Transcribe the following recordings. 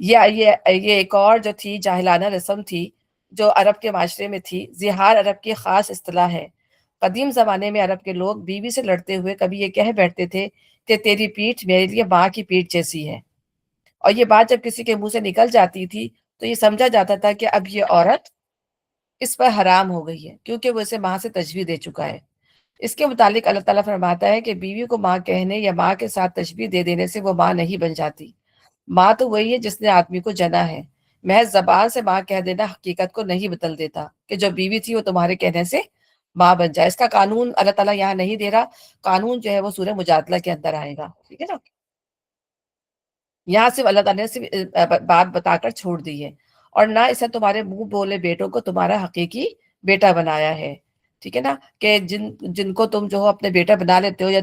یہ ایک اور جو تھی جاہلانہ رسم تھی جو عرب کے معاشرے میں تھی۔ زہار عرب کی خاص اصطلاح ہے۔ قدیم زمانے میں عرب کے لوگ بیوی سے لڑتے ہوئے کبھی یہ کہہ بیٹھتے تھے کہ تیری پیٹھ میرے لیے ماں کی پیٹھ جیسی ہے، اور یہ بات جب کسی کے منہ سے نکل جاتی تھی تو یہ سمجھا جاتا تھا کہ اب یہ عورت اس پر حرام ہو گئی ہے کیونکہ وہ اسے ماں سے تشبیہ دے چکا ہے۔ اس کے متعلق اللہ تعالیٰ فرماتا ہے کہ بیوی کو ماں کہنے یا ماں کے ساتھ تشبیہ دے دینے سے وہ ماں نہیں بن جاتی۔ ماں تو وہی ہے جس نے آدمی کو جنا ہے۔ محض زبان سے ماں کہہ دینا حقیقت کو نہیں بدل دیتا کہ جو بیوی تھی وہ تمہارے کہنے سے ماں بن جائے۔ اس کا قانون اللہ تعالیٰ یہاں نہیں دے رہا، قانون جو ہے وہ سورہ مجادلہ کے اندر آئے گا، ٹھیک ہے نا۔ یہاں صرف اللہ تعالیٰ نے صرف بات بتا کر چھوڑ دی ہے، اور نہ اسے تمہارے منہ بولے بیٹوں کو تمہارا حقیقی بیٹا بنایا ہے، ٹھیک ہے نا، کہ جن جن کو تم جو ہو اپنے بیٹا بنا لیتے ہو، یا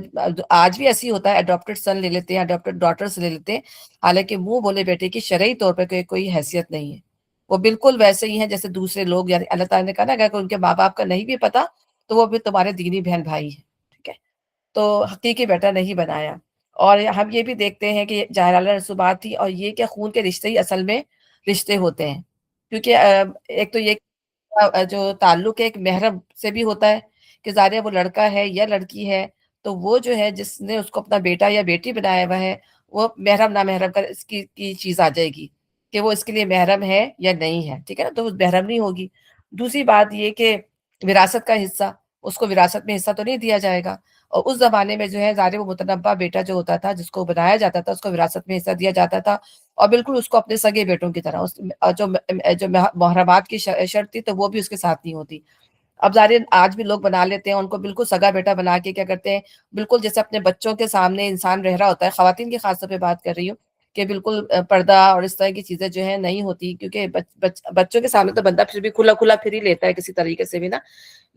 آج بھی ایسی ہوتا ہے، اڈاپٹڈ سن لے لیتے ہیں، اڈاپٹڈ ڈاٹرز لے لیتے ہیں، حالانکہ منہ بولے بیٹے کی شرعی طور پہ کوئی حیثیت نہیں ہے۔ وہ بالکل ویسے ہی ہیں جیسے دوسرے لوگ، یعنی اللہ تعالیٰ نے کہا نا اگر ان کے ماں باپ کا نہیں بھی پتا تو وہ بھی تمہارے دینی بہن بھائی ہیں، ٹھیک ہے، تو حقیقی بیٹا نہیں بنایا۔ اور ہم یہ بھی دیکھتے ہیں کہ جاہلانہ رسومات تھی، اور یہ کہ خون کے رشتے ہی اصل میں رشتے ہوتے ہیں، کیونکہ ایک تو یہ جو تعلق ہے ایک محرم سے بھی ہوتا ہے کہ ظاہر ہے وہ لڑکا ہے یا لڑکی ہے، تو وہ جو ہے جس نے اس کو اپنا بیٹا یا بیٹی بنایا ہوا ہے وہ محرم نامحرم کا اس کی چیز آ جائے گی کہ وہ اس کے لیے محرم ہے یا نہیں ہے، ٹھیک ہے نا، تو وہ محرم نہیں ہوگی۔ دوسری بات یہ کہ وراثت کا حصہ، اس کو وراثت میں حصہ تو نہیں دیا جائے گا، اور اس زمانے میں جو ہے ظاہر وہ متنبع بیٹا جو ہوتا تھا جس کو بنایا جاتا تھا اس کو وراثت میں حصہ دیا جاتا تھا، اور بالکل اس کو اپنے سگے بیٹوں کی طرح اور جو محرمات کی شرط تھی تو وہ بھی اس کے ساتھ نہیں ہوتی۔ اب ظاہر آج بھی لوگ بنا لیتے ہیں ان کو بالکل سگا بیٹا بنا کے کیا کرتے ہیں، بالکل جیسے اپنے بچوں کے سامنے انسان رہ رہا ہوتا ہے، خواتین کی خاص طور پہ بات کر رہی ہوں، کہ بالکل پردہ اور اس طرح کی چیزیں جو ہیں نہیں ہوتی، کیونکہ بچوں کے سامنے تو بندہ پھر بھی کھلا کھلا پھر ہی لیتا ہے کسی طریقے سے بھی نا،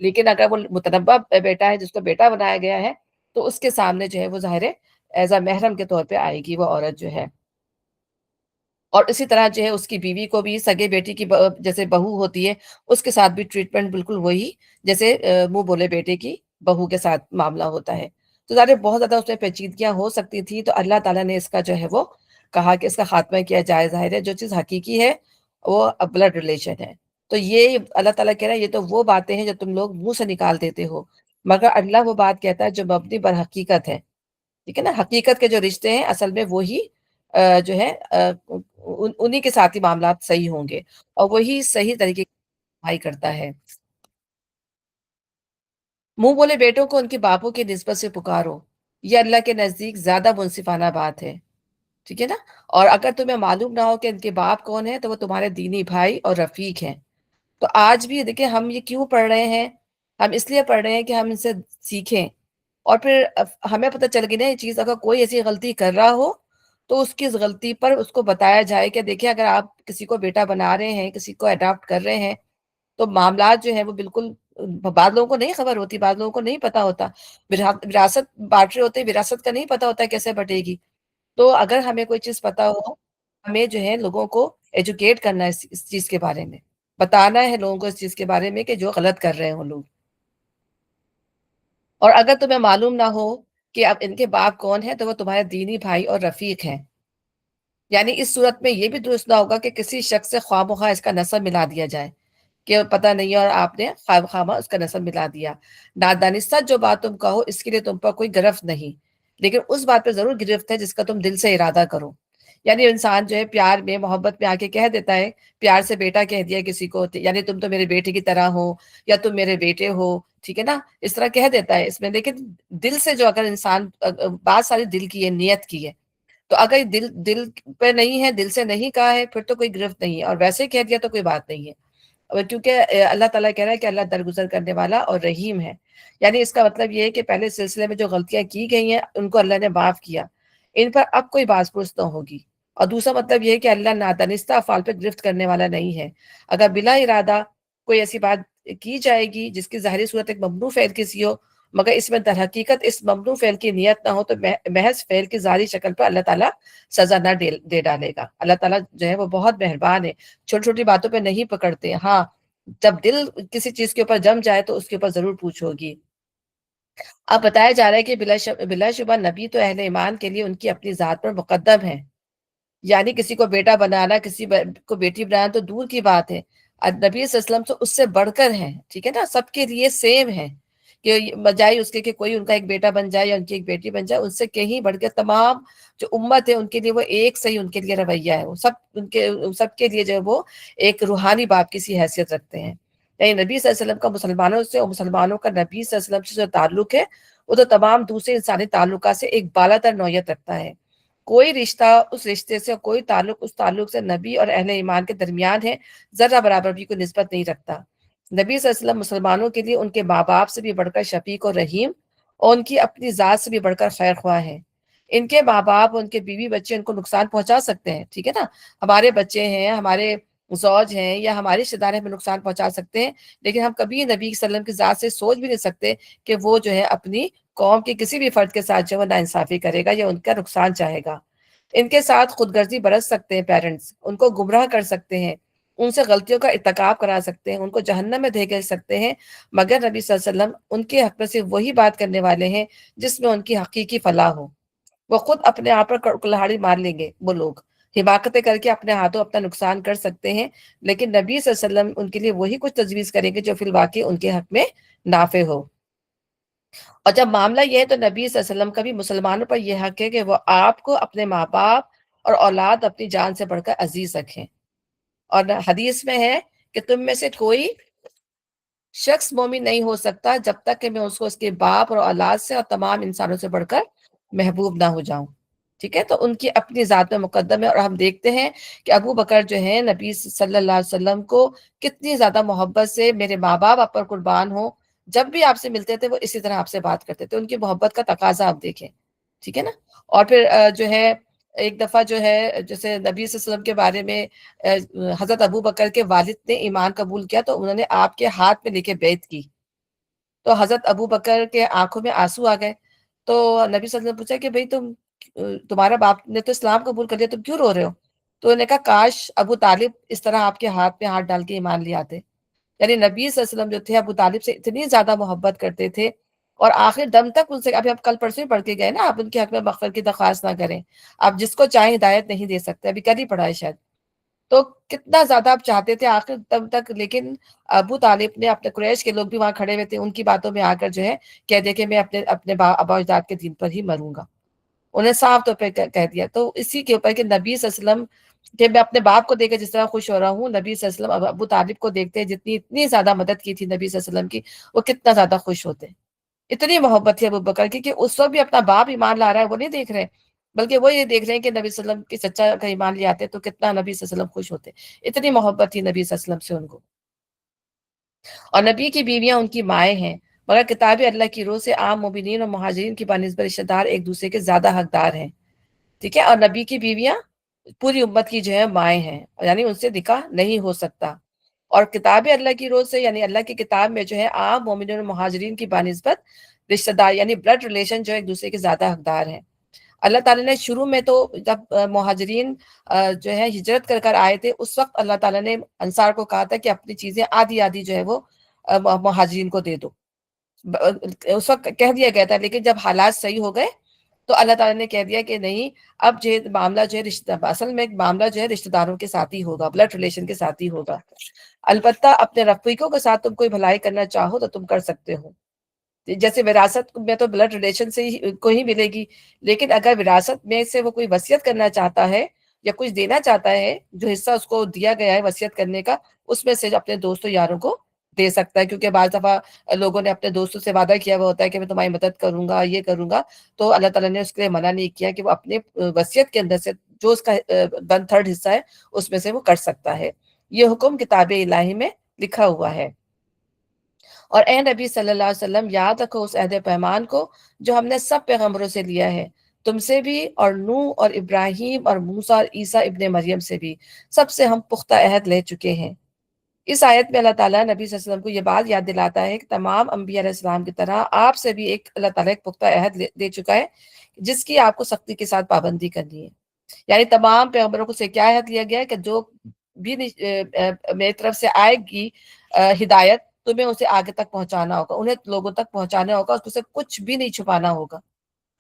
لیکن اگر وہ متنبع بیٹا ہے جس کو بیٹا بنایا گیا ہے تو اس کے سامنے جو ہے وہ ظاہر ہے ایز اے محرم کے طور پہ آئے گی وہ عورت جو ہے۔ اور اسی طرح جو ہے اس کی بیوی کو بھی سگے بیٹی کی جیسے بہو ہوتی ہے اس کے ساتھ بھی ٹریٹمنٹ بالکل وہی جیسے منہ بولے بیٹے کی بہو کے ساتھ معاملہ ہوتا ہے۔ تو ظاہر بہت زیادہ اس میں پیچیدگیاں ہو سکتی تھی، تو اللہ تعالیٰ نے اس کا جو ہے وہ کہا کہ اس کا خاتمہ کیا جائے، ظاہر ہے جو چیز حقیقی ہے وہ بلڈ ریلیشن ہے۔ تو یہ اللہ تعالیٰ کہہ رہا ہے یہ تو وہ باتیں ہیں جو تم لوگ منہ سے نکال دیتے ہو، مگر اللہ وہ بات کہتا ہے جو مبنی بر حقیقت ہے، ٹھیک ہے نا، حقیقت کے جو رشتے ہیں اصل میں وہی جو ہے انہی کے ساتھ ہی معاملات صحیح ہوں گے، اور وہی صحیح طریقے کی رہنمائی کرتا ہے۔ منہ بولے بیٹوں کو ان کے باپوں کی نسبت سے پکارو، یہ اللہ کے نزدیک زیادہ منصفانہ بات ہے، ٹھیک ہے نا۔ اور اگر تمہیں معلوم نہ ہو کہ ان کے باپ کون ہیں تو وہ تمہارے دینی بھائی اور رفیق ہیں۔ تو آج بھی دیکھیں ہم یہ کیوں پڑھ رہے ہیں، ہم اس لیے پڑھ رہے ہیں کہ ہم ان سے سیکھیں، اور پھر ہمیں پتہ چل گئی نا یہ چیز، اگر کوئی ایسی غلطی کر رہا ہو تو اس کی اس غلطی پر اس کو بتایا جائے کہ دیکھیں اگر آپ کسی کو بیٹا بنا رہے ہیں، کسی کو اڈاپٹ کر رہے ہیں تو معاملات جو ہیں وہ بالکل، بعض لوگوں کو نہیں خبر ہوتی، بعض لوگوں کو نہیں پتا ہوتا، وراثت بانٹ رہے ہوتے وراثت کا نہیں پتا ہوتا کیسے بٹے گی۔ تو اگر ہمیں کوئی چیز پتا ہو، ہمیں جو ہے لوگوں کو ایجوکیٹ کرنا ہے اس چیز کے بارے میں، بتانا ہے لوگوں کو اس چیز کے بارے میں کہ جو غلط کر رہے ہوں لوگ۔ اور اگر تمہیں معلوم نہ ہو کہ اب ان کے باپ کون ہیں تو وہ تمہارے دینی بھائی اور رفیق ہیں، یعنی اس صورت میں یہ بھی درست نہ ہوگا کہ کسی شخص سے خواہ مخواہ اس کا نسب ملا دیا جائے کہ پتہ نہیں ہے اور آپ نے خواہ خواہ اس کا نسب ملا دیا۔ نادانستہ جو بات تم کہو اس کے لیے تم پر کوئی گرفت نہیں، لیکن اس بات پہ ضرور گرفت ہے جس کا تم دل سے ارادہ کرو۔ یعنی انسان جو ہے پیار میں محبت میں آ کے کہہ دیتا ہے، پیار سے بیٹا کہہ دیا کسی کو، یعنی تم تو میرے بیٹے کی طرح ہو، یا تم میرے بیٹے ہو، ٹھیک ہے نا، اس طرح کہہ دیتا ہے اس میں، لیکن دل سے جو اگر انسان بات ساری دل کی ہے، نیت کی ہے، تو اگر دل پہ نہیں ہے، دل سے نہیں کہا ہے، پھر تو کوئی گرفت نہیں ہے، اور ویسے کہہ دیا تو کوئی بات نہیں ہے، کیونکہ اللہ تعالیٰ کہہ رہا ہے کہ اللہ درگزر کرنے والا اور رحیم ہے۔ یعنی اس کا مطلب یہ ہے کہ پہلے سلسلے میں جو غلطیاں کی گئی ہیں ان کو اللہ نے معاف کیا، ان پر اب کوئی باز پرس نہ ہوگی۔ اور دوسرا مطلب یہ ہے کہ اللہ نادانستہ افعال پہ گرفت کرنے والا نہیں ہے۔ اگر بلا ارادہ کوئی ایسی بات کی جائے گی جس کی ظاہری صورت ایک ممنوع فعل کی ہو، مگر اس میں در حقیقت اس ممنوع فعل کی نیت نہ ہو، تو محض فعل کی ظاہری شکل پر اللہ تعالیٰ سزا نہ دے ڈالے گا۔ اللہ تعالیٰ جو ہے وہ بہت مہربان ہے، چھوٹی چھوٹی باتوں پہ نہیں پکڑتے، ہاں جب دل کسی چیز کے اوپر جم جائے تو اس کے اوپر ضرور پوچھ ہوگی۔ اب بتایا جا رہا ہے کہ بلا شبہ نبی تو اہل ایمان کے لیے ان کی اپنی ذات پر مقدم ہے، یعنی کسی کو بیٹا بنانا، کسی کو بیٹی بنانا تو دور کی بات ہے، نبی صلی اللہ علیہ وسلم تو اس سے بڑھ کر ہیں، ٹھیک ہے نا، سب کے لیے سیم ہے، کہ بجائے اس کے کہ کوئی ان کا ایک بیٹا بن جائے یا ان کی ایک بیٹی بن جائے، ان سے کہیں بڑھ کے تمام جو امت ہے ان کے لیے وہ ایک صحیح ان کے لیے رویہ ہے، وہ سب سب کے لیے جو ہے وہ ایک روحانی باپ کی سی حیثیت رکھتے ہیں، یعنی نبی صلی اللہ علیہ وسلم کا مسلمانوں سے اور مسلمانوں کا نبی صلی اللہ علیہ وسلم سے جو تعلق ہے وہ تو تمام دوسرے انسانی تعلقات سے ایک بالا تر نوعیت رکھتا ہے، کوئی رشتہ اس رشتے سے، کوئی تعلق اس تعلق سے نبی اور اہل ایمان کے درمیان ہے ذرہ برابر بھی کوئی نسبت نہیں رکھتا۔ نبی صلی اللہ علیہ وسلم مسلمانوں کے لیے ان کے ماں باپ سے بھی بڑھ کر شفیق اور رحیم اور ان کی اپنی ذات سے بھی بڑھ کر خیر خواہ ہے۔ ان کے ماں باپ، ان کے بیوی بچے ان کو نقصان پہنچا سکتے ہیں، ٹھیک ہے نا، ہمارے بچے ہیں، ہمارے زوج ہیں یا ہمارے رشتے دار ہمیں نقصان پہنچا سکتے ہیں، لیکن ہم کبھی نبی صلی اللہ علیہ وسلم کی ذات سے سوچ بھی نہیں سکتے کہ وہ جو ہے اپنی قوم کے کسی بھی فرد کے ساتھ جو ہے ناانصافی کرے گا یا ان کا نقصان چاہے گا۔ ان کے ساتھ خود غرضی برت سکتے ہیں پیرنٹس، ان کو گمراہ کر سکتے ہیں، ان سے غلطیوں کا ارتکاب کرا سکتے ہیں، ان کو جہنم میں دھکیل سکتے ہیں، مگر نبی صلی اللہ علیہ وسلم ان کے حق میں صرف وہی بات کرنے والے ہیں جس میں ان کی حقیقی فلاح ہو۔ وہ خود اپنے آپ پر کلہاڑی مار لیں گے، وہ لوگ حماقتیں کر کے اپنے ہاتھوں اپنا نقصان کر سکتے ہیں، لیکن نبی صلی اللہ علیہ وسلم ان کے لیے وہی کچھ تجویز کریں گے جو فی الواقع ان کے حق میں نافع ہو۔ اور جب معاملہ یہ ہے تو نبی صلی اللہ علیہ وسلم کا بھی مسلمانوں پر یہ حق ہے کہ وہ آپ کو اپنے ماں باپ اور اولاد اپنی جان سے بڑھ کر عزیز رکھیں، اور حدیث میں ہے کہ تم میں سے کوئی شخص مومن نہیں ہو سکتا جب تک کہ میں اس کو اس کے باپ اور اولاد سے اور تمام انسانوں سے بڑھ کر محبوب نہ ہو جاؤں، ٹھیک ہے، تو ان کی اپنی ذات میں مقدم ہے، اور ہم دیکھتے ہیں کہ ابو بکر جو ہیں نبی صلی اللہ علیہ وسلم کو کتنی زیادہ محبت سے، میرے ماں باپ آپ پر قربان ہوں، جب بھی آپ سے ملتے تھے وہ اسی طرح آپ سے بات کرتے تھے، ان کی محبت کا تقاضا آپ دیکھیں، ٹھیک ہے نا۔ اور پھر جو ہے ایک دفعہ جو ہے جیسے نبی صلی اللہ علیہ وسلم کے بارے میں حضرت ابو بکر کے والد نے ایمان قبول کیا تو انہوں نے آپ کے ہاتھ میں لے کے بیعت کی، تو حضرت ابو بکر کے آنکھوں میں آنسو آ گئے، تو نبی صلی اللہ علیہ وسلم نے پوچھا کہ بھئی تمہارا باپ نے تو اسلام قبول کر لیا، تم کیوں رو رہے ہو؟ تو انہوں نے کہا کاش ابو طالب اس طرح آپ کے ہاتھ میں ہاتھ ڈال کے ایمان لے آتے، یعنی نبی صلی اللہ علیہ وسلم جو تھے ابو طالب سے اتنی زیادہ محبت کرتے تھے، اور آخر دم تک ان سے، ابھی آپ کل پرسوں ہی پڑھ کے گئے نا، آپ ان کے حق میں مغفرت کی درخواست نہ کریں، آپ جس کو چاہیں ہدایت نہیں دے سکتے، ابھی کل ہی پڑھا ہے شاید، تو کتنا زیادہ آپ چاہتے تھے آخر دم تک، لیکن ابو طالب نے، اپنے قریش کے لوگ بھی وہاں کھڑے ہوئے تھے، ان کی باتوں میں آ کر جو ہے کہہ دیا کہ میں اپنے ابا اجداد کے دین پر ہی مروں گا، انہیں صاف طور پہ کہہ دیا، تو اسی کے اوپر کہ نبی صلی اللہ علیہ وسلم کہ میں اپنے باپ کو دیکھ کے جس طرح خوش ہو رہا ہوں، نبی صلی اللہ علیہ وسلم ابو طالب کو دیکھتے ہیں، جتنی اتنی زیادہ مدد کی تھی نبی صلی اللہ علیہ وسلم کی، وہ کتنا زیادہ خوش ہوتے، اتنی محبت تھی ابو بکر کی کہ اس وقت بھی اپنا باپ ایمان لا رہا ہے وہ نہیں دیکھ رہے، بلکہ وہ یہ دیکھ رہے ہیں کہ نبی صلی اللہ علیہ وسلم کی سچا کا ایمان لے آتے تو کتنا نبی صلی اللہ علیہ وسلم خوش ہوتے، اتنی محبت تھی نبی صلی اللہ علیہ وسلم سے ان کو۔ اور نبی کی بیویاں ان کی مائیں ہیں، مگر کتاب اللہ کی روح سے عام مومنین اور مہاجرین کی بنسبت رشتہ دار ایک دوسرے کے زیادہ حقدار ہیں، ٹھیک ہے، اور نبی کی بیویاں پوری امت کی جو ہے مائیں ہیں، یعنی ان سے نکاح نہیں ہو سکتا، اور کتاب اللہ کی روح سے یعنی اللہ کی کتاب میں جو ہے عام مومنین اور مہاجرین کی بنسبت رشتہ دار یعنی بلڈ ریلیشن جو ایک دوسرے کے زیادہ حقدار ہیں۔ اللہ تعالیٰ نے شروع میں تو جب مہاجرین جو ہے ہجرت کر کر آئے تھے، اس وقت اللہ تعالیٰ نے انصار کو کہا تھا کہ اپنی چیزیں آدھی آدھی جو ہے وہ مہاجرین کو دے دو، اس وقت کہہ دیا گیا تھا، لیکن جب حالات صحیح ہو گئے تو اللہ تعالیٰ نے کہہ دیا کہ نہیں، اب جو ہے معاملہ جو ہے اصل میں معاملہ جو ہے رشتہ داروں کے ساتھ ہی ہوگا، بلڈ ریلیشن کے ساتھ ہی ہوگا، البتہ اپنے رفیقوں کے ساتھ تم کوئی بھلائی کرنا چاہو تو تم کر سکتے ہو، جیسے وراثت میں تو بلڈ ریلیشن سے ہی کو ہی ملے گی، لیکن اگر وراثت میں سے وہ کوئی وصیت کرنا چاہتا ہے یا کچھ دینا چاہتا ہے، جو حصہ اس کو دیا گیا ہے وصیت کرنے کا، اس میں سے اپنے دوستوں یاروں کو دے سکتا ہے، کیونکہ بعض دفعہ لوگوں نے اپنے دوستوں سے وعدہ کیا ہوا ہوتا ہے کہ میں تمہاری مدد کروں گا، یہ کروں گا، تو اللہ تعالیٰ نے اس کے لیے منع نہیں کیا کہ وہ اپنے وصیت کے اندر سے جو اس کا 1/3 حصہ ہے اس میں سے وہ کر سکتا ہے، یہ حکم کتاب الہی میں لکھا ہوا ہے۔ اور اے نبی صلی اللہ علیہ وسلم، یاد رکھو اس عہد پیمان کو جو ہم نے سب پیغمبروں سے لیا ہے، تم سے بھی اور نوح اور ابراہیم اور موسیٰ اور عیسیٰ ابن مریم سے بھی، سب سے ہم پختہ عہد لے چکے ہیں۔ اس آیت میں اللہ تعالیٰ نبی صلی اللہ علیہ وسلم کو یہ بات یاد دلاتا ہے کہ تمام انبیاء علیہ السلام کی طرح آپ سے بھی ایک اللہ تعالیٰ ایک پختہ عہد دے چکا ہے، جس کی آپ کو سختی کے ساتھ پابندی کرنی ہے، یعنی تمام پیغمبروں کو سے کیا عہد لیا گیا ہے کہ جو بھی میری طرف سے آئے گی ہدایت، تمہیں اسے آگے تک پہنچانا ہوگا، انہیں لوگوں تک پہنچانا ہوگا، اس سے کچھ بھی نہیں چھپانا ہوگا،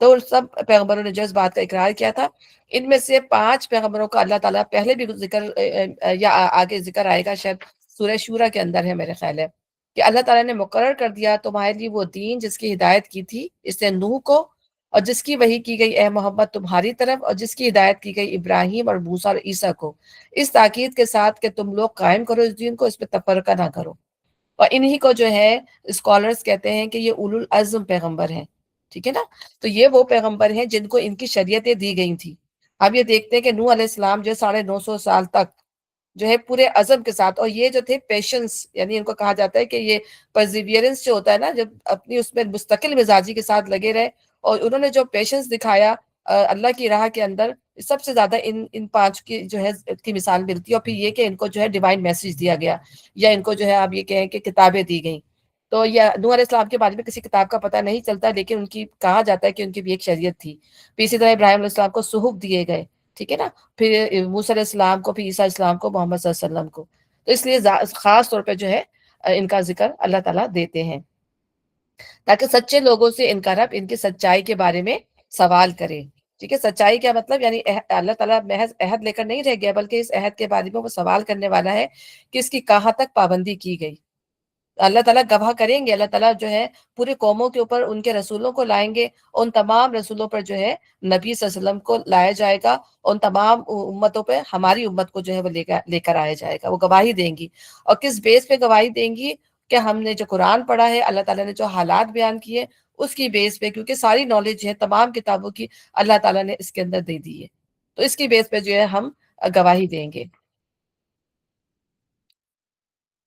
تو ان سب پیغمبروں نے جو اس بات کا اقرار کیا تھا، ان میں سے 5 پیغمبروں کا اللہ تعالیٰ پہلے بھی ذکر یا آگے ذکر آئے گا شاید سورہ شورہ کے اندر ہے میرے خیال ہے، کہ اللہ تعالیٰ نے مقرر کر دیا تمہارے لیے وہ دین جس کی ہدایت کی تھی اس نے نوح کو، اور جس کی وحی کی گئی اے محمد تمہاری طرف، اور جس کی ہدایت کی گئی ابراہیم اور موسیٰ اور عیسیٰ کو، اس تاکید کے ساتھ کہ تم لوگ قائم کرو اس دین کو، اس پہ تفرقہ نہ کرو۔ اور انہی کو جو ہے اسکالرز کہتے ہیں کہ یہ اولو العزم پیغمبر ہیں، ٹھیک ہے نا؟ تو یہ وہ پیغمبر ہیں جن کو ان کی شریعتیں دی گئی تھی۔ اب یہ دیکھتے ہیں کہ نوح علیہ السلام جو 950 سال تک جو ہے پورے عزم کے ساتھ، اور یہ جو تھے پیشنس، یعنی ان کو کہا جاتا ہے کہ یہ پرزیویرنس جو ہوتا ہے نا، جب اپنی اس میں مستقل مزاجی کے ساتھ لگے رہے، اور انہوں نے جو پیشنس دکھایا اللہ کی راہ کے اندر، سب سے زیادہ ان 5 کی جو ہے کی مثال ملتی ہے۔ اور پھر یہ کہ ان کو جو ہے ڈیوائن میسج دیا گیا، یا ان کو جو ہے آپ یہ کہیں کہ کتابیں دی گئیں۔ تو یہ نوح علیہ السلام کے بارے میں کسی کتاب کا پتہ نہیں چلتا، لیکن ان کی کہا جاتا ہے کہ ان کی بھی ایک شریعت تھی۔ پھر اسی طرح ابراہیم علیہ السلام کو صحف دیے گئے، ٹھیک ہے نا؟ پھر موسیٰ علیہ السلام کو، پھر عیسیٰ علیہ السلام کو، محمد صلی اللہ علیہ وسلم کو۔ تو اس لیے خاص طور پہ جو ہے ان کا ذکر اللہ تعالیٰ دیتے ہیں، تاکہ سچے لوگوں سے ان کا رب ان کی سچائی کے بارے میں سوال کرے۔ ٹھیک ہے، سچائی کیا مطلب؟ یعنی اللہ تعالیٰ محض عہد لے کر نہیں رہ گیا، بلکہ اس عہد کے بارے میں وہ سوال کرنے والا ہے کہ اس کی کہاں تک پابندی کی گئی۔ اللہ تعالیٰ گواہ کریں گے، اللہ تعالیٰ جو ہے پوری قوموں کے اوپر ان کے رسولوں کو لائیں گے، ان تمام رسولوں پر جو ہے نبی صلی اللہ علیہ وسلم کو لایا جائے گا، ان تمام امتوں پہ ہماری امت کو جو ہے وہ لے کر آیا جائے گا، وہ گواہی دیں گی۔ اور کس بیس پہ گواہی دیں گی؟ کہ ہم نے جو قرآن پڑھا ہے، اللہ تعالیٰ نے جو حالات بیان کیے اس کی بیس پہ، کیونکہ ساری نالج ہے تمام کتابوں کی اللہ تعالیٰ نے اس کے اندر دے دی ہے، تو اس کی بیس پہ جو ہے ہم گواہی دیں گے۔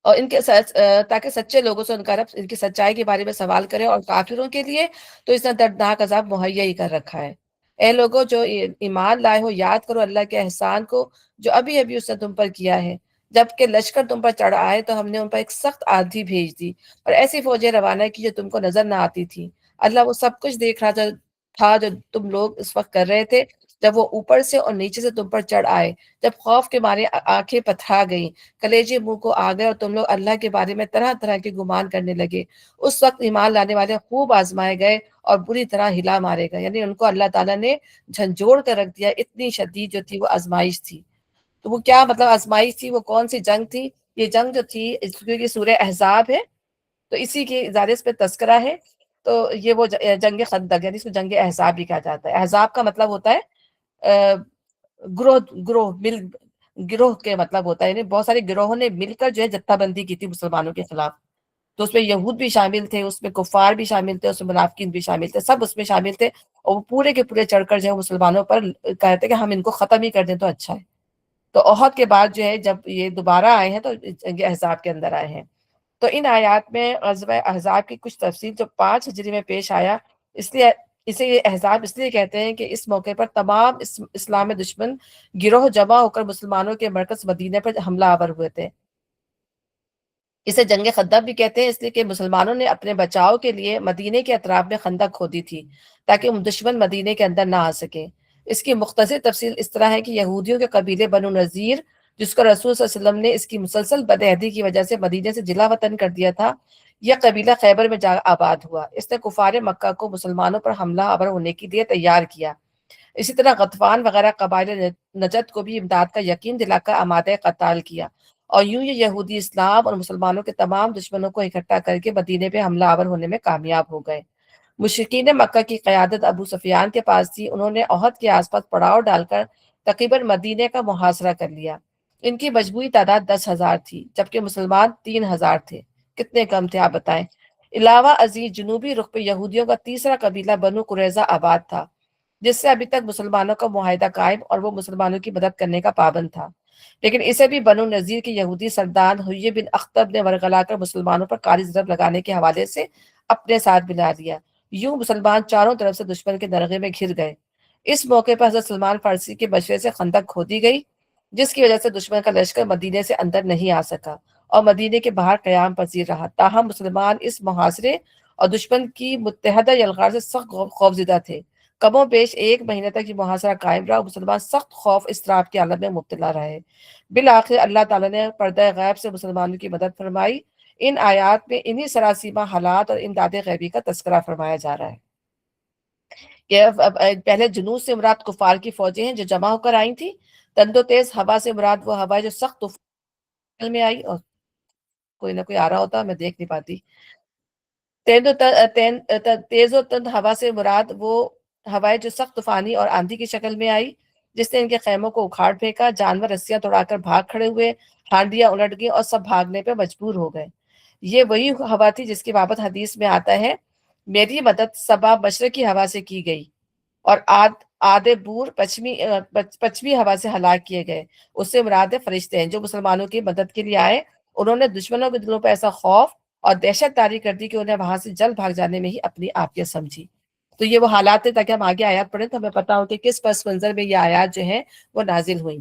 اور ان کے تاکہ سچے لوگوں سے ان کا رب ان کی سچائی کے بارے میں سوال کرے، اور کافروں کے لیے تو اس نے دردناک عذاب مہیا ہی کر رکھا ہے۔ اے لوگوں جو ایمان لائے ہو، یاد کرو اللہ کے احسان کو جو ابھی ابھی اس نے تم پر کیا ہے۔ جب کہ لشکر تم پر چڑھ آئے تو ہم نے ان پر ایک سخت آندھی بھیج دی، اور ایسی فوجیں روانہ کی جو تم کو نظر نہ آتی تھی۔ اللہ وہ سب کچھ دیکھ رہا تھا جو تم لوگ اس وقت کر رہے تھے، جب وہ اوپر سے اور نیچے سے تم پر چڑھ آئے، جب خوف کے مارے آنکھیں پتھرا گئیں، کلیجے منہ کو آ گئے، اور تم لوگ اللہ کے بارے میں طرح طرح کے گمان کرنے لگے۔ اس وقت ایمان لانے والے خوب آزمائے گئے اور بری طرح ہلا مارے گئے، یعنی ان کو اللہ تعالیٰ نے جھنجھوڑ کر رکھ دیا، اتنی شدید جو تھی وہ آزمائش تھی۔ تو وہ کیا مطلب آزمائش تھی؟ وہ کون سی جنگ تھی؟ یہ جنگ جو تھی، کیونکہ سورہ احزاب ہے تو اسی کے زیادہ اس پہ تذکرہ ہے، تو یہ وہ جنگ خندق، یعنی اس کو جنگ احزاب بھی کہا جاتا ہے۔ احزاب کا مطلب ہوتا ہے گروہ، گروہ کے مطلب ہوتا ہے، یعنی بہت سارے گروہوں نے مل کر جو ہے جتھا بندی کی تھی مسلمانوں کے خلاف۔ تو اس میں یہود بھی شامل تھے، اس میں کفار بھی شامل تھے، اس میں منافقین بھی شامل تھے، سب اس میں شامل تھے، اور وہ پورے کے پورے چڑھ کر جو ہے مسلمانوں پر کہتے کہ ہم ان کو ختم ہی کر دیں تو اچھا ہے۔ تو احد کے بعد جو ہے جب یہ دوبارہ آئے ہیں تو جنگ احزاب کے اندر آئے ہیں۔ تو ان آیات میں غزوہ احزاب کی کچھ تفصیل جو 5 ہجری میں پیش آیا، اس لیے اسے یہ احزاب اس لیے کہتے ہیں کہ اس موقع پر تمام اسلام دشمن گروہ جمع ہو کر مسلمانوں کے مرکز مدینہ پر حملہ آور ہوئے تھے۔ اسے جنگ خندق بھی کہتے ہیں، اس لیے کہ مسلمانوں نے اپنے بچاؤ کے لیے مدینے کے اطراف میں خندق کھودی تھی تاکہ دشمن مدینے کے اندر نہ آ سکے۔ اس کی مختصر تفصیل اس طرح ہے کہ یہودیوں کے قبیلے بنو نذیر، جس کو رسول صلی اللہ علیہ وسلم نے اس کی مسلسل بدعہدی کی وجہ سے مدینے سے جلا وطن کر دیا تھا، یہ قبیلہ خیبر میں جا آباد ہوا۔ اس نے کفار مکہ کو مسلمانوں پر حملہ آور ہونے کے لیے تیار کیا۔ اسی طرح غطفان وغیرہ قبائل نجد کو بھی امداد کا یقین دلا کر آمادہ قتال کیا، اور یوں یہ یہودی اسلام اور مسلمانوں کے تمام دشمنوں کو اکٹھا کر کے مدینے پہ حملہ آور ہونے میں کامیاب ہو گئے۔ مشرکین مکہ کی قیادت ابو سفیان کے پاس تھی، انہوں نے احد کے آس پاس پڑاؤ ڈال کر تقریباً مدینے کا محاصرہ کر لیا۔ ان کی مجموعی تعداد 10,000 تھی، جبکہ مسلمان 3,000 تھے۔ کتنے کم تھے آپ بتائیں؟ علاوہ ازیں جنوبی رخ پہ یہودیوں کا تیسرا قبیلہ بنو قریظہ آباد تھا، جس سے ابھی تک مسلمانوں کا معاہدہ قائم اور وہ مسلمانوں کی مدد کرنے کا پابند تھا، لیکن اسے بھی بنو نذیر کے یہودی سردار حیی بن اخطب نے ورگلا کر مسلمانوں پر کاری ضرب لگانے کے حوالے سے اپنے ساتھ ملا دیا۔ یوں مسلمان چاروں طرف سے دشمن کے درغے میں گھر گئے۔ اس موقع پر حضرت سلمان فارسی کے مشورے سے خندق کھودی گئی، جس کی وجہ سے دشمن کا لشکر مدینے سے اندر نہیں آ سکا اور مدینے کے باہر قیام پذیر رہا۔ تاہم مسلمان اس محاصرے اور دشمن کی متحدہ یلغار سے سخت خوفزدہ تھے۔ کم و بیش 1 مہینے تک یہ محاصرہ قائم رہا اور مسلمان سخت خوف اضطراب کی حالت میں مبتلا رہے۔ بالآخر اللہ تعالیٰ نے پردہ غیب سے مسلمانوں کی مدد فرمائی۔ ان آیات میں انہی سراسیمہ حالات اور امداد غیبی کا تذکرہ فرمایا جا رہا ہے۔ کہ پہلے جنود سے مراد کفار کی فوجیں ہیں جو جمع ہو کر آئی تھی، تندو تیز ہوا سے مراد وہ ہوا جو سخت طوفان میں آئی، اور کوئی نہ کوئی آ رہا ہوتا میں دیکھ نہیں پاتی، تیز و تند ہوا سے مراد وہ ہوائیں جو سخت طوفانی اور آندھی کی شکل میں آئی، جس نے ان کے خیموں کو اکھاڑ پھینکا، جانور رسیاں توڑا کر بھاگ کھڑے ہوئے، ہانڈیاں الٹ گئیں اور سب بھاگنے پہ مجبور ہو گئے۔ یہ وہی ہوا تھی جس کی بابت حدیث میں آتا ہے، میری مدد سبا مشرقی ہوا سے کی گئی اور آدھے بور پچھمی ہوا سے ہلاک کیے گئے۔ اس سے مراد فرشتے ہیں جو مسلمانوں کی مدد کے لیے آئے، انہوں نے دشمنوں کے دلوں پہ ایسا خوف اور دہشت طاری کر دی کہ انہیں وہاں سے جلد بھاگ جانے میں ہی اپنی عافیت سمجھی۔ تو یہ وہ حالات تھے تاکہ ہم آگے آیات پڑھیں تو ہمیں پتا ہو کہ کس پس منظر میں یہ آیات جو ہیں وہ نازل ہوئی۔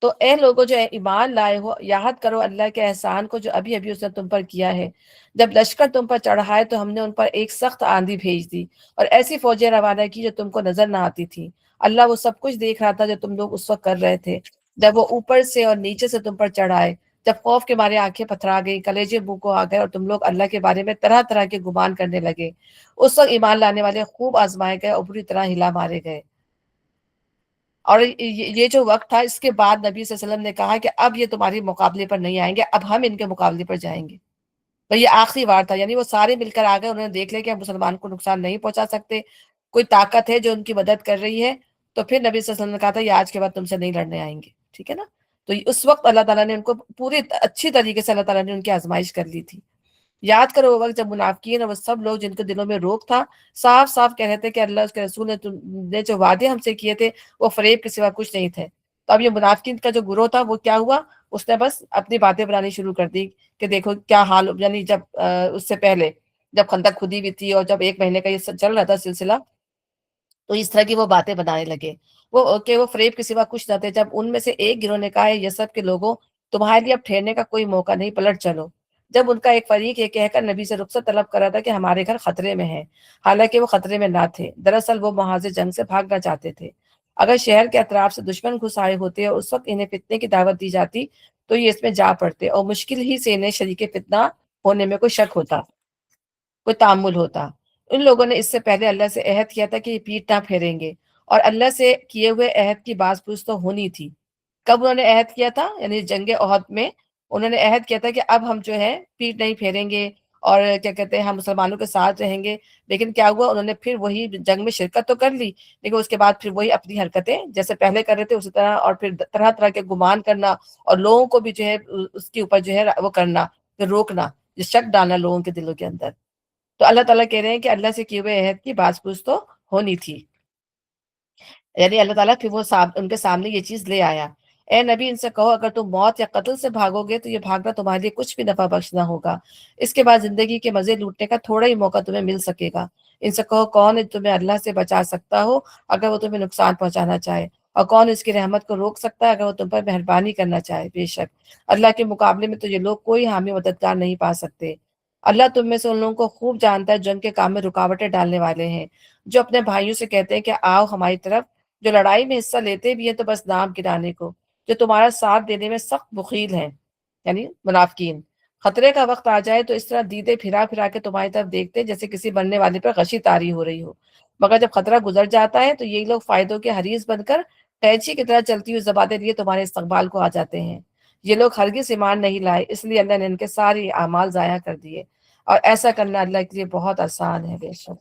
تو اے لوگوں جو ایمان لائے ہو، یاد کرو اللہ کے احسان کو جو ابھی ابھی اس نے تم پر کیا ہے۔ جب لشکر تم پر چڑھائے تو ہم نے ان پر ایک سخت آندھی بھیج دی اور ایسی فوجیں روانہ کی جو تم کو نظر نہ آتی تھی۔ اللہ وہ سب کچھ دیکھ رہا تھا جو تم لوگ اس وقت کر رہے تھے جب وہ اوپر سے اور نیچے سے تم پر چڑھائے، جب خوف کے مارے آنکھیں پتھرا گئی، کلیجے منہ کو آ گئے اور تم لوگ اللہ کے بارے میں طرح طرح کے گمان کرنے لگے۔ اس وقت ایمان لانے والے خوب آزمائے گئے اور بری طرح ہلا مارے گئے۔ اور یہ جو وقت تھا، اس کے بعد نبی صلی اللہ علیہ وسلم نے کہا کہ اب یہ تمہارے مقابلے پر نہیں آئیں گے، اب ہم ان کے مقابلے پر جائیں گے۔ تو یہ آخری وار تھا، یعنی وہ سارے مل کر آ گئے، انہوں نے دیکھ لیا کہ ہم مسلمان کو نقصان نہیں پہنچا سکتے، کوئی طاقت ہے جو ان کی مدد کر رہی ہے، تو پھر نبی صلی اللہ علیہ وسلم نے کہا تھا یہ آج کے بعد تم سے نہیں لڑنے آئیں گے، ٹھیک ہے نا۔ تو اس وقت اللہ تعالیٰ نے ان کو پوری اچھی طریقے سے اللہ تعالیٰ نے ان کی آزمائش کر لی تھی۔ یاد کرو وہ وقت جب منافقین اور وہ سب لوگ جن کے دلوں میں روک تھا صاف صاف کہہ رہے تھے کہ اللہ اس کے رسول نے جو وعدے ہم سے کیے تھے وہ فریب کے سوا کچھ نہیں تھے۔ تو اب یہ منافقین کا جو گروہ تھا وہ کیا ہوا، اس نے بس اپنی باتیں بنانی شروع کر دی کہ دیکھو کیا حال، یعنی جب اس سے پہلے جب خندق کھدی ہوئی تھی اور جب 1 مہینے کا یہ چل رہا تھا سلسلہ، تو اس طرح کی وہ باتیں بنانے لگے وہ فریب کے سوا کچھ نہ تھے۔ جب ان میں سے ایک گروہ نے کہا یہ سب کے لوگوں تمہارے لیے اب ٹھہرنے کا کوئی موقع نہیں، پلٹ چلو۔ جب ان کا ایک فریق یہ کہہ کر نبی سے رخصت طلب کر رہا تھا کہ ہمارے گھر خطرے میں ہیں، حالانکہ وہ خطرے میں نہ تھے، دراصل وہ محاذ جنگ سے بھاگنا چاہتے تھے۔ اگر شہر کے اطراف سے دشمن گھس آئے ہوتے اور اس وقت انہیں فتنے کی دعوت دی جاتی تو یہ اس میں جا پڑتے اور مشکل ہی سے انہیں شریک فتنہ ہونے میں کوئی شک ہوتا، کوئی تعامل ہوتا۔ ان لوگوں نے اس سے پہلے اللہ سے عہد کیا تھا کہ یہ پیٹ نہ پھیریں گے، اور اللہ سے کیے ہوئے عہد کی باز پوچھ تو ہونی تھی۔ کب انہوں نے عہد کیا تھا؟ یعنی جنگ احد میں انہوں نے عہد کیا تھا کہ اب ہم جو ہے پیٹ نہیں پھیریں گے اور کیا کہتے ہیں ہم مسلمانوں کے ساتھ رہیں گے۔ لیکن کیا ہوا، انہوں نے پھر وہی جنگ میں شرکت تو کر لی، لیکن اس کے بعد پھر وہی اپنی حرکتیں جیسے پہلے کر رہے تھے اسی طرح، اور پھر طرح طرح کے گمان کرنا اور لوگوں کو بھی جو ہے اس کے اوپر جو ہے وہ کرنا، پھر روکنا، جو شک ڈالنا لوگوں کے دلوں کے اندر۔ تو اللہ تعالیٰ کہہ رہے ہیں کہ اللہ سے کیے ہوئے عہد کی باز پوچھ تو ہونی تھی، یعنی اللہ تعالیٰ پھر وہ ان کے سامنے یہ چیز لے آیا۔ اے نبی ان سے کہو اگر تم موت یا قتل سے بھاگو گے تو یہ بھاگنا تمہارے لیے کچھ بھی نفع بخش نہ ہوگا، اس کے بعد زندگی کے مزے لوٹنے کا تھوڑا ہی موقع تمہیں مل سکے گا۔ ان سے کہو کون ہے تمہیں اللہ سے بچا سکتا ہو اگر وہ تمہیں نقصان پہنچانا چاہے، اور کون اس کی رحمت کو روک سکتا ہے اگر وہ تم پر مہربانی کرنا چاہے۔ بے شک اللہ کے مقابلے میں تو یہ لوگ کوئی حامی مددگار نہیں پا سکتے۔ اللہ تم میں سے ان لوگوں کو خوب جانتا ہے جو ان کے کام میں رکاوٹیں ڈالنے والے ہیں، جو اپنے بھائیوں سے کہتے ہیں کہ آؤ ہماری طرف، جو لڑائی میں حصہ لیتے بھی ہیں تو بس نام گرانے کو، جو تمہارا ساتھ دینے میں سخت بخیل ہیں، یعنی منافقین۔ خطرے کا وقت آ جائے تو اس طرح دیدے پھرا پھرا کے تمہاری طرف دیکھتے ہیں جیسے کسی مرنے والے پر غشی طاری ہو رہی ہو، مگر جب خطرہ گزر جاتا ہے تو یہ لوگ فائدوں کے حریص بن کر قینچی کی طرح چلتی ہوئی زبانیں لیے تمہارے استقبال کو آ جاتے ہیں۔ یہ لوگ ہرگز ایمان نہیں لائے، اس لیے اللہ نے ان کے سارے اعمال ضائع کر دیے، اور ایسا کرنا اللہ کے لیے بہت آسان ہے۔ بے شک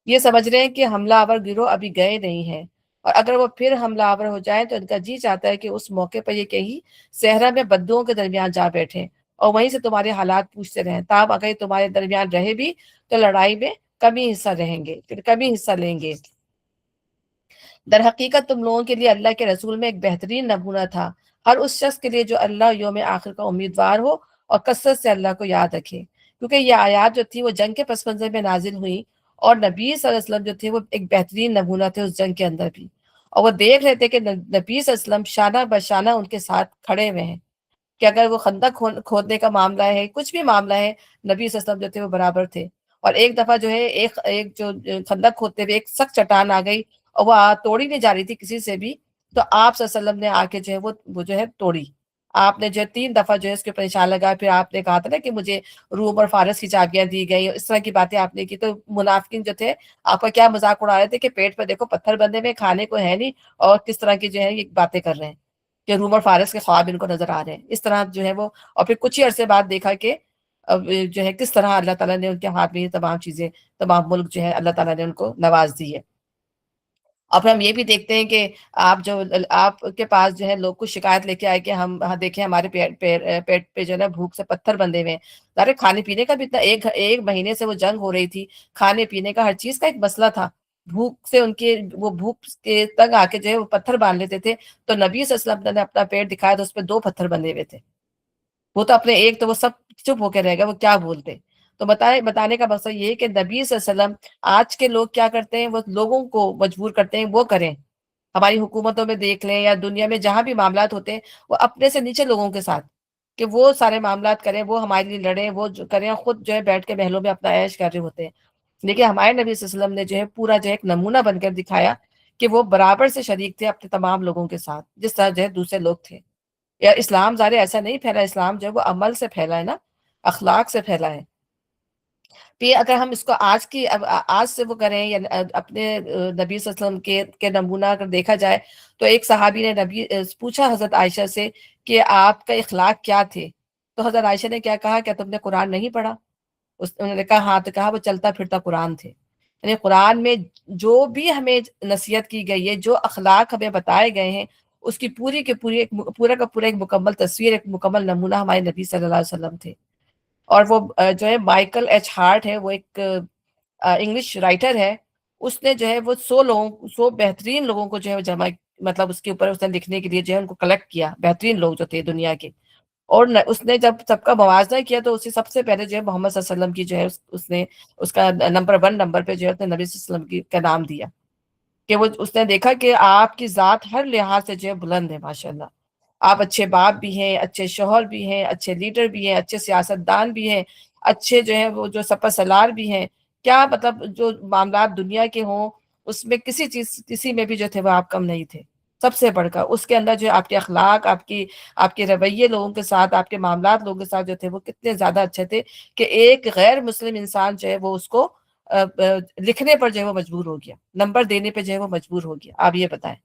یہ سمجھ رہے ہیں کہ حملہ آور گروہ ابھی گئے نہیں ہیں، اور اگر وہ پھر حملہ آور ہو جائیں تو ان کا جی چاہتا ہے کہ اس موقع پر یہ کہیں صحرا میں بدوؤں کے درمیان جا بیٹھیں اور وہیں سے تمہارے حالات پوچھتے رہیں، تاب اگر یہ تمہارے درمیان رہے بھی تو لڑائی میں کمی حصہ رہیں گے، پھر کمی حصہ لیں گے۔ در حقیقت تم لوگوں کے لیے اللہ کے رسول میں ایک بہترین نمونہ تھا، ہر اس شخص کے لیے جو اللہ یوم آخر کا امیدوار ہو اور کثرت سے اللہ کو یاد رکھے، کیونکہ یہ آیات جو تھی وہ جنگ کے پس منظر میں نازل ہوئی، اور نبی صلی اللہ علیہ وسلم جو تھے وہ ایک بہترین نمونہ تھے اس جنگ کے اندر بھی، اور وہ دیکھ رہے تھے کہ نبی صلی اللہ علیہ وسلم شانہ بشانہ ان کے ساتھ کھڑے ہوئے ہیں، کہ اگر وہ خندق کھودنے کا معاملہ ہے، کچھ بھی معاملہ ہے، نبی صلی اللہ علیہ وسلم جو تھے وہ برابر تھے۔ اور ایک دفعہ جو ہے ایک جو خندق کھودتے ہوئے ایک سخت چٹان آ گئی اور وہ توڑی نہیں جا رہی تھی کسی سے بھی، تو آپ صلی اللہ علیہ وسلم نے آ کے جو ہے وہ جو ہے توڑی، آپ نے جو ہے 3 دفعہ جو ہے اس کے اوپر نشان لگا، پھر آپ نے کہا تھا نا کہ مجھے روم اور فارس کی چابیاں دی گئی، اس طرح کی باتیں آپ نے کی، تو منافقین جو تھے آپ کا کیا مذاق اڑا رہے تھے کہ پیٹ پہ دیکھو پتھر بندھے ہوئے، کھانے کو ہے نہیں، اور کس طرح کی جو ہے یہ باتیں کر رہے ہیں کہ روم اور فارس کے خواب ان کو نظر آ رہے ہیں، اس طرح جو ہے وہ، اور پھر کچھ ہی عرصے بعد دیکھا کہ اب جو ہے کس طرح اللہ تعالیٰ نے ان کے ہاتھ میں یہ تمام چیزیں، تمام ملک جو ہے اللہ تعالیٰ نے ان کو نواز دی ہے۔ اور پھر ہم یہ بھی دیکھتے ہیں کہ آپ کے پاس جو ہے لوگ کچھ شکایت لے کے آئے کہ ہم دیکھیں ہمارے پیٹ پہ جو ہے نا بھوک سے پتھر بندھے ہوئے ہیں، ظاہر ہے کھانے پینے کا بھی اتنا، ایک مہینے سے وہ جنگ ہو رہی تھی، کھانے پینے کا ہر چیز کا ایک مسئلہ تھا، بھوک سے ان کے وہ بھوک کے تنگ آ کے جو ہے وہ پتھر باندھ لیتے تھے، تو نبی صلی اللہ علیہ وسلم نے اپنا پیٹ دکھایا تو اس پہ 2 پتھر بندھے ہوئے تھے، وہ تو اپنے ایک تو وہ سب چپ ہو کے رہ گئے، وہ کیا بولتے؟ تو بتانے کا مقصد یہ ہے کہ نبی صلی اللہ علیہ وسلم، آج کے لوگ کیا کرتے ہیں، وہ لوگوں کو مجبور کرتے ہیں وہ کریں، ہماری حکومتوں میں دیکھ لیں یا دنیا میں جہاں بھی معاملات ہوتے ہیں، وہ اپنے سے نیچے لوگوں کے ساتھ کہ وہ سارے معاملات کریں، وہ ہمارے لیے لڑیں، وہ جو کریں، خود جو ہے بیٹھ کے محلوں میں اپنا عیش کر رہے ہوتے ہیں۔ لیکن ہمارے نبی صلی اللہ علیہ وسلم نے جو ہے پورا جو ہے ایک نمونہ بن کر دکھایا کہ وہ برابر سے شریک تھے اپنے تمام لوگوں کے ساتھ، جس طرح جو ہے دوسرے لوگ تھے۔ یا اسلام ظاہر ہے ایسا نہیں پھیلا، اسلام جو ہے وہ عمل سے پھیلا ہے نا، اخلاق سے پھیلا ہے۔ پھر اگر ہم اس کو آج سے وہ کریں یا اپنے نبی صلی اللہ علیہ وسلم کے نمونہ اگر دیکھا جائے، تو ایک صحابی نے پوچھا حضرت عائشہ سے کہ آپ کا اخلاق کیا تھے؟ تو حضرت عائشہ نے کیا کہا، کیا تم نے قرآن نہیں پڑھا؟ انہوں نے کہا ہاں، تو کہا وہ چلتا پھرتا قرآن تھے، یعنی قرآن میں جو بھی ہمیں نصیحت کی گئی ہے، جو اخلاق ہمیں بتائے گئے ہیں، اس کی پوری کی پوری پورا کا پورا ایک مکمل تصویر، ایک مکمل نمونہ ہمارے نبی صلی اللہ علیہ وسلم تھے۔ اور وہ جو ہے مائیکل ایچ ہارٹ ہے، وہ ایک انگلش رائٹر ہے، اس نے جو ہے وہ 100 بہترین لوگوں کو جو ہے وہ جمع، مطلب اس کے اوپر اس نے لکھنے کے لیے جو ہے ان کو کلیکٹ کیا، بہترین لوگ جو تھے دنیا کے، اور اس نے جب سب کا موازنہ کیا تو اسی سب سے پہلے جو ہے محمد صلی اللہ علیہ وسلم کی جو ہے اس نے اس کا نمبر 1 نمبر پہ جو ہے نبی صلی اللہ علیہ وسلم کی کا نام دیا، کہ وہ اس نے دیکھا کہ آپ کی ذات ہر لحاظ سے جو ہے بلند ہے، ماشاءاللہ، آپ اچھے باپ بھی ہیں، اچھے شوہر بھی ہیں، اچھے لیڈر بھی ہیں، اچھے سیاست دان بھی ہیں، اچھے جو ہیں وہ جو سپر سالار بھی ہیں، کیا مطلب جو معاملات دنیا کے ہوں اس میں کسی میں بھی جو تھے وہ آپ کم نہیں تھے، سب سے بڑھ کر اس کے اندر جو آپ کے اخلاق، آپ کے رویے لوگوں کے ساتھ، آپ کے معاملات لوگوں کے ساتھ جو تھے وہ کتنے زیادہ اچھے تھے کہ ایک غیر مسلم انسان جو ہے وہ اس کو لکھنے پر جو ہے وہ مجبور ہو گیا، نمبر دینے پہ جو ہے وہ مجبور ہو گیا۔ آپ یہ بتائیں،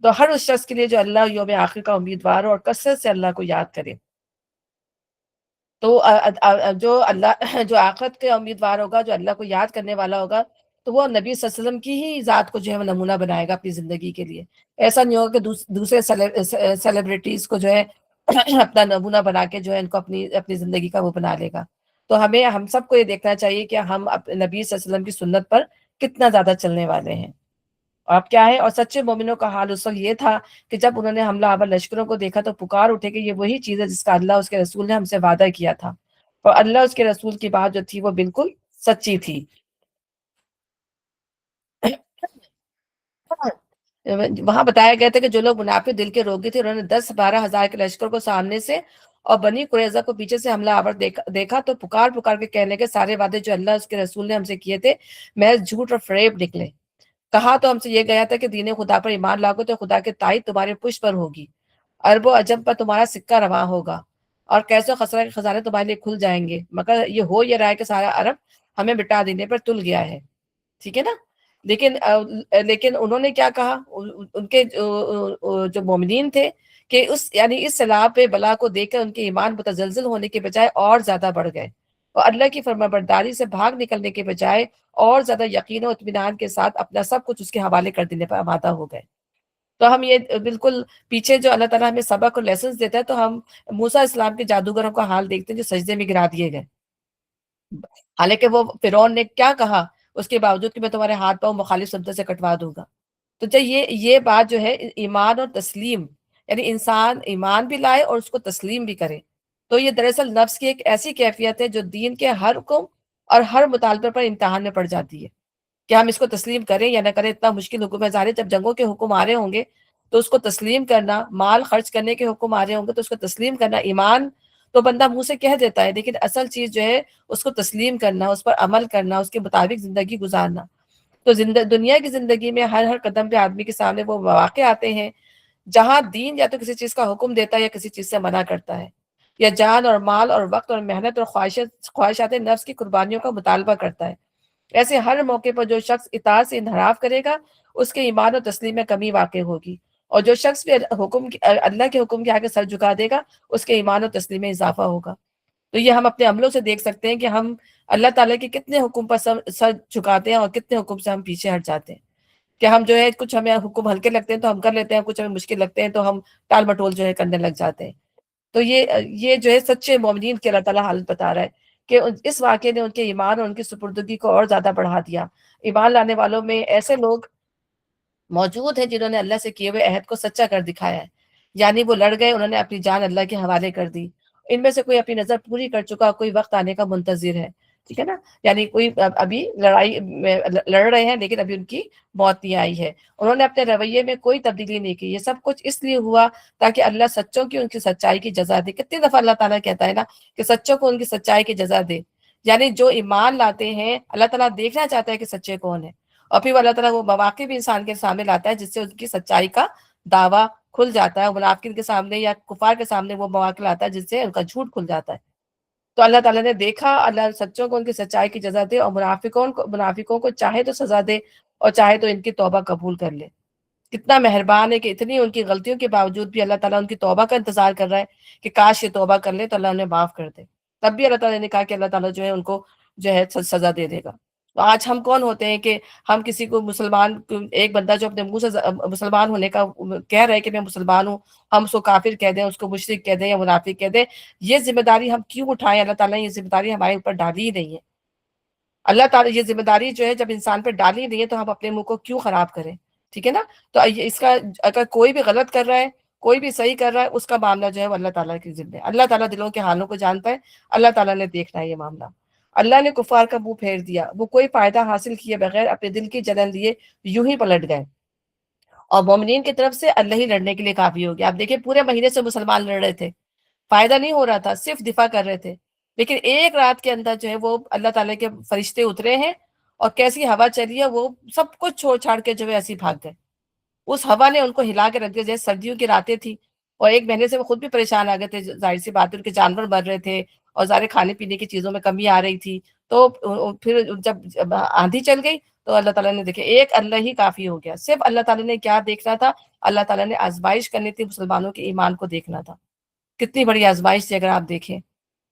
تو ہر اس شخص کے لیے جو اللہ یوم آخر کا امیدوار ہو اور کثرت سے اللہ کو یاد کرے، تو جو اللہ جو آخرت کے امیدوار ہوگا، جو اللہ کو یاد کرنے والا ہوگا، تو وہ نبی صلی اللہ علیہ وسلم کی ہی ذات کو جو ہے وہ نمونہ بنائے گا اپنی زندگی کے لیے۔ ایسا نہیں ہوگا کہ دوسرے سیلیبریٹیز کو جو ہے اپنا نمونہ بنا کے جو ہے ان کو اپنی زندگی کا وہ بنا لے گا۔ تو ہم سب کو یہ دیکھنا چاہیے کہ ہم نبی صلی اللہ علیہ وسلم کی سنت پر کتنا زیادہ چلنے والے ہیں، اور اب کیا ہے۔ اور سچے مومنوں کا حال اس وقت یہ تھا کہ جب انہوں نے حملہ آور لشکروں کو دیکھا تو پکار اٹھے کہ یہ وہی چیز ہے جس کا اللہ اس کے رسول نے ہم سے وعدہ کیا تھا، اور اللہ اس کے رسول کی بات جو تھی وہ بالکل سچی تھی۔ وہاں بتایا گیا تھا کہ جو لوگ منافق دل کے روگی تھے، انہوں نے 10-12 ہزار کے لشکر کو سامنے سے اور بنی قریظہ کو پیچھے سے حملہ آور دیکھا تو پکار پکار کے کہنے کے سارے وعدے جو اللہ اس کے رسول نے ہم سے کیے تھے محض جھوٹ اور فریب نکلے۔ کہا تو ہم سے یہ گیا تھا کہ دین خدا پر ایمان لاؤ تو خدا کے تائید تمہارے پشت پر ہوگی، عرب و عجم پر تمہارا سکہ رواں ہوگا، اور کیسے خسرہ کے خزانے تمہارے لیے کھل جائیں گے، مگر یہ ہو یہ رہا ہے کہ سارا عرب ہمیں مٹا دینے پر تل گیا ہے، ٹھیک ہے نا۔ لیکن انہوں نے کیا کہا، ان کے جو مومنین تھے، کہ یعنی اس صلاح پہ بلا کو دیکھ کر ان کے ایمان متزلزل ہونے کے بجائے اور زیادہ بڑھ گئے، اور اللہ کی فرما برداری سے بھاگ نکلنے کے بجائے اور زیادہ یقین و اطمینان کے ساتھ اپنا سب کچھ اس کے حوالے کر دینے پر آمادہ ہو گئے۔ تو ہم یہ بالکل پیچھے جو اللہ تعالیٰ ہمیں سبق اور لیسنس دیتا ہے، تو ہم موسیٰ اسلام کے جادوگروں کا حال دیکھتے ہیں جو سجدے میں گرا دیے گئے، حالانکہ وہ فرعون نے کیا کہا، اس کے باوجود کہ میں تمہارے ہاتھ پاؤں مخالف سمتوں سے کٹوا دوں گا۔ تو جب یہ بات جو ہے ایمان اور تسلیم، یعنی انسان ایمان بھی لائے اور اس کو تسلیم بھی کرے، تو یہ دراصل نفس کی ایک ایسی کیفیت ہے جو دین کے ہر حکم اور ہر مطالبے پر امتحان میں پڑ جاتی ہے، کہ ہم اس کو تسلیم کریں یا نہ کریں۔ اتنا مشکل حکم ہے، ظاہر ہے جب جنگوں کے حکم آ رہے ہوں گے تو اس کو تسلیم کرنا، مال خرچ کرنے کے حکم آ رہے ہوں گے تو اس کو تسلیم کرنا، ایمان تو بندہ منہ سے کہہ دیتا ہے، لیکن اصل چیز جو ہے اس کو تسلیم کرنا، اس پر عمل کرنا، اس کے مطابق زندگی گزارنا۔ تو دنیا کی زندگی میں ہر قدم پہ آدمی کے سامنے وہ مواقع آتے ہیں جہاں دین یا تو کسی چیز کا حکم دیتا ہے یا کسی چیز سے منع کرتا ہے، یا جان اور مال اور وقت اور محنت اور خواہشات نفس کی قربانیوں کا مطالبہ کرتا ہے، ایسے ہر موقع پر جو شخص اطاعت سے انحراف کرے گا اس کے ایمان و تسلیم میں کمی واقع ہوگی، اور جو شخص بھی اللہ کے حکم کے آگے سر جھکا دے گا اس کے ایمان و تسلیم میں اضافہ ہوگا۔ تو یہ ہم اپنے عملوں سے دیکھ سکتے ہیں کہ ہم اللہ تعالیٰ کے کتنے حکم پر سر جھکاتے ہیں اور کتنے حکم سے ہم پیچھے ہٹ جاتے ہیں، کہ ہم جو ہے کچھ ہمیں حکم ہلکے لگتے ہیں تو ہم کر لیتے ہیں، کچھ ہمیں مشکل لگتے ہیں تو ہم ٹال مٹول جو ہے کرنے لگ جاتے ہیں۔ تو یہ جو ہے سچے مومنین کی اللہ تعالیٰ حالت بتا رہا ہے کہ اس واقعے نے ان کے ایمان اور ان کی سپردگی کو اور زیادہ بڑھا دیا۔ ایمان لانے والوں میں ایسے لوگ موجود ہیں جنہوں نے اللہ سے کیے ہوئے عہد کو سچا کر دکھایا ہے، یعنی وہ لڑ گئے، انہوں نے اپنی جان اللہ کے حوالے کر دی۔ ان میں سے کوئی اپنی نظر پوری کر چکا، کوئی وقت آنے کا منتظر ہے، ٹھیک ہے نا، یعنی کوئی ابھی لڑائی میں لڑ رہے ہیں لیکن ابھی ان کی موت نہیں آئی ہے۔ انہوں نے اپنے رویے میں کوئی تبدیلی نہیں کی، یہ سب کچھ اس لیے ہوا تاکہ اللہ سچوں کی ان کی سچائی کی جزا دے۔ کتنی دفعہ اللہ تعالیٰ کہتا ہے نا کہ سچوں کو ان کی سچائی کی جزا دے، یعنی جو ایمان لاتے ہیں اللہ تعالیٰ دیکھنا چاہتا ہے کہ سچے کون ہیں، اور پھر اللہ تعالیٰ وہ مواقع بھی انسان کے سامنے لاتا ہے جس سے ان کی سچائی کا دعویٰ کھل جاتا ہے، منافقین کے سامنے یا کفار کے سامنے وہ مواقع لاتا ہے جس سے ان کا جھوٹ کھل جاتا ہے۔ تو اللہ تعالیٰ نے دیکھا، اللہ سچوں کو ان کی سچائی کی جزا دے اور منافقوں کو چاہے تو سزا دے اور چاہے تو ان کی توبہ قبول کر لے۔ کتنا مہربان ہے کہ اتنی ان کی غلطیوں کے باوجود بھی اللہ تعالیٰ ان کی توبہ کا انتظار کر رہا ہے کہ کاش یہ توبہ کر لے تو اللہ انہیں معاف کر دے۔ تب بھی اللہ تعالیٰ نے کہا کہ اللہ تعالیٰ جو ہے ان کو جو ہے سزا دے دے گا۔ تو آج ہم کون ہوتے ہیں کہ ہم کسی کو ایک بندہ جو اپنے منہ سے مسلمان ہونے کا کہہ رہے کہ میں مسلمان ہوں، ہم اس کو کافر کہہ دیں، اس کو مشرک کہہ دیں یا منافق کہہ دیں، یہ ذمہ داری ہم کیوں اٹھائیں؟ اللہ تعالیٰ نے یہ ذمہ داری ہمارے اوپر ڈالی ہی نہیں ہے۔ اللہ تعالیٰ یہ ذمہ داری جو ہے جب انسان پہ ڈالی نہیں ہے تو ہم اپنے منہ کو کیوں خراب کریں؟ ٹھیک ہے نا؟ تو اس کا اگر کوئی بھی غلط کر رہا ہے، کوئی بھی صحیح کر رہا ہے، اس کا معاملہ جو ہے وہ اللہ تعالیٰ کی ذمہ ہے۔ اللہ تعالیٰ دلوں کے حالوں کو جانتا ہے، اللہ تعالیٰ نے دیکھنا ہے یہ معاملہ۔ اللہ نے کفار کا منہ پھیر دیا، وہ کوئی فائدہ حاصل کیے بغیر اپنے دل کی جلن لیے یوں ہی پلٹ گئے، اور مومنین کی طرف سے اللہ ہی لڑنے کے لیے کافی ہو گیا۔ آپ دیکھیں پورے مہینے سے مسلمان لڑ رہے تھے، فائدہ نہیں ہو رہا تھا، صرف دفاع کر رہے تھے، لیکن ایک رات کے اندر جو ہے وہ اللہ تعالیٰ کے فرشتے اترے ہیں اور کیسی ہوا چلی ہے، وہ سب کچھ چھوڑ چھاڑ کے جو ہے ایسے بھاگ گئے۔ اس ہوا نے ان کو ہلا کے رکھ دیا، جیسے سردیوں کی راتیں تھی، اور ایک مہینے سے وہ خود بھی پریشان آ گئے تھے، ظاہر سی بات ہے ان کے جانور مر رہے تھے اور ظاہر کھانے پینے کی چیزوں میں کمی آ رہی تھی۔ تو پھر جب آندھی چل گئی تو اللہ تعالیٰ نے دیکھے ایک اللہ ہی کافی ہو گیا۔ صرف اللہ تعالیٰ نے کیا دیکھنا تھا؟ اللہ تعالیٰ نے آزمائش کرنی تھی، مسلمانوں کے ایمان کو دیکھنا تھا۔ کتنی بڑی آزمائش تھی اگر آپ دیکھیں،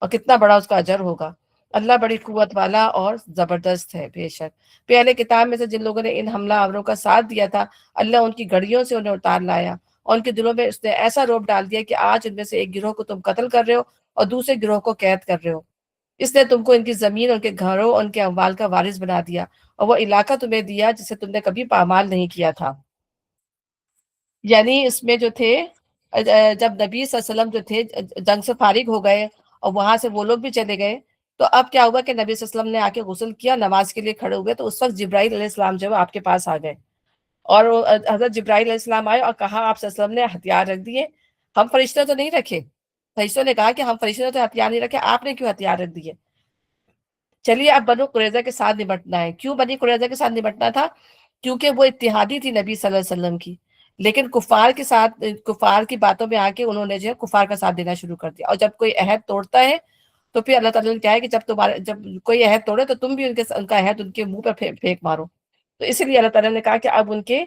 اور کتنا بڑا اس کا اجر ہوگا۔ اللہ بڑی قوت والا اور زبردست ہے بے شک۔ پہلے کتاب میں سے جن لوگوں نے ان حملہ آوروں کا ساتھ دیا تھا، اللہ ان کی گڑیوں سے انہیں اتار لایا، اور ان کے دلوں میں اس نے ایسا روب ڈال دیا کہ آج ان میں سے ایک گروہ کو تم قتل کر رہے ہو اور دوسرے گروہ کو قید کر رہے ہو۔ اس نے تم کو ان کی زمین، ان کے گھروں، ان کے اموال کا وارث بنا دیا، اور وہ علاقہ تمہیں دیا جسے تم نے کبھی پامال نہیں کیا تھا۔ یعنی اس میں جو تھے جب نبی صلی اللہ علیہ وسلم جو تھے جنگ سے فارغ ہو گئے اور وہاں سے وہ لوگ بھی چلے گئے، تو اب کیا ہوا کہ نبی صلی اللہ علیہ وسلم نے آ کے غسل کیا، نماز کے لیے کھڑے ہوئے، تو اس وقت جبرائیل علیہ السلام جو ہے آپ کے پاس آ گئے، اور حضرت جبرائیل علیہ السلام آئے اور کہا آپ صلی اللہ علیہ وسلم نے ہتھیار رکھ دیے، ہم فرشتے تو نہیں رکھے۔ فرشتوں نے کہا کہ ہم فرشتے نے تو ہتھیار نہیں رکھے، آپ نے کیوں ہتھیار رکھ دیے؟ چلیے اب بنو قریظہ کے ساتھ نمٹنا ہے۔ کیوں بنی قریظہ کے ساتھ نمٹنا تھا؟ کیونکہ وہ اتحادی تھی نبی صلی اللہ علیہ وسلم کی، لیکن کفار کے ساتھ، کفار کی باتوں میں آ کے انہوں نے جو ہے کفار کا ساتھ دینا شروع کر دیا، اور جب کوئی عہد توڑتا ہے تو پھر اللہ تعالیٰ نے کہا ہے کہ جب کوئی عہد توڑے تو تم بھی ان کا عہد ان کے منہ پہ پھینک مارو۔ تو اسی لیے اللہ تعالیٰ نے کہا کہ اب ان کے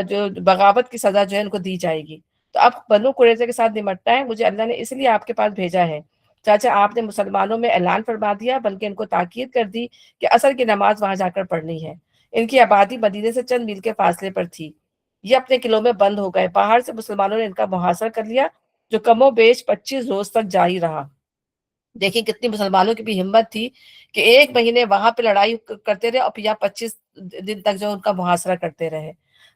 جو بغاوت کی سزا جو ہے ان کو دی جائے گی۔ تو اب بنو قریظہ کے ساتھ نمٹنا ہے، مجھے اللہ نے اس لیے آپ کے پاس بھیجا ہے۔ چاچا آپ نے مسلمانوں میں اعلان فرما دیا، بلکہ ان کو تاکید کر دی کہ عصر کی نماز وہاں جا کر پڑھنی ہے۔ ان کی آبادی مدینے سے چند میل کے فاصلے پر تھی۔ یہ اپنے قلعوں میں بند ہو گئے، باہر سے مسلمانوں نے ان کا محاصرہ کر لیا، جو کم و بیش 25 روز تک جاری رہا۔ دیکھیں کتنی مسلمانوں کی بھی ہمت تھی کہ ایک مہینے وہاں پہ لڑائی کرتے رہے اور پھر یہاں 25 دن تک جو ان کا محاصرہ کرتے رہے۔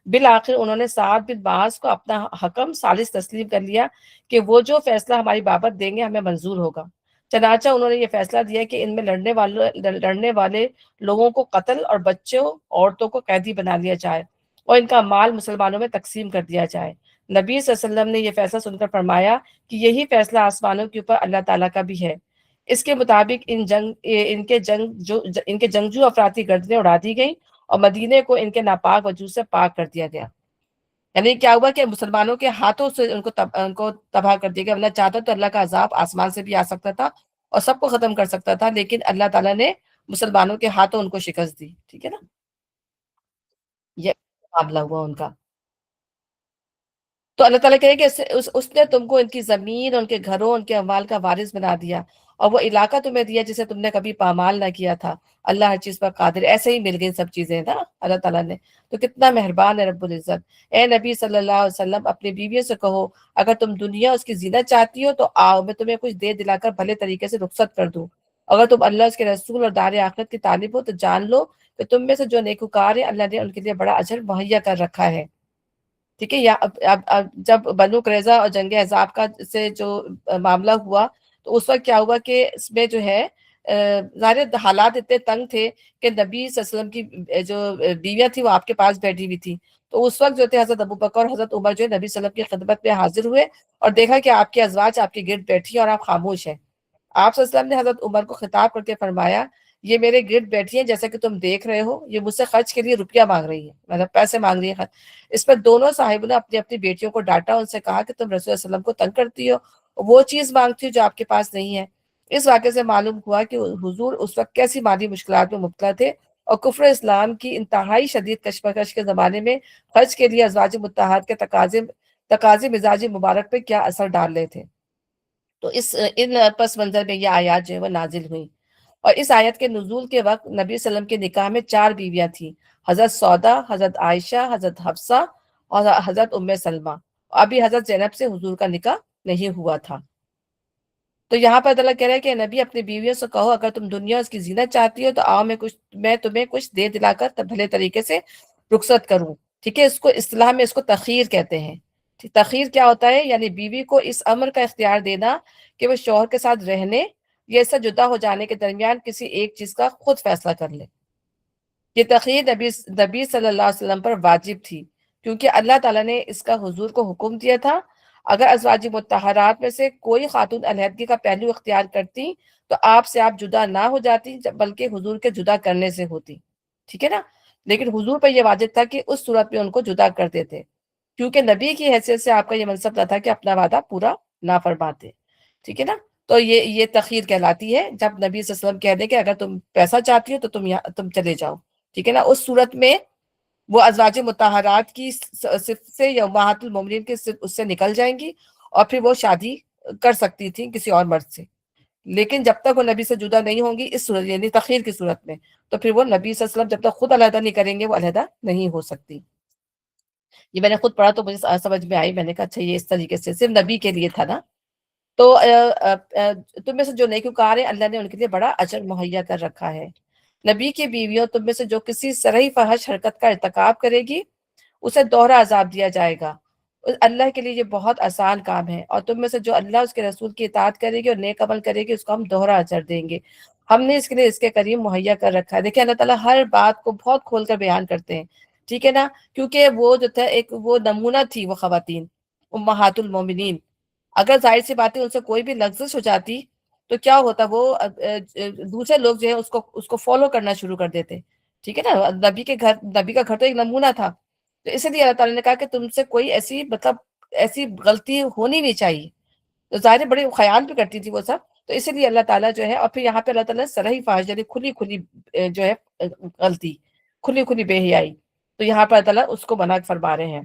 بالآخر انہوں نے سعد بن معاذ کو اپنا حکم ثالث تسلیم کر لیا کہ وہ جو فیصلہ ہماری بابت دیں گے ہمیں منظور ہوگا۔ چنانچہ انہوں نے یہ فیصلہ دیا کہ ان میں لڑنے والے لوگوں کو قتل اور بچوں عورتوں کو قیدی بنا لیا جائے اور ان کا مال مسلمانوں میں تقسیم کر دیا جائے۔ نبی صلی اللہ علیہ وسلم نے یہ فیصلہ سن کر فرمایا کہ یہی فیصلہ آسمانوں کے اوپر اللہ تعالیٰ کا بھی ہے۔ اس کے مطابق ان کے جنگجو افراطی گردنیں اڑا دی گئیں اور مدینے کو ان کے ناپاک وجود سے پاک کر دیا گیا۔ یعنی کیا ہوا کہ مسلمانوں کے ہاتھوں سے ان کو تباہ کر دیا گیا، اللہ چاہتا تو اللہ کا عذاب آسمان سے بھی آ سکتا تھا اور سب کو ختم کر سکتا تھا، لیکن اللہ تعالیٰ نے مسلمانوں کے ہاتھوں ان کو شکست دی، ٹھیک ہے نا؟ یہ معاملہ ہوا ان کا. تو اللہ تعالیٰ کہے کہ اس نے تم کو ان کی زمین، ان کے گھروں، ان کے اموال کا وارث بنا دیا، اور وہ علاقہ تمہیں دیا جسے تم نے کبھی پامال نہ کیا تھا. اللہ ہر چیز پر قادر ہے. ایسے ہی مل گئی سب چیزیں نا اللہ تعالیٰ نے. تو کتنا مہربان ہے رب العزت. اے نبی صلی اللہ علیہ وسلم، اپنی بیویوں سے کہو اگر تم دنیا اس کی زینت چاہتی ہو تو آؤ، میں تمہیں کچھ دے دلا کر بھلے طریقے سے رخصت کر دوں. اگر تم اللہ اس کے رسول اور دار آخرت کی طالب ہو تو جان لو کہ تم میں سے جو نیکوکار ہے اللہ نے ان کے لیے بڑا اجر مہیا کر رکھا ہے. ٹھیک ہے. یا اب جب بنو قریظہ اور جنگ احزاب کا سے جو معاملہ ہوا تو اس وقت کیا ہوا کہ اس میں جو ہے ظاہر حالات اتنے تنگ تھے کہ نبی صلی اللہ علیہ وسلم کی جو بیویاں تھی وہ آپ کے پاس بیٹھی ہوئی تھی. تو اس وقت جو تھے حضرت ابوبکر اور حضرت عمر جو ہے نبی صلی اللہ علیہ وسلم کی خدمت میں حاضر ہوئے اور دیکھا کہ آپ کے ازواج آپ کے گرد بیٹھی ہیں اور آپ خاموش ہیں. آپ صلی اللہ علیہ وسلم نے حضرت عمر کو خطاب کر کے فرمایا یہ میرے گرد بیٹھی ہیں جیسا کہ تم دیکھ رہے ہو، یہ مجھ سے خرچ کے لیے روپیہ مانگ رہی ہے، مطلب پیسے مانگ رہی ہے. اس پر دونوں صاحبوں نے اپنی اپنی بیٹیوں کو ڈانٹا، ان سے کہا کہ تم رسول اللہ علیہ وسلم کو تنگ کرتی ہو، وہ چیز مانگتی ہو جو آپ کے پاس نہیں ہے. اس واقعے سے معلوم ہوا کہ حضور اس وقت کیسی مالی مشکلات میں مبتلا تھے اور کفر اسلام کی انتہائی شدید کشمکش کے زمانے میں خرچ کے لیے ازواج مطہرات کے تقاضے مزاج مبارک پہ کیا اثر ڈال رہے تھے. تو ان پس منظر میں یہ آیات جو ہے وہ نازل ہوئی. اور اس آیت کے نزول کے وقت نبی صلی اللہ علیہ وسلم کے نکاح میں 4 بیویاں تھیں، حضرت سودا، حضرت عائشہ، حضرت حفصہ اور حضرت ام سلمہ. ابھی حضرت زینب سے حضور کا نکاح نہیں ہوا تھا. تو یہاں پر اللہ کہہ رہا ہے کہ نبی اپنی بیویوں سے کہو اگر تم دنیا اس کی زینت چاہتی ہو تو آؤ میں تمہیں کچھ دے دلا کر بھلے طریقے سے رخصت کروں. ٹھیک ہے. اس کو اصطلاح میں اس کو تخیر کہتے ہیں. تخیر کیا ہوتا ہے؟ یعنی بیوی کو اس امر کا اختیار دینا کہ وہ شوہر کے ساتھ رہنے یا اس سے جدا ہو جانے کے درمیان کسی ایک چیز کا خود فیصلہ کر لے. یہ تخیر نبی صلی اللہ علیہ وسلم پر واجب تھی کیونکہ اللہ تعالیٰ نے اس کا حضور کو حکم دیا تھا. اگر ازواج مطہرات میں سے کوئی خاتون علیحدگی کا پہلو اختیار کرتی تو آپ سے آپ جدا نہ ہو جاتی بلکہ حضور کے جدا کرنے سے ہوتی. ٹھیک ہے نا. لیکن حضور پر یہ واجب تھا کہ اس صورت میں ان کو جدا کر دیتے کیونکہ نبی کی حیثیت سے آپ کا یہ منصب نہ تھا کہ اپنا وعدہ پورا نہ فرماتے. ٹھیک ہے نا. تو یہ تخیر کہلاتی ہے جب نبی صلی اللہ علیہ وسلم کہہ دے کہ اگر تم پیسہ چاہتی ہو تو تم چلے جاؤ. ٹھیک ہے نا. اس صورت میں وہ ازواج مطہرات کی صفت سے یا امہات المومنین کی صفت اس سے نکل جائیں گی اور پھر وہ شادی کر سکتی تھی کسی اور مرد سے. لیکن جب تک وہ نبی سے جدا نہیں ہوں گی اس صورت یعنی تخیر کی صورت میں تو پھر وہ نبی صلی اللہ علیہ وسلم جب تک خود علیحدہ نہیں کریں گے وہ علیحدہ نہیں ہو سکتی. یہ میں نے خود پڑھا تو مجھے سمجھ میں آئی. میں نے کہا اچھا یہ اس طریقے سے صرف نبی کے لیے تھا نا. تو تم میں سے جو نیکوکار ہیں اللہ نے ان کے لیے بڑا اجر مہیا کر رکھا ہے. نبی کی بیویوں تم میں سے جو کسی صریح فحش حرکت کا ارتکاب کرے گی اسے دوہرا عذاب دیا جائے گا. اللہ کے لیے یہ بہت آسان کام ہے. اور تم میں سے جو اللہ اس کے رسول کی اطاعت کرے گی اور نیک عمل کرے گی اس کو ہم دوہرا اجر دیں گے. ہم نے اس کے لیے اس کے کریم مہیا کر رکھا ہے. دیکھیں اللہ تعالیٰ ہر بات کو بہت کھول کر بیان کرتے ہیں. ٹھیک ہے نا. کیونکہ وہ جو تھا ایک وہ نمونہ تھی وہ خواتین امہات المومنین. اگر ظاہر سی باتیں ان سے کوئی بھی لغزش ہو جاتی تو کیا ہوتا وہ دوسرے لوگ جو ہے اس کو فالو کرنا شروع کر دیتے. ٹھیک ہے نا. نبی کا گھر تو ایک نمونہ تھا. تو اسی لیے اللہ تعالیٰ نے کہا کہ تم سے کوئی ایسی غلطی ہونی نہیں چاہیے. تو ظاہر بڑے خیال بھی کرتی تھی وہ سب. تو اسی لیے اللہ تعالیٰ جو ہے اور پھر یہاں پہ اللہ تعالیٰ صریح فاحش یعنی کھلی کھلی جو ہے غلطی کھلی کھلی بے حیائی تو یہاں پر اللہ تعالیٰ اس کو منع فرما رہے ہیں.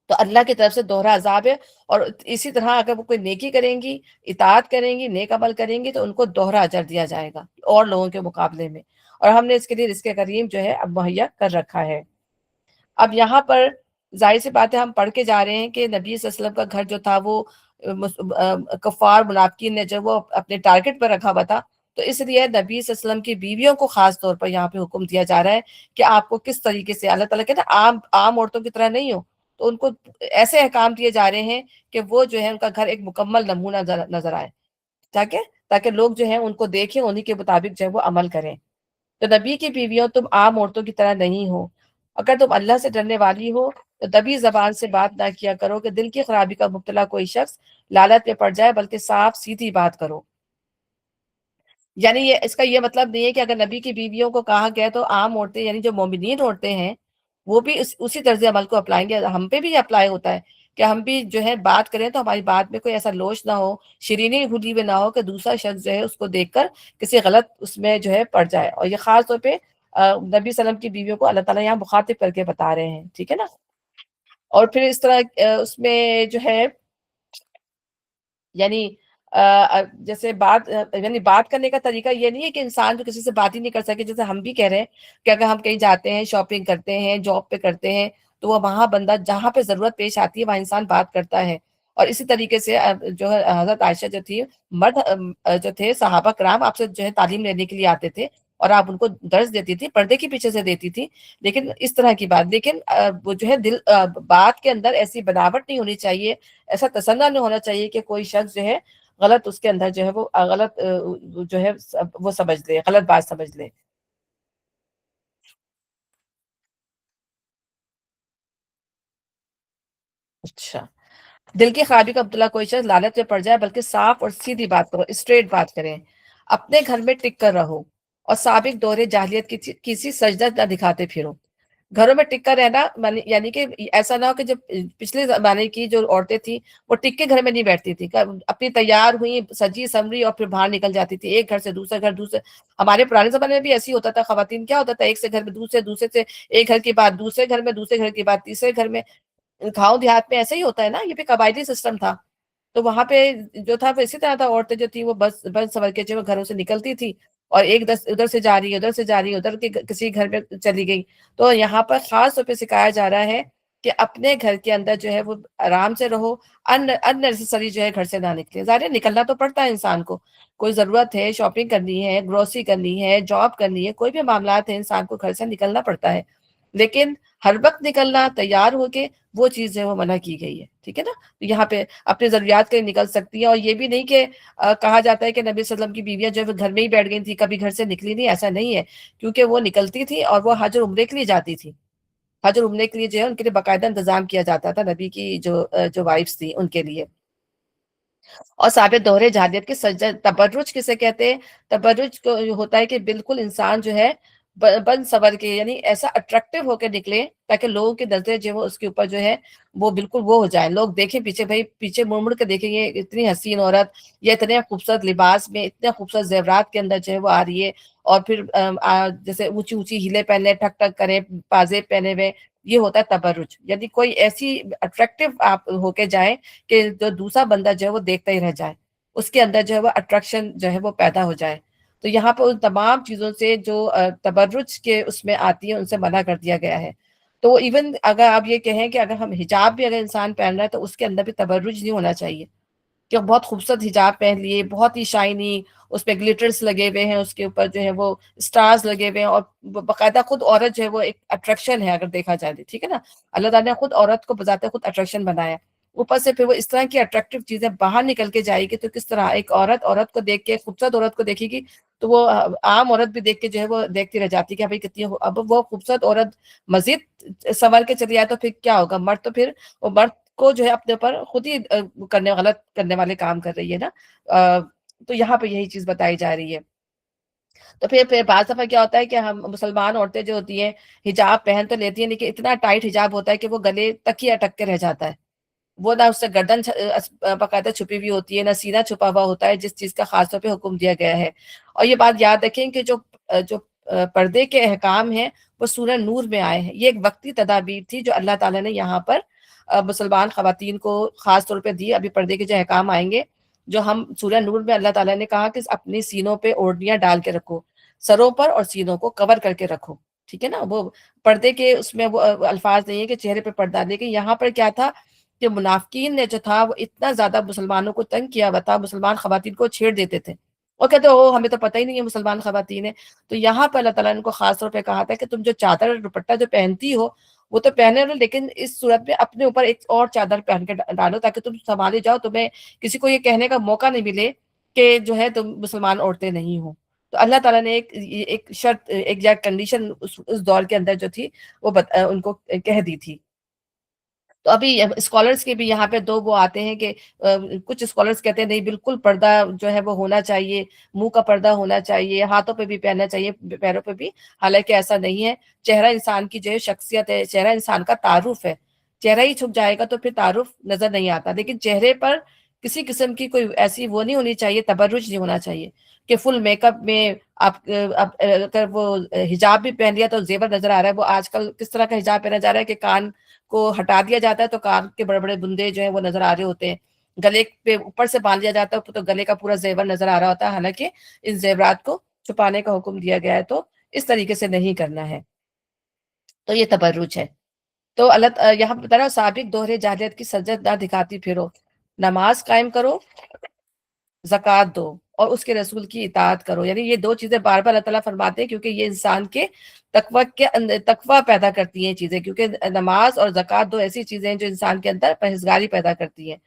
تو اللہ کی طرف سے دوہرا عذاب ہے. اور اسی طرح اگر وہ کوئی نیکی کریں گی اطاعت کریں گی نیک عمل کریں گی تو ان کو دوہرا اجر دیا جائے گا اور لوگوں کے مقابلے میں. اور ہم نے اس کے لیے رزق کریم جو ہے اب مہیا کر رکھا ہے. اب یہاں پر ظاہر سی بات ہے ہم پڑھ کے جا رہے ہیں کہ نبی صلی اللہ علیہ وسلم کا گھر جو تھا وہ کفار منافقین نے جو وہ اپنے ٹارگٹ پر رکھا ہوا تھا. تو اس لیے نبی صلی اللہ علیہ وسلم کی بیویوں کو خاص طور پر یہاں پہ حکم دیا جا رہا ہے کہ آپ کو کس طریقے سے اللہ تعالیٰ کہتے ہیں عام عورتوں کی طرح نہیں ہو. تو ان کو ایسے احکام دیے جا رہے ہیں کہ وہ جو ہے ان کا گھر ایک مکمل نمونہ نظر آئے تاکہ لوگ جو ہیں ان کو دیکھیں انہی کے مطابق جو ہے وہ عمل کریں. تو نبی کی بیویوں تم عام عورتوں کی طرح نہیں ہو. اگر تم اللہ سے ڈرنے والی ہو تو دبی زبان سے بات نہ کیا کرو کہ دل کی خرابی کا مبتلا کوئی شخص لالچ میں پڑ جائے بلکہ صاف سیدھی بات کرو. یعنی اس کا یہ مطلب نہیں ہے کہ اگر نبی کی بیویوں کو کہا گیا تو عام عورتیں یعنی جو مومنین عورتیں ہیں وہ بھی اسی طرز عمل کو اپلائیں گے. ہم پہ بھی اپلائی ہوتا ہے کہ ہم بھی جو ہے بات کریں تو ہماری بات میں کوئی ایسا لوچ نہ ہو، شیرینی گھلی ہوئی نہ ہو کہ دوسرا شخص جو ہے اس کو دیکھ کر کسی غلط اس میں جو ہے پڑ جائے. اور یہ خاص طور پہ نبی صلی اللہ علیہ وسلم کی بیویوں کو اللہ تعالیٰ یہاں مخاطب کر کے بتا رہے ہیں، ٹھیک ہے نا. اور پھر اس طرح اس میں جو ہے یعنی جیسے بات یعنی بات کرنے کا طریقہ یہ نہیں ہے کہ انسان جو کسی سے بات ہی نہیں کر سکے. جیسے ہم بھی کہہ رہے ہیں کہ اگر ہم کہیں جاتے ہیں، شاپنگ کرتے ہیں، جاب پہ کرتے ہیں، تو وہ وہاں بندہ جہاں پہ ضرورت پیش آتی ہے وہاں انسان بات کرتا ہے. اور اسی طریقے سے جو ہے حضرت عائشہ جو تھی، مرد جو تھے صحابہ کرام آپ سے جو ہے تعلیم لینے کے لیے آتے تھے اور آپ ان کو درس دیتی تھی، پردے کے پیچھے سے دیتی تھی. لیکن اس طرح کی بات، لیکن وہ جو ہے دل بات کے اندر ایسی بناوٹ نہیں ہونی چاہیے، ایسا تصنع نہیں ہونا چاہیے کہ کوئی شخص جو ہے غلط اس کے اندر جو ہے وہ غلط جو ہے وہ سمجھ لے، غلط بات سمجھ لے. اچھا، دل کی خرابی کا عبداللہ کوئی شخص لالچ میں پڑ جائے بلکہ صاف اور سیدھی بات کرو، اسٹریٹ بات کریں. اپنے گھر میں ٹک کر رہو اور سابق دور جاہلیت کی کسی سجدہ نہ دکھاتے پھرو. گھروں میں ٹک کر رہنا یعنی کہ ایسا نہ ہو کہ جب پچھلے زمانے کی جو عورتیں تھیں وہ ٹک کے گھر میں نہیں بیٹھتی تھی، اپنی تیار ہوئی سجی سمری اور پھر باہر نکل جاتی تھی ایک گھر سے دوسرے گھر. دوسرے ہمارے پرانے زمانے میں بھی ایسی ہوتا تھا. خواتین کیا ہوتا تھا، ایک سے گھر میں دوسرے، دوسرے سے ایک گھر کے بعد دوسرے گھر میں، دوسرے گھر کے بعد تیسرے گھر میں. گاؤں دیہات میں ایسا ہی ہوتا ہے نا، یہ بھی قبائلی سسٹم تھا. تو وہاں پہ جو تھا وہ اسی طرح تھا، عورتیں جو تھی وہ بس بس سور کے جو گھروں سے نکلتی تھی اور ایک دس ادھر سے جا رہی ہے، ادھر سے جا رہی ہے، ادھر کے کسی گھر میں چلی گئی. تو یہاں پر خاص طور پہ سکھایا جا رہا ہے کہ اپنے گھر کے اندر جو ہے وہ آرام سے رہو، ان جو ہے گھر سے نہ نکلے. ظاہر ہے نکلنا تو پڑتا ہے انسان کو، کوئی ضرورت ہے، شاپنگ کرنی ہے، گروسری کرنی ہے، جاب کرنی ہے، کوئی بھی معاملات ہے، انسان کو گھر سے نکلنا پڑتا ہے. لیکن ہر وقت نکلنا تیار ہو کے وہ چیز ہے وہ منع کی گئی ہے، ٹھیک ہے نا. یہاں پہ اپنے ضروریات کے لیے نکل سکتی ہیں. اور یہ بھی نہیں کہ کہا جاتا ہے کہ نبی صلی اللہ علیہ وسلم کی بیویاں جو ہے وہ گھر میں ہی بیٹھ گئی تھی، کبھی گھر سے نکلی نہیں، ایسا نہیں ہے. کیونکہ وہ نکلتی تھی اور وہ حج اور عمرے کے لیے جاتی تھی. حج اور عمرے کے لیے جو ہے ان کے لیے باقاعدہ انتظام کیا جاتا تھا نبی کی جو وائفس تھی ان کے لیے. اور ثابت دوہرے جہادیت کے سجدہ تبرج کسے کہتے ہیں؟ تبرج کو ہوتا ہے کہ بالکل انسان جو ہے بن سور کے یعنی ایسا اٹریکٹیو ہو کے نکلے تاکہ لوگوں کی نظریں جو ہے اس کے اوپر جو ہے وہ بالکل وہ ہو جائیں. لوگ دیکھیں پیچھے، بھائی پیچھے مڑ مڑ کے دیکھیں گے اتنی حسین عورت یا اتنے خوبصورت لباس میں، اتنے خوبصورت زیورات کے اندر جو ہے وہ آ رہی ہے. اور پھر جیسے اونچی اونچی ہیلیں پہنے، ٹھک ٹھک کرے پازیب پہنے ہوئے، یہ ہوتا ہے تبرج. یعنی کوئی ایسی اٹریکٹیو آپ ہو کے جائیں کہ جو دوسرا بندہ جو ہے وہ دیکھتا ہی رہ جائے، اس کے اندر جو ہے وہ اٹریکشن جو ہے وہ پیدا ہو جائے. تو یہاں پہ ان تمام چیزوں سے جو تبرج کے اس میں آتی ہے ان سے منع کر دیا گیا ہے. تو ایون اگر آپ یہ کہیں کہ اگر ہم حجاب بھی اگر انسان پہن رہا ہے تو اس کے اندر بھی تبرج نہیں ہونا چاہیے کہ بہت خوبصورت حجاب پہن لیے، بہت ہی شائنی، اس پہ گلیٹرز لگے ہوئے ہیں، اس کے اوپر جو ہے وہ سٹارز لگے ہوئے ہیں، اور باقاعدہ خود عورت جو ہے وہ ایک اٹریکشن ہے اگر دیکھا جائے، ٹھیک ہے نا. اللہ تعالیٰ نے خود عورت کو بذات خود اٹریکشن بنایا. اوپر سے پھر وہ اس طرح کی اٹریکٹیو چیزیں باہر نکل کے جائے گی تو کس طرح ایک عورت کو دیکھ کے، خوبصورت عورت کو دیکھے گی تو وہ عام عورت بھی دیکھ کے جو ہے وہ دیکھتی رہ جاتی ہے کہ بھائی کتنی اب وہ خوبصورت عورت مزید سنور کے چلی جائے تو پھر کیا ہوگا. مرد تو پھر وہ مرد کو جو ہے اپنے اوپر خود ہی غلط کرنے والے کام کر رہی ہے نا. تو یہاں پہ یہی چیز بتائی جا رہی ہے. تو پھر بعض دفعہ کیا ہوتا ہے کہ ہم مسلمان عورتیں جو ہوتی ہیں حجاب پہن تو لیتی ہیں لیکن اتنا ٹائٹ حجاب ہوتا ہے کہ وہ گلے تک ہی اٹک کے رہ جاتا ہے. وہ نہ اس سے گردن باقاعدہ چھپی ہوئی ہوتی ہے، نہ سینہ چھپا ہوا ہوتا ہے، جس چیز کا خاص طور پہ حکم دیا گیا ہے. اور یہ بات یاد رکھیں کہ جو پردے کے احکام ہیں وہ سورہ نور میں آئے ہیں. یہ ایک وقتی تدابیر تھی جو اللہ تعالیٰ نے یہاں پر مسلمان خواتین کو خاص طور پہ دی. ابھی پردے کے جو احکام آئیں گے جو ہم سورہ نور میں اللہ تعالیٰ نے کہا کہ اپنی سینوں پہ اوڑھنیاں ڈال کے رکھو، سروں پر اور سینوں کو کور کر کے رکھو، ٹھیک ہے نا. وہ پردے کے اس میں وہ الفاظ نہیں ہے کہ چہرے پہ پردہ. لیکن یہاں پر کیا تھا کہ منافقین نے جو تھا وہ اتنا زیادہ مسلمانوں کو تنگ کیا ہوا تھا، مسلمان خواتین کو چھیڑ دیتے تھے اور کہتے او ہمیں تو پتہ ہی نہیں ہے مسلمان خواتین ہیں. تو یہاں پہ اللہ تعالیٰ نے ان کو خاص طور پہ کہا تھا کہ تم جو چادر اور دوپٹہ جو پہنتی ہو وہ تو پہنے لو، لیکن اس صورت میں اپنے اوپر ایک اور چادر پہن کے ڈالو تاکہ تم سنبھالے جاؤ، تمہیں کسی کو یہ کہنے کا موقع نہیں ملے کہ جو ہے تم مسلمان عورتیں نہیں ہو. تو اللہ تعالیٰ نے ایک شرط، ایک کنڈیشن اس دور کے اندر جو تھی وہ ان کو کہہ دی تھی. تو ابھی اسکالرس کے بھی یہاں پہ دو وہ آتے ہیں کہ کچھ اسکالرس کہتے ہیں نہیں بالکل پردہ جو ہے وہ ہونا چاہیے، منہ کا پردہ ہونا چاہیے، ہاتھوں پہ بھی پہننا چاہیے، پیروں پہ بھی، حالانکہ ایسا نہیں ہے۔ چہرہ انسان کی جو ہے شخصیت ہے، چہرہ انسان کا تعارف ہے، چہرہ ہی چھپ جائے گا تو پھر تعارف نظر نہیں آتا، لیکن چہرے پر کسی قسم کی کوئی ایسی وہ نہیں ہونی چاہیے، تبرج نہیں ہونا چاہیے کہ فل میک اپ میں آپ اگر وہ حجاب بھی پہن لیا تو زیور نظر آ رہا ہے۔ وہ آج کل کس طرح کا حجاب پہنا جا رہا ہے کہ کان کو ہٹا دیا جاتا ہے تو کان کے بڑے بڑے بندے جو ہیں وہ نظر آ رہے ہوتے ہیں، گلے پہ اوپر سے باندھ لیا جاتا ہے تو گلے کا پورا زیور نظر آ رہا ہوتا ہے، حالانکہ ان زیورات کو چھپانے کا حکم دیا گیا ہے، تو اس طریقے سے نہیں کرنا ہے، تو یہ تبرج ہے۔ تو اللہ یہاں بتا رہا سابق دوہرے جاہلیت کی سجد نہ دکھاتی پھرو، نماز قائم کرو، زکوٰۃ دو اور اس کے رسول کی اطاعت کرو، یعنی یہ دو چیزیں بار بار اللہ تعالیٰ فرماتے ہیں کیونکہ یہ انسان کے تقوی کے تقوی پیدا کرتی ہیں چیزیں، کیونکہ نماز اور زکوٰۃ دو ایسی چیزیں ہیں جو انسان کے اندر پرہیزگاری پیدا کرتی ہیں۔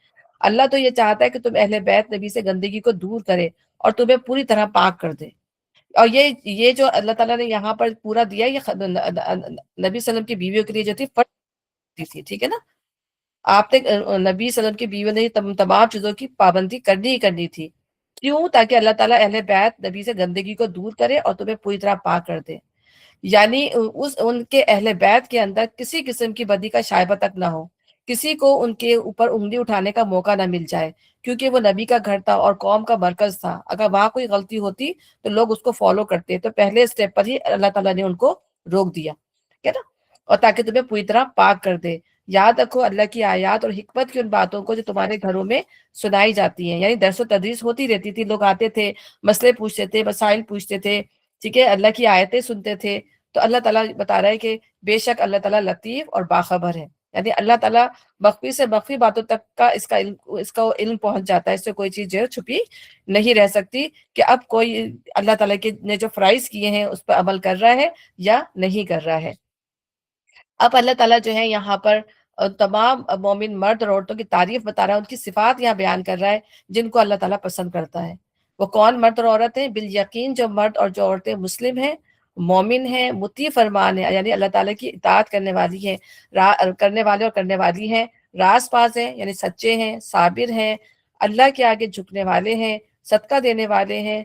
اللہ تو یہ چاہتا ہے کہ تم اہل بیت نبی سے گندگی کو دور کرے اور تمہیں پوری طرح پاک کر دے، اور یہ جو اللہ تعالیٰ نے یہاں پر پورا دیا، یہ نبی صلی اللہ علیہ وسلم کی بیویوں کے لیے جو تھی فرض تھی، ٹھیک ہے نا؟ آپ نے نبی صلی اللہ علیہ وسلم کی بیویوں نے تمام چیزوں کی پابندی کرنی ہی کرنی تھی، کیوں؟ تاکہ اللہ تعالیٰ اہل بیت نبی سے گندگی کو دور کرے اور تمہیں پوری طرح پاک کر دے، یعنی ان کے اہل بیت کے اندر کسی قسم کی بدی کا شائبہ تک نہ ہو، کسی کو ان کے اوپر انگلی اٹھانے کا موقع نہ مل جائے، کیونکہ وہ نبی کا گھر تھا اور قوم کا مرکز تھا، اگر وہاں کوئی غلطی ہوتی تو لوگ اس کو فالو کرتے، تو پہلے اسٹیپ پر ہی اللہ تعالیٰ نے ان کو روک دیا، ٹھیک ہے نا؟ اور تاکہ تمہیں پوری طرح پاک کر دے۔ یاد رکھو اللہ کی آیات اور حکمت کی ان باتوں کو جو تمہارے گھروں میں سنائی جاتی ہیں، یعنی درس و تدریس ہوتی رہتی تھی، لوگ آتے تھے، مسئلے پوچھتے تھے، مسائل پوچھتے تھے، ٹھیک ہے، اللہ کی آیتیں سنتے تھے، تو اللہ تعالیٰ بتا رہا ہے کہ بے شک اللہ تعالیٰ لطیف اور باخبر ہے، یعنی اللہ تعالیٰ مخفی سے مخفی باتوں تک کا اس کا علم پہنچ جاتا ہے، اس سے کوئی چیز جو ہے چھپی نہیں رہ سکتی کہ اب کوئی اللہ تعالیٰ کے نے جو فرائض کیے ہیں اس پر عمل کر رہا ہے یا نہیں کر رہا ہے۔ اب اللہ تعالیٰ جو ہے یہاں پر تمام مومن مرد اور عورتوں کی تعریف بتا رہا ہے، ان کی صفات یہاں بیان کر رہا ہے جن کو اللہ تعالیٰ پسند کرتا ہے۔ وہ کون مرد اور عورت ہیں؟ بالیقین جو مرد اور جو عورتیں مسلم ہیں، مومن ہیں، مطیع فرمان ہیں، یعنی اللہ تعالیٰ کی اطاعت کرنے والی ہیں، کرنے والے اور کرنے والی ہیں، راز باز ہیں یعنی سچے ہیں، صابر ہیں، اللہ کے آگے جھکنے والے ہیں، صدقہ دینے والے ہیں،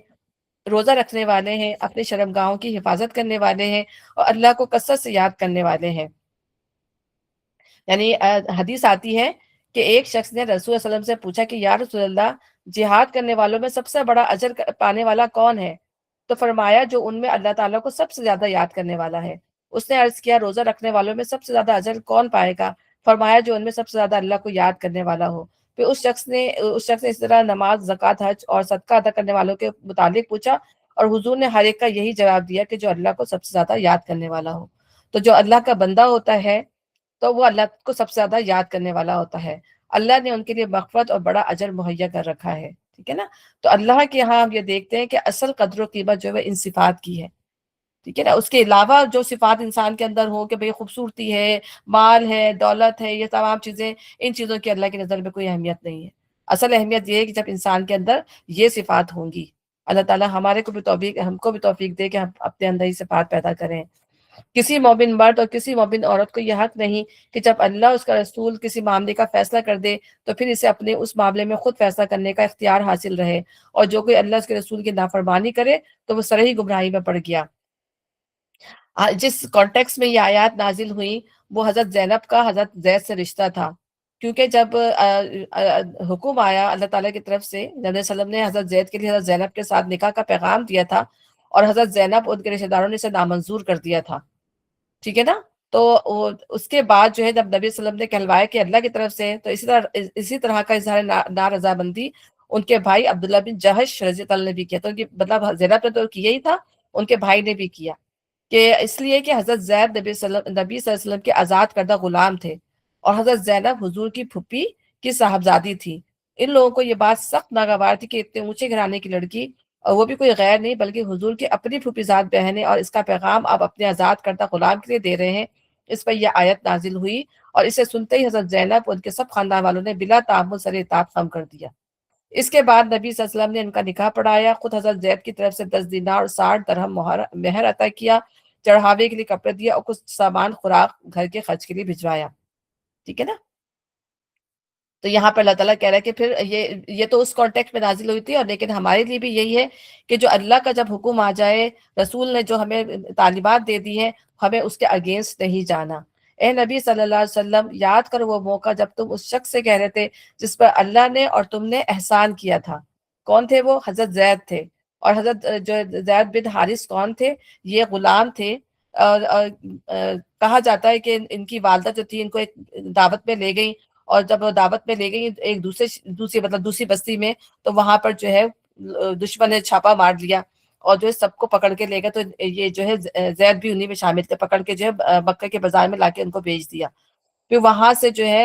روزہ رکھنے والے ہیں، اپنے شرمگاہوں کی حفاظت کرنے والے ہیں، اور اللہ کو کثرت سے یاد کرنے والے ہیں۔ یعنی حدیث آتی ہے کہ ایک شخص نے رسول صلی اللہ علیہ وسلم سے پوچھا کہ یا رسول اللہ، جہاد کرنے والوں میں سب سے بڑا اجر پانے والا کون ہے؟ تو فرمایا جو ان میں اللہ تعالیٰ کو سب سے زیادہ یاد کرنے والا ہے۔ اس نے عرض کیا روزہ رکھنے والوں میں سب سے زیادہ اجر کون پائے گا؟ فرمایا جو ان میں سب سے زیادہ اللہ کو یاد کرنے والا ہو۔ پھر اس شخص نے اس طرح نماز، زکوٰۃ، حج اور صدقہ ادا کرنے والوں کے متعلق پوچھا، اور حضور نے ہر ایک کا یہی جواب دیا کہ جو اللہ کو سب سے زیادہ یاد کرنے والا ہو۔ تو جو اللہ کا بندہ ہوتا ہے تو وہ اللہ کو سب سے زیادہ یاد کرنے والا ہوتا ہے، اللہ نے ان کے لیے مغفرت اور بڑا اجر مہیا کر رکھا ہے، ٹھیک ہے نا؟ تو اللہ کے ہاں ہم یہ دیکھتے ہیں کہ اصل قدر و قیمت جو ہے ان صفات کی ہے، ٹھیک ہے نا؟ اس کے علاوہ جو صفات انسان کے اندر ہو کہ بھئی خوبصورتی ہے، مال ہے، دولت ہے، یہ تمام چیزیں، ان چیزوں کی اللہ کی نظر میں کوئی اہمیت نہیں ہے۔ اصل اہمیت یہ ہے کہ جب انسان کے اندر یہ صفات ہوں گی، اللہ تعالیٰ ہم کو بھی توفیق دے کہ ہم اپنے اندر ہی صفات پیدا کریں۔ کسی مومن مرد اور کسی مومن عورت کو یہ حق نہیں کہ جب اللہ اس کا رسول کسی معاملے کا فیصلہ کر دے تو پھر اسے اپنے اس معاملے میں خود فیصلہ کرنے کا اختیار حاصل رہے، اور جو کوئی اللہ اس کے رسول کی نافرمانی کرے تو وہ سرہی گمراہی میں پڑ گیا۔ جس کانٹیکس میں یہ آیات نازل ہوئی وہ حضرت زینب کا حضرت زید سے رشتہ تھا، کیونکہ جب حکم آیا اللہ تعالیٰ کی طرف سے، نبی صلی اللہ علیہ وسلم نے حضرت زید کے لیے حضرت زینب کے ساتھ نکاح کا پیغام دیا تھا، اور حضرت زینب ان کے رشتہ داروں نے اسے نامنظور کر دیا تھا، ٹھیک ہے نا؟ تو اس کے بعد جو ہے جب نبی صلی اللہ علیہ وسلم نے کہلوایا کہ اللہ کی طرف سے، تو اسی طرح کا اظہار نارضامندی ان کے بھائی عبداللہ بن جہش رضی اللہ عنہ نے بھی کیا، تو مطلب زینب نے تو کیا ہی تھا، ان کے بھائی نے بھی کیا، کہ اس لیے کہ حضرت زید نبی صلی اللہ علیہ وسلم کے آزاد کردہ غلام تھے، اور حضرت زینب حضور کی پھپھی کی صاحبزادی تھی۔ ان لوگوں کو یہ بات سخت ناگوار تھی کہ اتنے اونچے گھرانے کی لڑکی، اور وہ بھی کوئی غیر نہیں بلکہ حضور کی اپنی پھوپھی زاد بہن ہے، اور اس کا پیغام آپ اپنے آزاد کردہ غلام کے لیے دے رہے ہیں۔ اس پر یہ آیت نازل ہوئی، اور اسے سنتے ہی حضرت زینب اور ان کے سب خاندان والوں نے بلا تعمل سر اطاعت خم کر دیا۔ اس کے بعد نبی صلی اللہ علیہ وسلم نے ان کا نکاح پڑھایا، خود حضرت زید کی طرف سے 10 دینار اور 60 درہم مہر عطا کیا، چڑھاوے کے لیے کپڑے دیا، اور کچھ سامان خوراک گھر کے خرچ کے لیے بھجوایا، ٹھیک ہے نا؟ تو یہاں پر اللہ تعالیٰ کہہ رہا ہے کہ پھر یہ تو اس کانٹیکٹ میں نازل ہوئی تھی، اور لیکن ہمارے لیے بھی یہی ہے کہ جو اللہ کا جب حکم آ جائے، رسول نے جو ہمیں تعلیمات دے دی ہیں، ہمیں اس کے اگینسٹ نہیں جانا۔ اے نبی صلی اللہ علیہ وسلم، یاد کرو وہ موقع جب تم اس شخص سے کہہ رہے تھے جس پر اللہ نے اور تم نے احسان کیا تھا۔ کون تھے وہ؟ حضرت زید تھے۔ اور حضرت جو زید بن حارث کون تھے؟ یہ غلام تھے۔ اور کہا جاتا ہے کہ ان کی والدہ جو تھی ان کو ایک دعوت میں لے گئی، اور جب وہ دعوت میں لے گئی ایک دوسری بستی میں، تو وہاں پر جو ہے دشمن نے چھاپا مار لیا، اور جو ہے سب کو پکڑ کے لے گئے۔ تو یہ جو ہے زید بھی انہی میں شامل تھے، پکڑ کے جو ہے مکہ کے بازار میں لا کے ان کو بیچ دیا۔ پھر وہاں سے جو ہے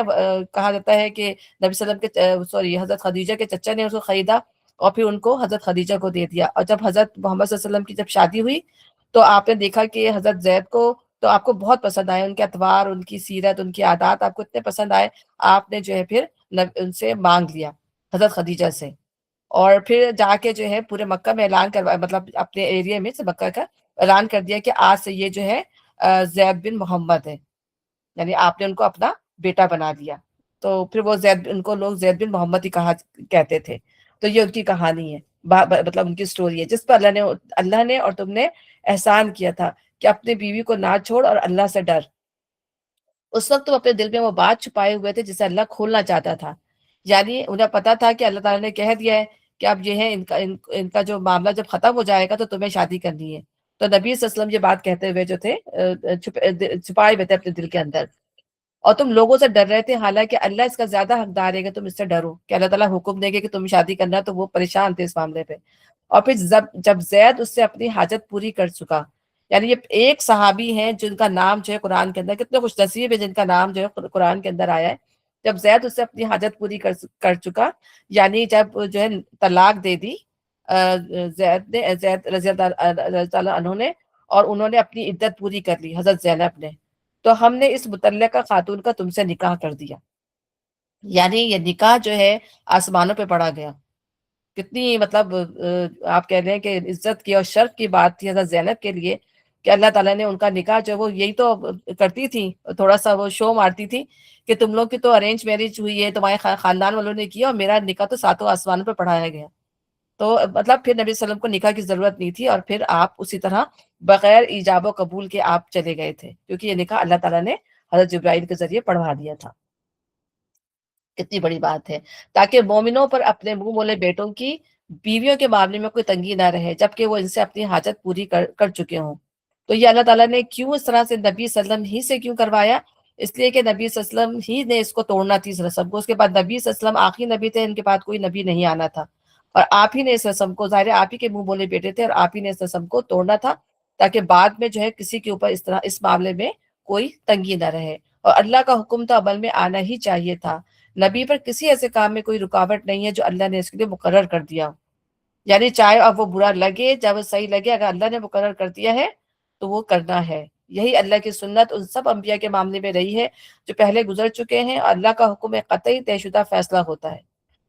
کہا جاتا ہے کہ نبی صلی اللہ علیہ وسلم کے سوری حضرت خدیجہ کے چچا نے اس کو خریدا، اور پھر ان کو حضرت خدیجہ کو دے دیا۔ اور جب حضرت محمد صلی اللہ علیہ وسلم کی جب شادی ہوئی، تو آپ نے دیکھا کہ حضرت زید کو تو آپ کو بہت پسند آئے، ان کے اطوار، ان کی سیرت، ان کی عادات آپ کو اتنے پسند آئے، آپ نے جو ہے پھر ان سے مانگ لیا، حضرت خدیجہ سے۔ اور پھر جا کے جو ہے پورے مکہ میں اعلان کروایا، مطلب اپنے ایریا میں سے مکہ کا اعلان کر دیا کہ آج سے یہ جو ہے زید بن محمد ہے، یعنی آپ نے ان کو اپنا بیٹا بنا دیا۔ تو پھر وہ ان کو لوگ زید بن محمد ہی کہتے تھے۔ تو یہ ان کی کہانی ہے، مطلب ان کی سٹوری ہے، جس پر اللہ نے اور تم نے احسان کیا تھا کہ اپنے بیوی کو نہ چھوڑ اور اللہ سے ڈر۔ اس وقت تم اپنے دل میں وہ بات چھپائے ہوئے تھے جسے اللہ کھولنا چاہتا تھا، یعنی انہیں پتا تھا کہ اللہ تعالیٰ نے کہہ دیا ہے کہ اب یہ ہے ان کا جو معاملہ جب ختم ہو جائے گا تو تمہیں شادی کرنی ہے۔ تو نبی صلی اللہ علیہ وسلم یہ بات کہتے ہوئے جو تھے چھپائے ہوئے تھے اپنے دل کے اندر، اور تم لوگوں سے ڈر رہے تھے، حالانکہ اللہ اس کا زیادہ حقدار ہے کہ تم اس سے ڈرو، کہ اللہ تعالیٰ حکم دے گے کہ تم شادی کرنا، تو وہ پریشان تھے اس معاملے پہ۔ اور پھر جب زید اس سے اپنی حاجت پوری کر چکا، یعنی یہ ایک صحابی ہیں جن کا نام جو ہے قرآن کے اندر، کتنے خوش نصیب ہے جن کا نام جو ہے قرآن کے اندر آیا ہے۔ جب زید اس سے اپنی حاجت پوری کر چکا، یعنی جب جو ہے طلاق دے دی زید رضی اللہ عنہ نے، اور انہوں نے اپنی عدت پوری کر لی حضرت زینب نے، تو ہم نے اس متعلقہ خاتون کا تم سے نکاح کر دیا۔ یعنی یہ نکاح جو ہے آسمانوں پہ پڑا گیا۔ کتنی مطلب آپ کہہ رہے ہیں کہ عزت کی اور شرف کی بات تھی حضرت زینب کے لیے، کہ اللہ تعالیٰ نے ان کا نکاح جو وہ یہی تو کرتی تھی، تھوڑا سا وہ شو مارتی تھی کہ تم لوگ کی تو ارینج میرج ہوئی ہے، تمہارے خاندان والوں نے کیا، اور میرا نکاح تو ساتوں آسمانوں پہ پڑھایا گیا۔ تو مطلب پھر نبی صلی اللہ علیہ وسلم کو نکاح کی ضرورت نہیں تھی، اور پھر آپ اسی طرح بغیر ایجاب و قبول کے آپ چلے گئے تھے، کیونکہ یہ نکاح اللہ تعالیٰ نے حضرت جبرائیل کے ذریعے پڑھوا دیا تھا۔ کتنی بڑی بات ہے، تاکہ مومنوں پر اپنے منہ بولے بیٹوں کی بیویوں کے معاملے میں کوئی تنگی نہ رہے، جبکہ وہ ان سے اپنی حاجت پوری کر چکے ہوں۔ تو یہ اللہ تعالیٰ نے کیوں اس طرح سے نبی صلی اللہ علیہ وسلم ہی سے کیوں کروایا؟ اس لیے کہ نبی صلی اللہ علیہ وسلم ہی نے اس کو توڑنا تھی، اس رسم کو۔ اس کے بعد نبی صلی اللہ علیہ وسلم آخری نبی تھے، ان کے بعد کوئی نبی نہیں آنا تھا، اور آپ ہی نے اس رسم کو، ظاہر ہے آپ ہی کے منہ بولے بیٹے تھے، اور آپ ہی نے اس رسم کو توڑنا تھا، تاکہ بعد میں جو ہے کسی کے اوپر اس طرح اس معاملے میں کوئی تنگی نہ رہے۔ اور اللہ کا حکم تو عمل میں آنا ہی چاہیے تھا۔ نبی پر کسی ایسے کام میں کوئی رکاوٹ نہیں ہے جو اللہ نے اس کے لیے مقرر کر دیا ہو، یعنی چاہے اب وہ برا لگے چاہے وہ صحیح لگے، اگر اللہ نے مقرر کر دیا ہے تو وہ کرنا ہے۔ یہی اللہ کی سنت ان سب انبیاء کے معاملے میں رہی ہے جو پہلے گزر چکے ہیں، اور اللہ کا حکم ایک قطعی طے شدہ فیصلہ ہوتا ہے،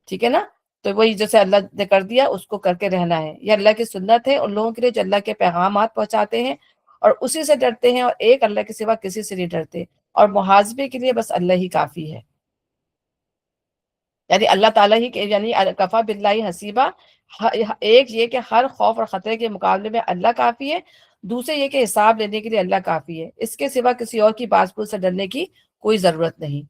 ٹھیک ہے نا؟ تو وہی جیسے اللہ نے کر دیا اس کو کر کے رہنا ہے۔ یہ اللہ کی سنت ہے ان لوگوں کے لیے جو اللہ کے پیغامات پہنچاتے ہیں اور اسی سے ڈرتے ہیں، اور ایک اللہ کے سوا کسی سے نہیں ڈرتے، اور محاسبے کے لیے بس اللہ ہی کافی ہے۔ یعنی اللہ تعالیٰ ہی یعنی کفا باللہ حسیبہ، ایک یہ کہ ہر خوف اور خطرے کے مقابلے میں اللہ کافی ہے، دوسرے یہ کہ حساب لینے کے لیے اللہ کافی ہے، اس کے سوا کسی اور کی باز پرس سے ڈرنے کی کوئی ضرورت نہیں۔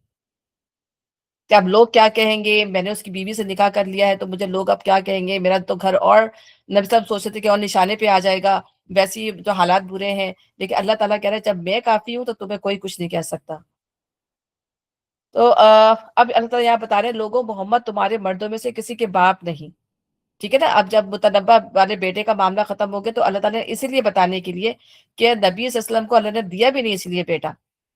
کہ اب لوگ کیا کہیں گے، میں نے اس کی بیوی سے نکاح کر لیا ہے تو مجھے لوگ اب کیا کہیں گے، میرا تو گھر اور نبی صاحب سوچتے تھے کہ اور نشانے پہ آ جائے گا، ویسی جو حالات برے ہیں، لیکن اللہ تعالیٰ کہہ رہے ہیں جب میں کافی ہوں تو تمہیں کوئی کچھ نہیں کہہ سکتا۔ تو اب اللہ تعالیٰ یہاں بتا رہے ہیں لوگوں، محمد تمہارے مردوں میں سے کسی کے باپ نہیں، ٹھیک ہے نا؟ اب جب متنبع والے بیٹے کا معاملہ ختم ہو گیا تو اللہ تعالیٰ نے اسی لیے بتانے کے لیے کہ نبی صلی اللہ علیہ وسلم کو اللہ نے دیا بھی نہیں اس لیے بیٹا۔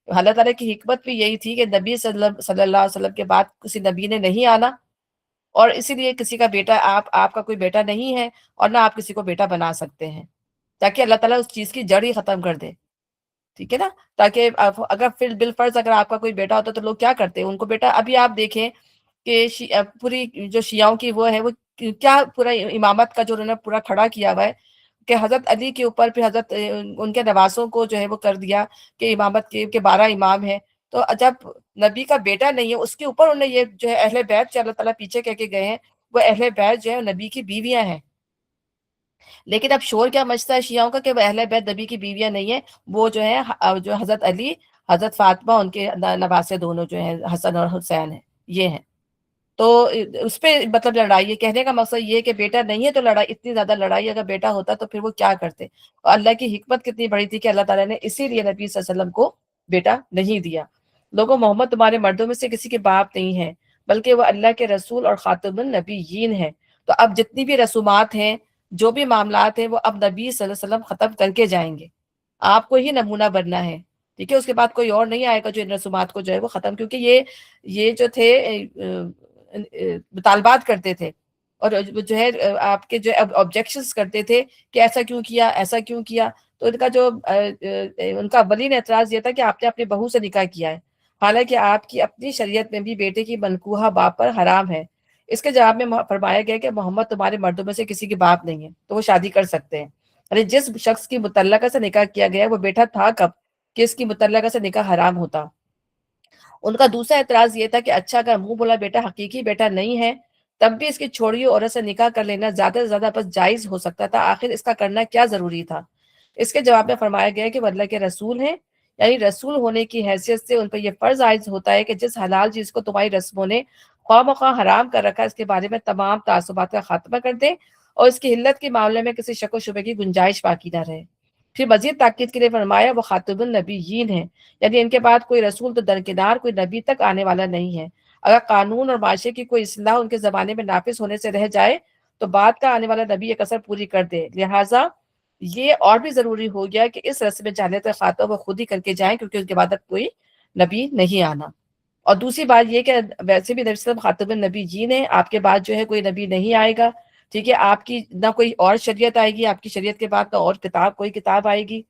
اللہ تعالیٰ کی حکمت بھی یہی تھی کہ نبی صلی اللہ علیہ وسلم کے بعد کسی نبی نے نہیں آنا، اور اسی لیے کسی کا بیٹا آپ کا کوئی بیٹا نہیں ہے، اور نہ آپ کسی کو بیٹا بنا سکتے ہیں، تاکہ اللہ تعالیٰ اس چیز کی جڑ ہی ختم کر دے، ٹھیک ہے نا؟ تاکہ اگر پھر بالفرض اگر آپ کا کوئی بیٹا ہوتا تو لوگ کیا کرتے ہیں ان کو بیٹا، ابھی آپ دیکھیں کہ پوری جو شیعوں کی وہ ہے، وہ کیا پورا امامت کا جو انہوں نے پورا کھڑا کیا ہوا ہے کہ حضرت علی کے اوپر پھر حضرت ان کے نواسوں کو جو ہے وہ کر دیا کہ امامت کے 12 امام ہیں۔ تو جب نبی کا بیٹا نہیں ہے اس کے اوپر انہیں یہ جو ہے اہل بیت جو اللہ تعالیٰ پیچھے کہہ کے گئے ہیں وہ اہل بیت جو ہے نبی کی بیویاں ہیں. لیکن اب شور کیا مچتا ہے شیعوں کا کہ وہ اہل بیت نبی کی بیویاں نہیں ہیں، وہ جو ہے جو حضرت علی، حضرت فاطمہ ان کے نواسے دونوں جو ہیں حسن اور حسین ہیں، یہ ہیں. تو اس پہ مطلب لڑائی ہے. کہنے کا مقصد یہ ہے کہ بیٹا نہیں ہے تو لڑائی، اتنی زیادہ لڑائی، اگر بیٹا ہوتا تو پھر وہ کیا کرتے. اور اللہ کی حکمت کتنی بڑی تھی کہ اللہ تعالیٰ نے اسی لیے نبی صلی اللہ علیہ وسلم کو بیٹا نہیں دیا. لوگوں، محمد تمہارے مردوں میں سے کسی کے باپ نہیں ہے بلکہ وہ اللہ کے رسول اور خاتم النبیین ہیں. تو اب جتنی بھی رسومات ہیں، جو بھی معاملات ہیں، وہ اب نبی صلی اللہ علیہ وسلم ختم کر کے جائیں گے. آپ کو ہی نمونہ بننا ہے. ٹھیک ہے، اس کے بعد کوئی اور نہیں آئے گا جو ان رسومات کو جو ہے وہ ختم، کیونکہ یہ جو تھے مطالبات کرتے تھے اور جو ہے آپ کے جو آبجیکشنز کرتے تھے کہ ایسا کیوں کیا، ایسا کیوں کیا. تو ان کا جو ان کا اولین اعتراض یہ تھا کہ آپ نے اپنی بہو سے نکاح کیا ہے، حالانکہ آپ کی اپنی شریعت میں بھی بیٹے کی منکوحہ باپ پر حرام ہے. اس کے جواب میں فرمایا گیا کہ محمد تمہارے مردوں میں سے کسی کے باپ نہیں ہے تو وہ شادی کر سکتے ہیں. ارے جس شخص کی مطلقہ سے نکاح کیا گیا وہ بیٹا تھا کب کہ اس کی مطلقہ سے نکاح حرام ہوتا. ان کا دوسرا اعتراض یہ تھا کہ اچھا اگر منہ بولا بیٹا حقیقی بیٹا نہیں ہے تب بھی اس کی چھوڑی عورت سے نکاح کر لینا زیادہ سے زیادہ بس جائز ہو سکتا تھا، آخر اس کا کرنا کیا ضروری تھا. اس کے جواب میں فرمایا گیا کہ وہ اللہ کے رسول ہیں، یعنی رسول ہونے کی حیثیت سے ان پر یہ فرض عائد ہوتا ہے کہ جس حلال چیز کو تمہاری رسموں نے خواہ مخواہ حرام کر رکھا ہے اس کے بارے میں تمام تعصبات کا خاتمہ کر دیں اور اس کی حلت کے معاملے میں کسی شک و شبے کی گنجائش باقی نہ رہے. پھر مزید تاکید کے لیے فرمایا وہ خاتم النبیین ہیں، یعنی ان کے بعد کوئی رسول تو درکنار کوئی نبی تک آنے والا نہیں ہے. اگر قانون اور معاشرے کی کوئی اصلاح ان کے زمانے میں نافذ ہونے سے رہ جائے تو بعد کا آنے والا نبی یہ کسر پوری کر دے. لہٰذا یہ اور بھی ضروری ہو گیا کہ اس رسم جانے تک خاتمہ وہ خود ہی کر کے جائیں، کیونکہ ان کے بعد اب کوئی نبی نہیں آنا. اور دوسری بات یہ کہ ویسے بھی نبی صلی اللہ علیہ وسلم خاتم النبی جین ہے، آپ کے بعد جو ہے کوئی نبی نہیں آئے گا. ٹھیک ہے، آپ کی نہ کوئی اور شریعت آئے گی، آپ کی شریعت کے بعد نہ اور کوئی کتاب آئے گی.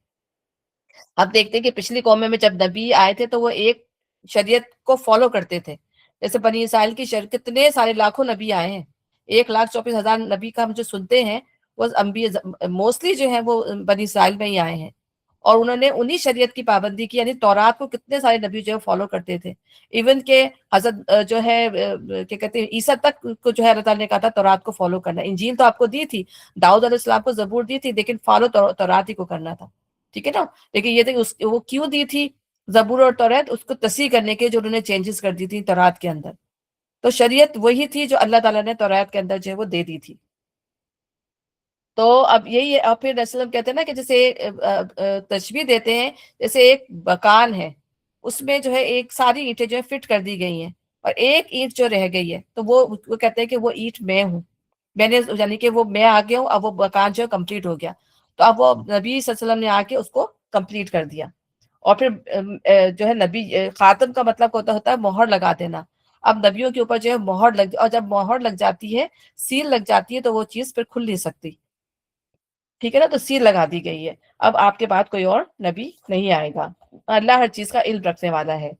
اب دیکھتے ہیں کہ پچھلی قوموں میں جب نبی آئے تھے تو وہ ایک شریعت کو فالو کرتے تھے. جیسے بنی اسرائیل کی شریعت، کتنے سارے لاکھوں نبی آئے ہیں، 1,24,000 نبی کا ہم جو سنتے ہیں وہ موسٹلی جو ہے وہ بنی اسرائیل میں ہی آئے ہیں. اور انہوں نے انہی شریعت کی پابندی کی، یعنی تورات کو کتنے سارے نبی جو ہے فالو کرتے تھے. ایون کہ حضرت جو ہے کیا کہتے ہیں عیسیٰ تک کو جو ہے اللہ تعالیٰ نے کہا تھا تورات کو فالو کرنا. انجیل تو آپ کو دی تھی، داؤد علیہ السلام کو زبور دی تھی، لیکن فالو تورات ہی کو کرنا تھا. ٹھیک ہے نا. لیکن یہ تھے وہ کیوں دی تھی زبور اور تورات؟ اس کو تصحیح کرنے کے جو انہوں نے چینجز کر دی تھی تورات کے اندر. تو شریعت وہی تھی جو اللہ تعالیٰ نے تورات کے اندر جو ہے وہ دے دی تھی. تو اب یہی ہے. اور پھر رسول اللہ کہتے ہیں نا کہ جیسے تشبیہ دیتے ہیں، جیسے ایک مکان ہے، اس میں جو ہے ایک ساری اینٹیں جو ہے فٹ کر دی گئی ہیں اور ایک اینٹ جو رہ گئی ہے تو وہ کہتے ہیں کہ وہ اینٹ میں ہوں، میں نے، یعنی کہ وہ میں آ گیا ہوں، اب وہ مکان جو ہے کمپلیٹ ہو گیا. تو اب وہ نبی صلی اللہ علیہ وسلم نے آ کے اس کو کمپلیٹ کر دیا. اور پھر جو ہے نبی خاتم کا مطلب ہوتا ہے مہر لگا دینا. اب نبیوں کے اوپر جو ہے مہر لگ، اور جب مہر لگ جاتی ہے، سیل لگ جاتی ہے، تو وہ چیز پھر کھل نہیں سکتی. ٹھیک ہے نا. تو سیل لگا دی گئی ہے. اب آپ کے بعد کوئی اور نبی نہیں آئے گا. اللہ ہر چیز کا علم رکھنے والا ہے.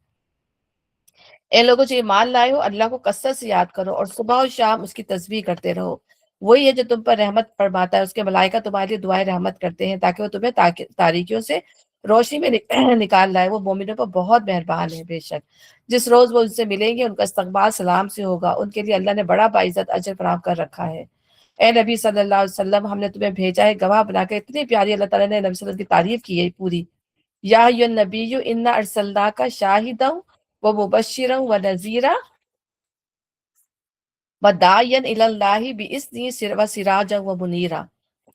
اے لوگوں جو ایمان لائے ہو، اللہ کو کثرت سے یاد کرو اور صبح و شام اس کی تسبیح کرتے رہو. وہی ہے جو تم پر رحمت فرماتا ہے، اس کے ملائکہ تمہارے لیے دعائیں رحمت کرتے ہیں تاکہ وہ تمہیں تاریکیوں سے روشنی میں نکال لائے. وہ مومنوں پر بہت مہربان ہے. بے شک جس روز وہ ان سے ملیں گے ان کا استقبال سلام سے ہوگا. ان کے لیے اللہ نے بڑا باعزت اجر فراہم کر رکھا ہے. اے نبی صلی اللہ علیہ وسلم، ہم نے تمہیں بھیجا ہے گواہ بنا کے. اتنی پیاری اللہ تعالیٰ نے نبی صلی اللہ علیہ وسلم کی تعریف کی ہے پوری. یا ایھا النبی انا ارسلناک شاہدا ومبشرا ونذیرا وداعیا الی اللہ باذنہ وسراجا ومنیرا.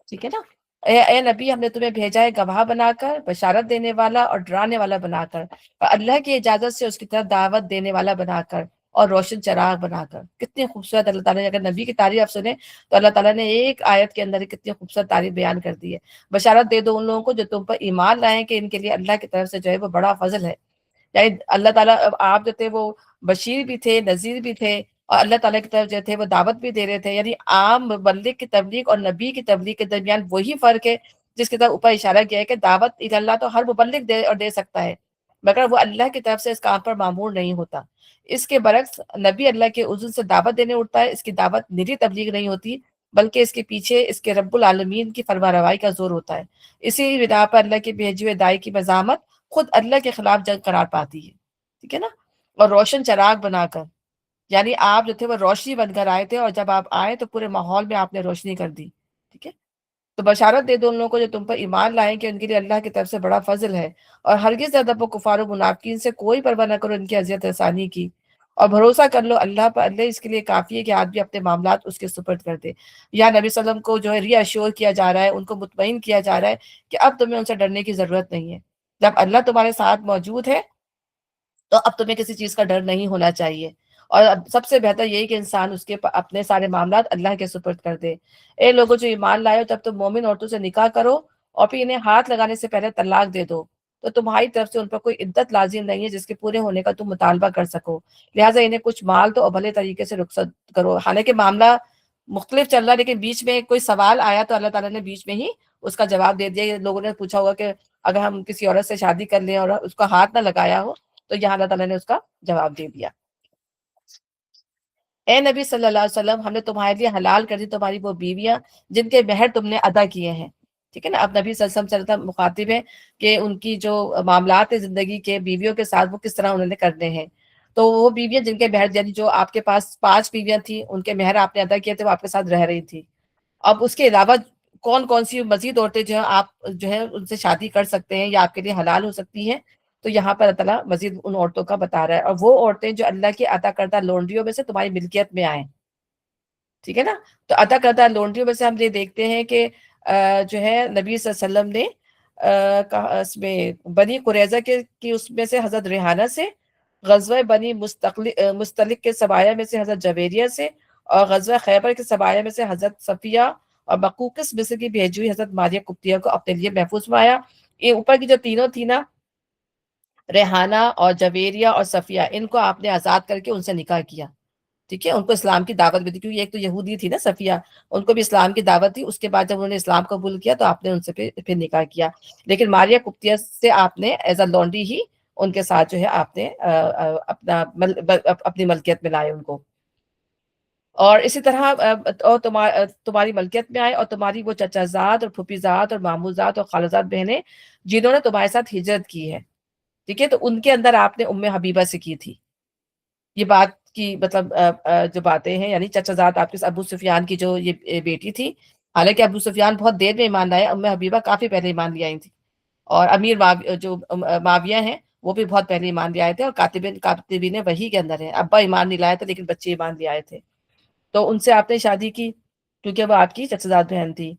ٹھیک ہے نا. اے نبی، ہم نے تمہیں بھیجا ہے گواہ بنا کر، بشارت دینے والا اور ڈرانے والا بنا کر، اور اللہ کی اجازت سے اس کی طرف دعوت دینے والا بنا کر اور روشن چراغ بنا کر. کتنی خوبصورت اللہ تعالیٰ نے، اگر نبی کی تعریف آپ سنیں تو اللہ تعالیٰ نے ایک آیت کے اندر کتنی خوبصورت تعریف بیان کر دی ہے. بشارت دے دو ان لوگوں کو جو تم پر ایمان لائیں کہ ان کے لیے اللہ کی طرف سے جو ہے وہ بڑا فضل ہے. یعنی اللہ تعالیٰ، آپ جو تھے وہ بشیر بھی تھے، نذیر بھی تھے، اور اللہ تعالیٰ کی طرف جو تھے وہ دعوت بھی دے رہے تھے. یعنی عام مبلغ کی تبلیغ اور نبی کی تبلیغ کے درمیان وہی فرق ہے جس کی طرف اوپر اشارہ کیا ہے کہ دعوت اللہ تو ہر مبلغ دے سکتا ہے، مگر وہ اللہ کی طرف سے اس کام پر معمور نہیں ہوتا. اس کے برعکس نبی اللہ کے اذن سے دعوت دینے اٹھتا ہے. اس کی دعوت نری تبلیغ نہیں ہوتی بلکہ اس کے پیچھے اس کے رب العالمین کی فرما روائی کا زور ہوتا ہے. اسی بنا پر اللہ کے بھیجے ہوئے داعی کی مزاحمت خود اللہ کے خلاف جنگ قرار پاتی ہے. ٹھیک ہے نا، اور روشن چراغ بنا کر، یعنی آپ جو تھے وہ روشنی بن کر آئے تھے، اور جب آپ آئے تو پورے ماحول میں آپ نے روشنی کر دی، ٹھیک ہے؟ تو بشارت دے دو ان لوگوں کو جو تم پر ایمان لائیں کہ ان کے لیے اللہ کی طرف سے بڑا فضل ہے، اور ہرگز ادب و کفار و منافقین سے کوئی پرواہ نہ کرو ان کی اذیت رسانی کی، اور بھروسہ کر لو اللہ پر، اللہ اس کے لیے کافی ہے کہ آدمی اپنے معاملات اس کے سپرد کر دے۔ یا نبی صلی اللہ علیہ وسلم کو جو ہے ری ایشور کیا جا رہا ہے، ان کو مطمئن کیا جا رہا ہے کہ اب تمہیں ان سے ڈرنے کی ضرورت نہیں ہے، جب اللہ تمہارے ساتھ موجود ہے تو اب تمہیں کسی چیز کا ڈر نہیں ہونا چاہیے، اور اب سب سے بہتر یہی کہ انسان اس کے اپنے سارے معاملات اللہ کے سپرد کر دے۔ اے لوگوں جو ایمان لائے ہو، تب تم مومن عورتوں سے نکاح کرو اور پھر انہیں ہاتھ لگانے سے پہلے طلاق دے دو، تو تمہاری طرف سے ان پر کوئی عدت لازم نہیں ہے جس کے پورے ہونے کا تم مطالبہ کر سکو، لہٰذا انہیں کچھ مال تو اور بھلے طریقے سے رخصت کرو۔ حالانکہ معاملہ مختلف چل رہا ہے، لیکن بیچ میں کوئی سوال آیا تو اللہ تعالیٰ نے بیچ میں ہی اس کا جواب دے دیا۔ لوگوں نے پوچھا ہوگا کہ اگر ہم کسی عورت سے شادی کر لیں اور اس کا ہاتھ نہ لگایا ہو، تو یہاں اللہ تعالیٰ نے اس کا جواب دے دیا۔ اے نبی صلی اللہ علیہ وسلم، ہم نے تمہارے لیے حلال کر دی تمہاری وہ بیویاں جن کے مہر تم نے ادا کیے ہیں، ٹھیک ہے نا؟ اب نبی صلی اللہ علیہ وسلم مخاطب ہے کہ ان کی جو معاملات ہیں زندگی کے بیویوں کے ساتھ وہ کس طرح انہوں نے کرنے ہیں۔ تو وہ بیویاں جن کے مہر، یعنی جو آپ کے پاس 5 بیویاں تھیں، ان کے مہر آپ نے ادا کیے تھے، وہ آپ کے ساتھ رہ رہی تھی۔ اب اس کے علاوہ کون کون سی مزید عورتیں جو ہیں آپ جو ہے ان سے شادی کر سکتے ہیں یا آپ کے لیے حلال ہو سکتی ہیں، تو یہاں پر اللہ تعالیٰ مزید ان عورتوں کا بتا رہا ہے، اور وہ عورتیں جو اللہ کی عطا کردہ لونڈیوں میں سے تمہاری ملکیت میں آئیں، ٹھیک ہے نا؟ تو عطا کردہ لونڈیوں میں سے ہم یہ دیکھتے ہیں کہ جو ہے نبی صلی اللہ علیہ وسلم نے اس میں بنی قریظہ کی اس میں سے حضرت ریحانہ سے، غزوہ بنی مستلق کے سبایا میں سے حضرت جویریہ سے، اور غزوہ خیبر کے سبایا میں سے حضرت صفیہ اور مقوقس مصر کی بھیجی ہوئی حضرت ماریہ قبطیہ کو اپنے لیے محفوظ فرمایا۔ یہ اوپر کی جو تینوں تھی نا، ریحانہ اور جویریہ اور صفیہ، ان کو آپ نے آزاد کر کے ان سے نکاح کیا، ٹھیک ہے؟ ان کو اسلام کی دعوت بھی دی، کیونکہ ایک تو یہودی تھی نا صفیہ، ان کو بھی اسلام کی دعوت دی۔ اس کے بعد جب انہوں نے اسلام قبول کیا تو آپ نے ان سے پھر نکاح کیا، لیکن ماریہ قبطیہ سے آپ نے ایز اے لونڈی ہی ان کے ساتھ جو ہے آپ نے اپنی ملکیت میں لائے ان کو، اور اسی طرح اور تمہاری ملکیت میں آئے، اور تمہاری وہ چچا زاد اور پھوپھی زاد اور مامو زاد اور خالہ زاد بہنیں جنہوں نے تمہارے ساتھ ہجرت کی ہے، ٹھیک ہے؟ تو ان کے اندر آپ نے ام حبیبہ سے کی تھی۔ یہ بات کی مطلب جو باتیں ہیں، یعنی چچا زاد آپ کے ابو سفیان کی جو یہ بیٹی تھی، حالانکہ ابو سفیان بہت دیر میں ایمان لایا، ام حبیبہ کافی پہلے ایمان لے آئی تھی، اور امیر جو معاویہ ہیں وہ بھی بہت پہلے ایمان لے آئے تھے، اور کاتبین وحی کے اندر ہیں، ابا ایمان نہیں لائے تھے لیکن بچے ایمان لے آئے تھے، تو ان سے آپ نے شادی کی کیونکہ وہ آپ کی چچا زاد بہن تھی۔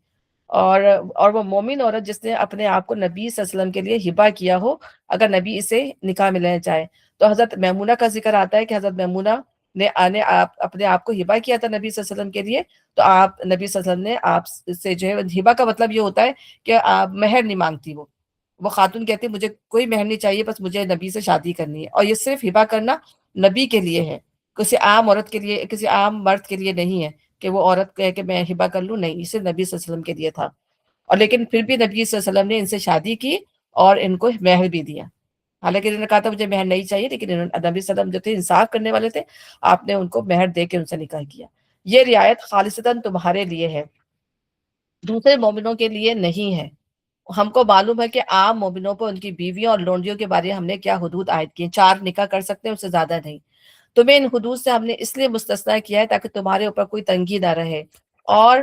اور وہ مومن عورت جس نے اپنے آپ کو نبی صلی اللہ علیہ وسلم کے لیے ہبہ کیا ہو، اگر نبی اسے نکاح میں لینا چاہے، تو حضرت میمونہ کا ذکر آتا ہے کہ حضرت میمونہ نے اپنے آپ کو ہبہ کیا تھا نبی صلی اللہ علیہ وسلم کے لیے، تو آپ نبی صلی اللہ علیہ وسلم نے آپ سے جو ہے، ہبہ کا مطلب یہ ہوتا ہے کہ آپ مہر نہیں مانگتی، وہ خاتون کہتی مجھے کوئی مہر نہیں چاہیے، بس مجھے نبی سے شادی کرنی ہے، اور یہ صرف ہبہ کرنا نبی کے لیے ہے، کسی عام عورت کے لیے، کسی عام مرد کے لیے نہیں ہے کہ وہ عورت کہے کہ میں ہبہ کر لوں، نہیں، یہ صرف نبی صلی اللہ علیہ وسلم کے لیے تھا، اور لیکن پھر بھی نبی صلی اللہ علیہ وسلم نے ان سے شادی کی اور ان کو مہر بھی دیا، حالانکہ انہوں نے کہا تھا مجھے مہر نہیں چاہیے، لیکن نبی صلی اللہ علیہ وسلم جو تھے انصاف کرنے والے تھے، آپ نے ان کو مہر دے کے ان سے نکاح کیا۔ یہ رعایت خالصتاً تمہارے لیے ہے، دوسرے مومنوں کے لیے نہیں ہے۔ ہم کو معلوم ہے کہ عام مومنوں پر ان کی بیویوں اور لونڈیوں کے بارے ہم نے کیا حدود عائد کی ہیں، 4 نکاح کر سکتے ہیں، اس سے زیادہ نہیں۔ تمہیں ان حدود سے ہم نے اس لیے مستثنیٰ کیا ہے تاکہ تمہارے اوپر کوئی تنگی نہ رہے، اور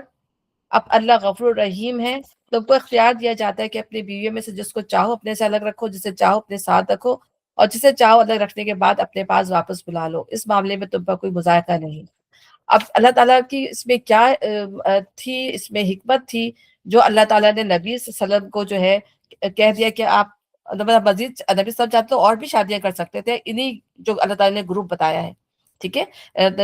اب اللہ غفور الرحیم ہے، تم کو اختیار دیا جاتا ہے کہ اپنی بیویوں میں سے جس کو چاہو اپنے سے الگ رکھو، جسے چاہو اپنے ساتھ رکھو، اور جسے چاہو الگ رکھنے کے بعد اپنے پاس واپس بلا لو، اس معاملے میں تم پر کوئی مذائقہ نہیں۔ اب اللہ تعالیٰ کی اس میں کیا تھی، اس میں حکمت تھی، جو اللہ تعالیٰ نے نبی صلی اللہ علیہ وسلم کو جو ہے کہہ دیا کہ آپ مطلب مزید، نبی صلی اللہ علیہ وسلم چاہتے تو اور بھی شادیاں کر سکتے تھے، انہی جو اللہ تعالیٰ نے گروپ بتایا ہے، ٹھیک ہے؟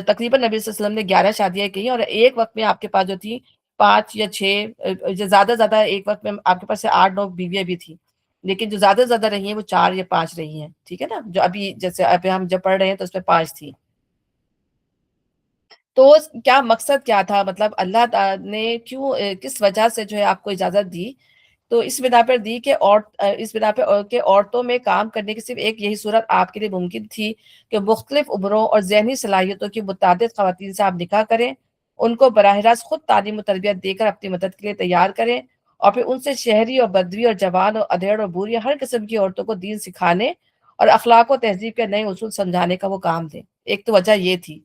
تقریباً نبی صلی اللہ علیہ وسلم نے 11 شادیاں کی، اور ایک وقت میں آپ کے پاس جو تھی 5 یا 6، زیادہ زیادہ ایک وقت میں آپ کے پاس سے 8-9 بیویاں بھی تھیں، لیکن جو زیادہ زیادہ رہی ہیں وہ 4 یا 5 رہی ہیں، ٹھیک ہے نا؟ جو ابھی جیسے ابھی ہم جب پڑھ رہے ہیں تو اس میں 5 تھی۔ تو کیا مقصد کیا تھا، مطلب اللہ تعالیٰ نے کیوں کس وجہ سے جو ہے آپ کو اجازت دی؟ تو اس بنا پر دی کہ اس بنا پہ کہ عورتوں میں کام کرنے کی صرف ایک یہی صورت آپ کے لیے ممکن تھی کہ مختلف عمروں اور ذہنی صلاحیتوں کی متعدد خواتین سے آپ نکاح کریں، ان کو براہ راست خود تعلیم و تربیت دے کر اپنی مدد کے لیے تیار کریں، اور پھر ان سے شہری اور بدوی اور جوان اور ادھیڑ اور بوری ہر قسم کی عورتوں کو دین سکھانے اور اخلاق و تہذیب کے نئے اصول سمجھانے کا وہ کام دیں۔ ایک تو وجہ یہ تھی۔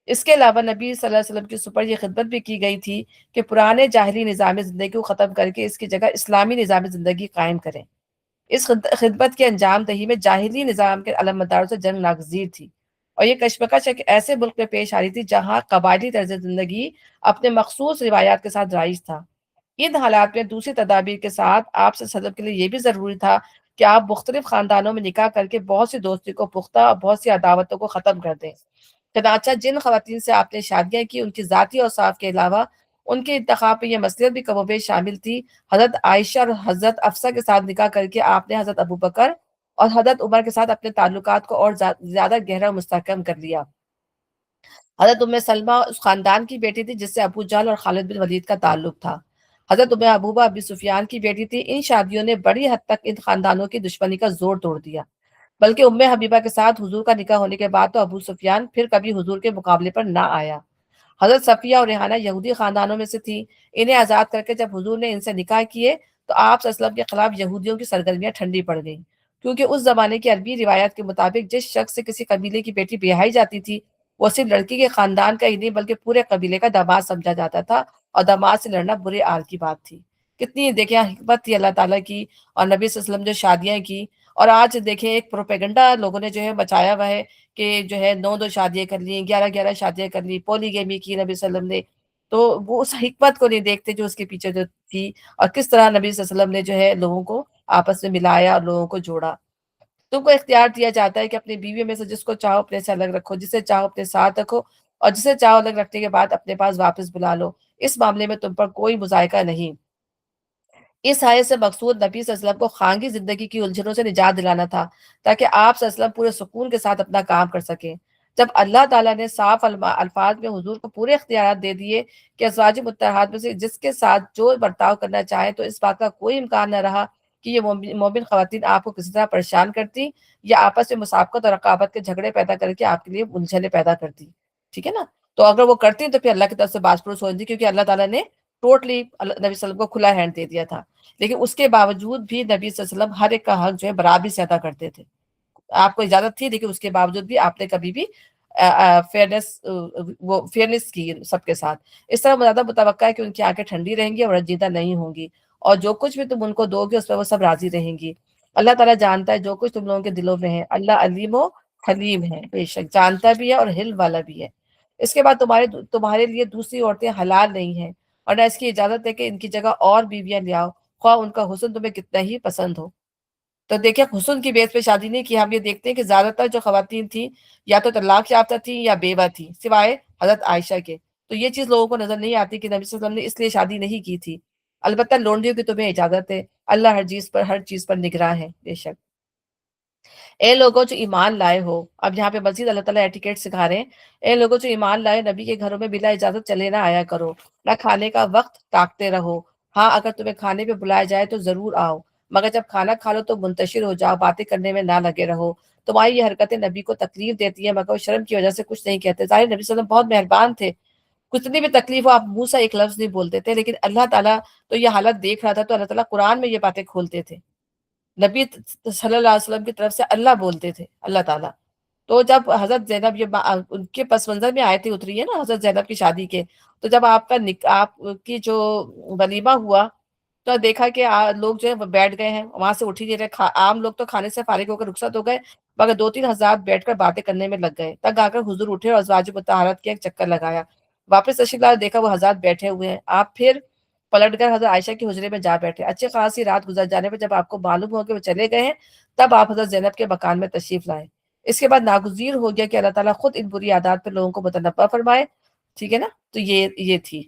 اس کے علاوہ نبی صلی اللہ علیہ وسلم کے سپر یہ خدمت بھی کی گئی تھی کہ پرانے جاہلی نظام زندگی کو ختم کر کے اس کی جگہ اسلامی نظام زندگی قائم کریں۔ اس خدمت کے انجام دہی میں جاہلی نظام کے علمبرداروں سے جنگ ناگزیر تھی، اور یہ کشمکش ایک ایسے ملک میں پیش آ رہی تھی جہاں قبائلی طرز زندگی اپنے مخصوص روایات کے ساتھ رائج تھا۔ ان حالات میں دوسری تدابیر کے ساتھ آپ صلی اللہ علیہ وسلم کے لیے یہ بھی ضروری تھا کہ آپ مختلف خاندانوں میں نکاح کر کے بہت سی دوستی کو پختہ اور بہت سی عداوتوں کو ختم کر دیں۔ چنانچہ جن خواتین سے آپ نے شادیاں کی ان کی ذاتی اوصاف کے علاوہ ان کے انتخاب میں یہ مصلحت بھی کم و بیش شامل تھی۔ حضرت عائشہ اور حضرت افسہ کے ساتھ نکاح کر کے آپ نے حضرت ابوبکر اور حضرت عمر کے ساتھ اپنے تعلقات کو اور زیادہ گہرا و مستحکم کر لیا۔ حضرت ام سلمہ اس خاندان کی بیٹی تھی جس سے ابو جہل اور خالد بن ولید کا تعلق تھا۔ حضرت ام حبیبہ ابی سفیان کی بیٹی تھی۔ ان شادیوں نے بڑی حد تک ان خاندانوں کی دشمنی کا زور توڑ دیا، بلکہ ام حبیبہ کے ساتھ حضور کا نکاح ہونے کے بعد تو ابو سفیان پھر کبھی حضور کے مقابلے پر نہ آیا۔ حضرت صفیہ اور ریحانہ یہودی خاندانوں میں سے تھی۔ انہیں آزاد کر کے جب حضور نے ان سے نکاح کیے تو آپ صلی اللہ علیہ وسلم کے خلاف یہودیوں کی سرگرمیاں ٹھنڈی پڑ گئیں، کیونکہ اس زمانے کی عربی روایات کے مطابق جس شخص سے کسی قبیلے کی بیٹی بیاہی جاتی تھی وہ صرف لڑکی کے خاندان کا ہی نہیں بلکہ پورے قبیلے کا داماد سمجھا جاتا تھا، اور داماد سے لڑنا برے حال کی بات تھی۔ کتنی دیکھیں حکمت تھی اللہ تعالیٰ کی، اور نبی صلی اللہ علیہ وسلم جو شادیاں کی، اور آج دیکھیں ایک پروپیگنڈا لوگوں نے جو ہے مچایا ہوا ہے کہ جو ہے 9 شادیاں کر لی، 11 شادیاں کر لی، پولی گیمی کی نبی صلی اللہ علیہ وسلم نے۔ تو وہ اس حکمت کو نہیں دیکھتے جو اس کے پیچھے جو تھی، اور کس طرح نبی صلی اللہ علیہ وسلم نے جو ہے لوگوں کو آپس میں ملایا اور لوگوں کو جوڑا۔ تم کو اختیار دیا جاتا ہے کہ اپنی بیویوں میں سے جس کو چاہو اپنے سے الگ رکھو، جسے چاہو اپنے ساتھ رکھو، اور جسے چاہو الگ رکھنے کے بعد اپنے پاس واپس بلا لو۔ اس معاملے میں تم پر کوئی مذائقہ نہیں۔ اس آیت سے مقصود نبی صلی اللہ علیہ وسلم کو خانگی زندگی کی الجھنوں سے نجات دلانا تھا، تاکہ آپ صلی اللہ علیہ وسلم پورے سکون کے ساتھ اپنا کام کر سکیں۔ جب اللہ تعالیٰ نے صاف الفاظ میں حضور کو پورے اختیارات دے دیے کہ ازواج مطہرات میں سے جس کے ساتھ جو برتاؤ کرنا چاہے، تو اس بات کا کوئی امکان نہ رہا کہ یہ مومن خواتین آپ کو کسی طرح پریشان کرتی یا آپس میں مسابقت اور رقابت کے جھگڑے پیدا کر کے آپ کے لیے الجھنیں پیدا کرتی۔ ٹھیک ہے نا؟ تو اگر وہ کرتی تو پھر اللہ کی طرف سے باز پرس ہو جاتی، کیونکہ اللہ تعالیٰ نے ٹوٹلی نبی صلی اللہ علیہ وسلم کو کھلا ہینڈ دے دیا تھا۔ لیکن اس کے باوجود بھی نبی صلی اللہ علیہ وسلم ہر ایک کا حق جو ہے برابری سے ادا کرتے تھے۔ آپ کو اجازت تھی، لیکن اس کے باوجود بھی آپ نے کبھی بھی فیئرنیس کی سب کے ساتھ۔ اس طرح زیادہ متوقع ہے کہ ان کی آنکھیں ٹھنڈی رہیں گی اور رنجیدہ نہیں ہوں گی، اور جو کچھ بھی تم ان کو دو گے اس پہ وہ سب راضی رہیں گی۔ اللہ تعالیٰ جانتا ہے جو کچھ تم لوگوں کے دلوں میں ہے۔ اللہ علیم و حلیم ہے، بے شک جانتا بھی ہے اور حلم والا بھی ہے۔ اس کے بعد تمہارے لیے دوسری عورتیں حلال نہیں ہیں، اور نہ اس کی اجازت ہے کہ ان کی جگہ اور بیویاں لے آؤ، خواہ ان کا حسن تمہیں کتنا ہی پسند ہو۔ تو دیکھیں حسن کی بیس پہ شادی نہیں کی۔ ہم یہ دیکھتے ہیں کہ زیادہ تر جو خواتین تھیں یا تو طلاق یافتہ تھیں یا بیوہ تھیں، سوائے حضرت عائشہ کے۔ تو یہ چیز لوگوں کو نظر نہیں آتی کہ نبی صلی اللہ علیہ وسلم نے اس لیے شادی نہیں کی تھی۔ البتہ لونڈیوں کی تمہیں اجازت ہے، اللہ ہر چیز پر نگراں ہے، بے شک۔ اے لوگوں جو ایمان لائے ہو، اب یہاں پہ مزید اللہ تعالیٰ ایٹیکیٹ سکھا رہے ہیں۔ اے لوگوں جو ایمان لائے، نبی کے گھروں میں بلا اجازت چلے نہ آیا کرو، نہ کھانے کا وقت تاکتے رہو۔ ہاں اگر تمہیں کھانے پہ بلایا جائے تو ضرور آؤ، مگر جب کھانا کھا لو تو منتشر ہو جاؤ، باتیں کرنے میں نہ لگے رہو۔ تمہاری یہ حرکتیں نبی کو تکلیف دیتی ہیں، مگر وہ شرم کی وجہ سے کچھ نہیں کہتے۔ ظاہر نبی صلی اللہ علیہ وسلم بہت مہربان تھے، کتنی بھی تکلیف ہو آپ منہ سے ایک لفظ نہیں بولتے تھے، لیکن اللہ تعالیٰ تو یہ حالت دیکھ رہا تھا، تو اللہ تعالیٰ قرآن میں یہ باتیں کھولتے تھے۔ نبی صلی اللہ علیہ وسلم کی طرف سے اللہ بولتے تھے، اللہ تعالیٰ۔ تو جب حضرت زینب ان کے پس منظر میں آیتیں اتری ہے نا حضرت زینب کی شادی کے، تو جب آپ کی جو ولیمہ ہوا تو دیکھا کہ لوگ جو ہے وہ بیٹھ گئے ہیں، وہاں سے اٹھ ہی نہیں رہے۔ عام لوگ تو کھانے سے فارغ ہو کر رخصت ہو گئے، مگر 2-3 حضرات بیٹھ کر باتیں کرنے میں لگ گئے۔ تب آ کر حضور اٹھے اور ازواج مطہرات کے ایک چکر لگایا، واپس تشریف لائے، دیکھا وہ حضرات بیٹھے ہوئے ہیں۔ آپ پھر پلٹ کر حضرت عائشہ کی حجرے میں جا بیٹھے۔ اچھی خاصی رات گزر جانے پر جب آپ کو معلوم ہو کہ وہ چلے گئے ہیں، تب آپ حضرت زینب کے مکان میں تشریف لائے۔ اس کے بعد ناگزیر ہو گیا کہ اللہ تعالیٰ خود ان بری عادات پہ لوگوں کو متنبہ فرمائے۔ ٹھیک ہے نا؟ تو یہ تھی۔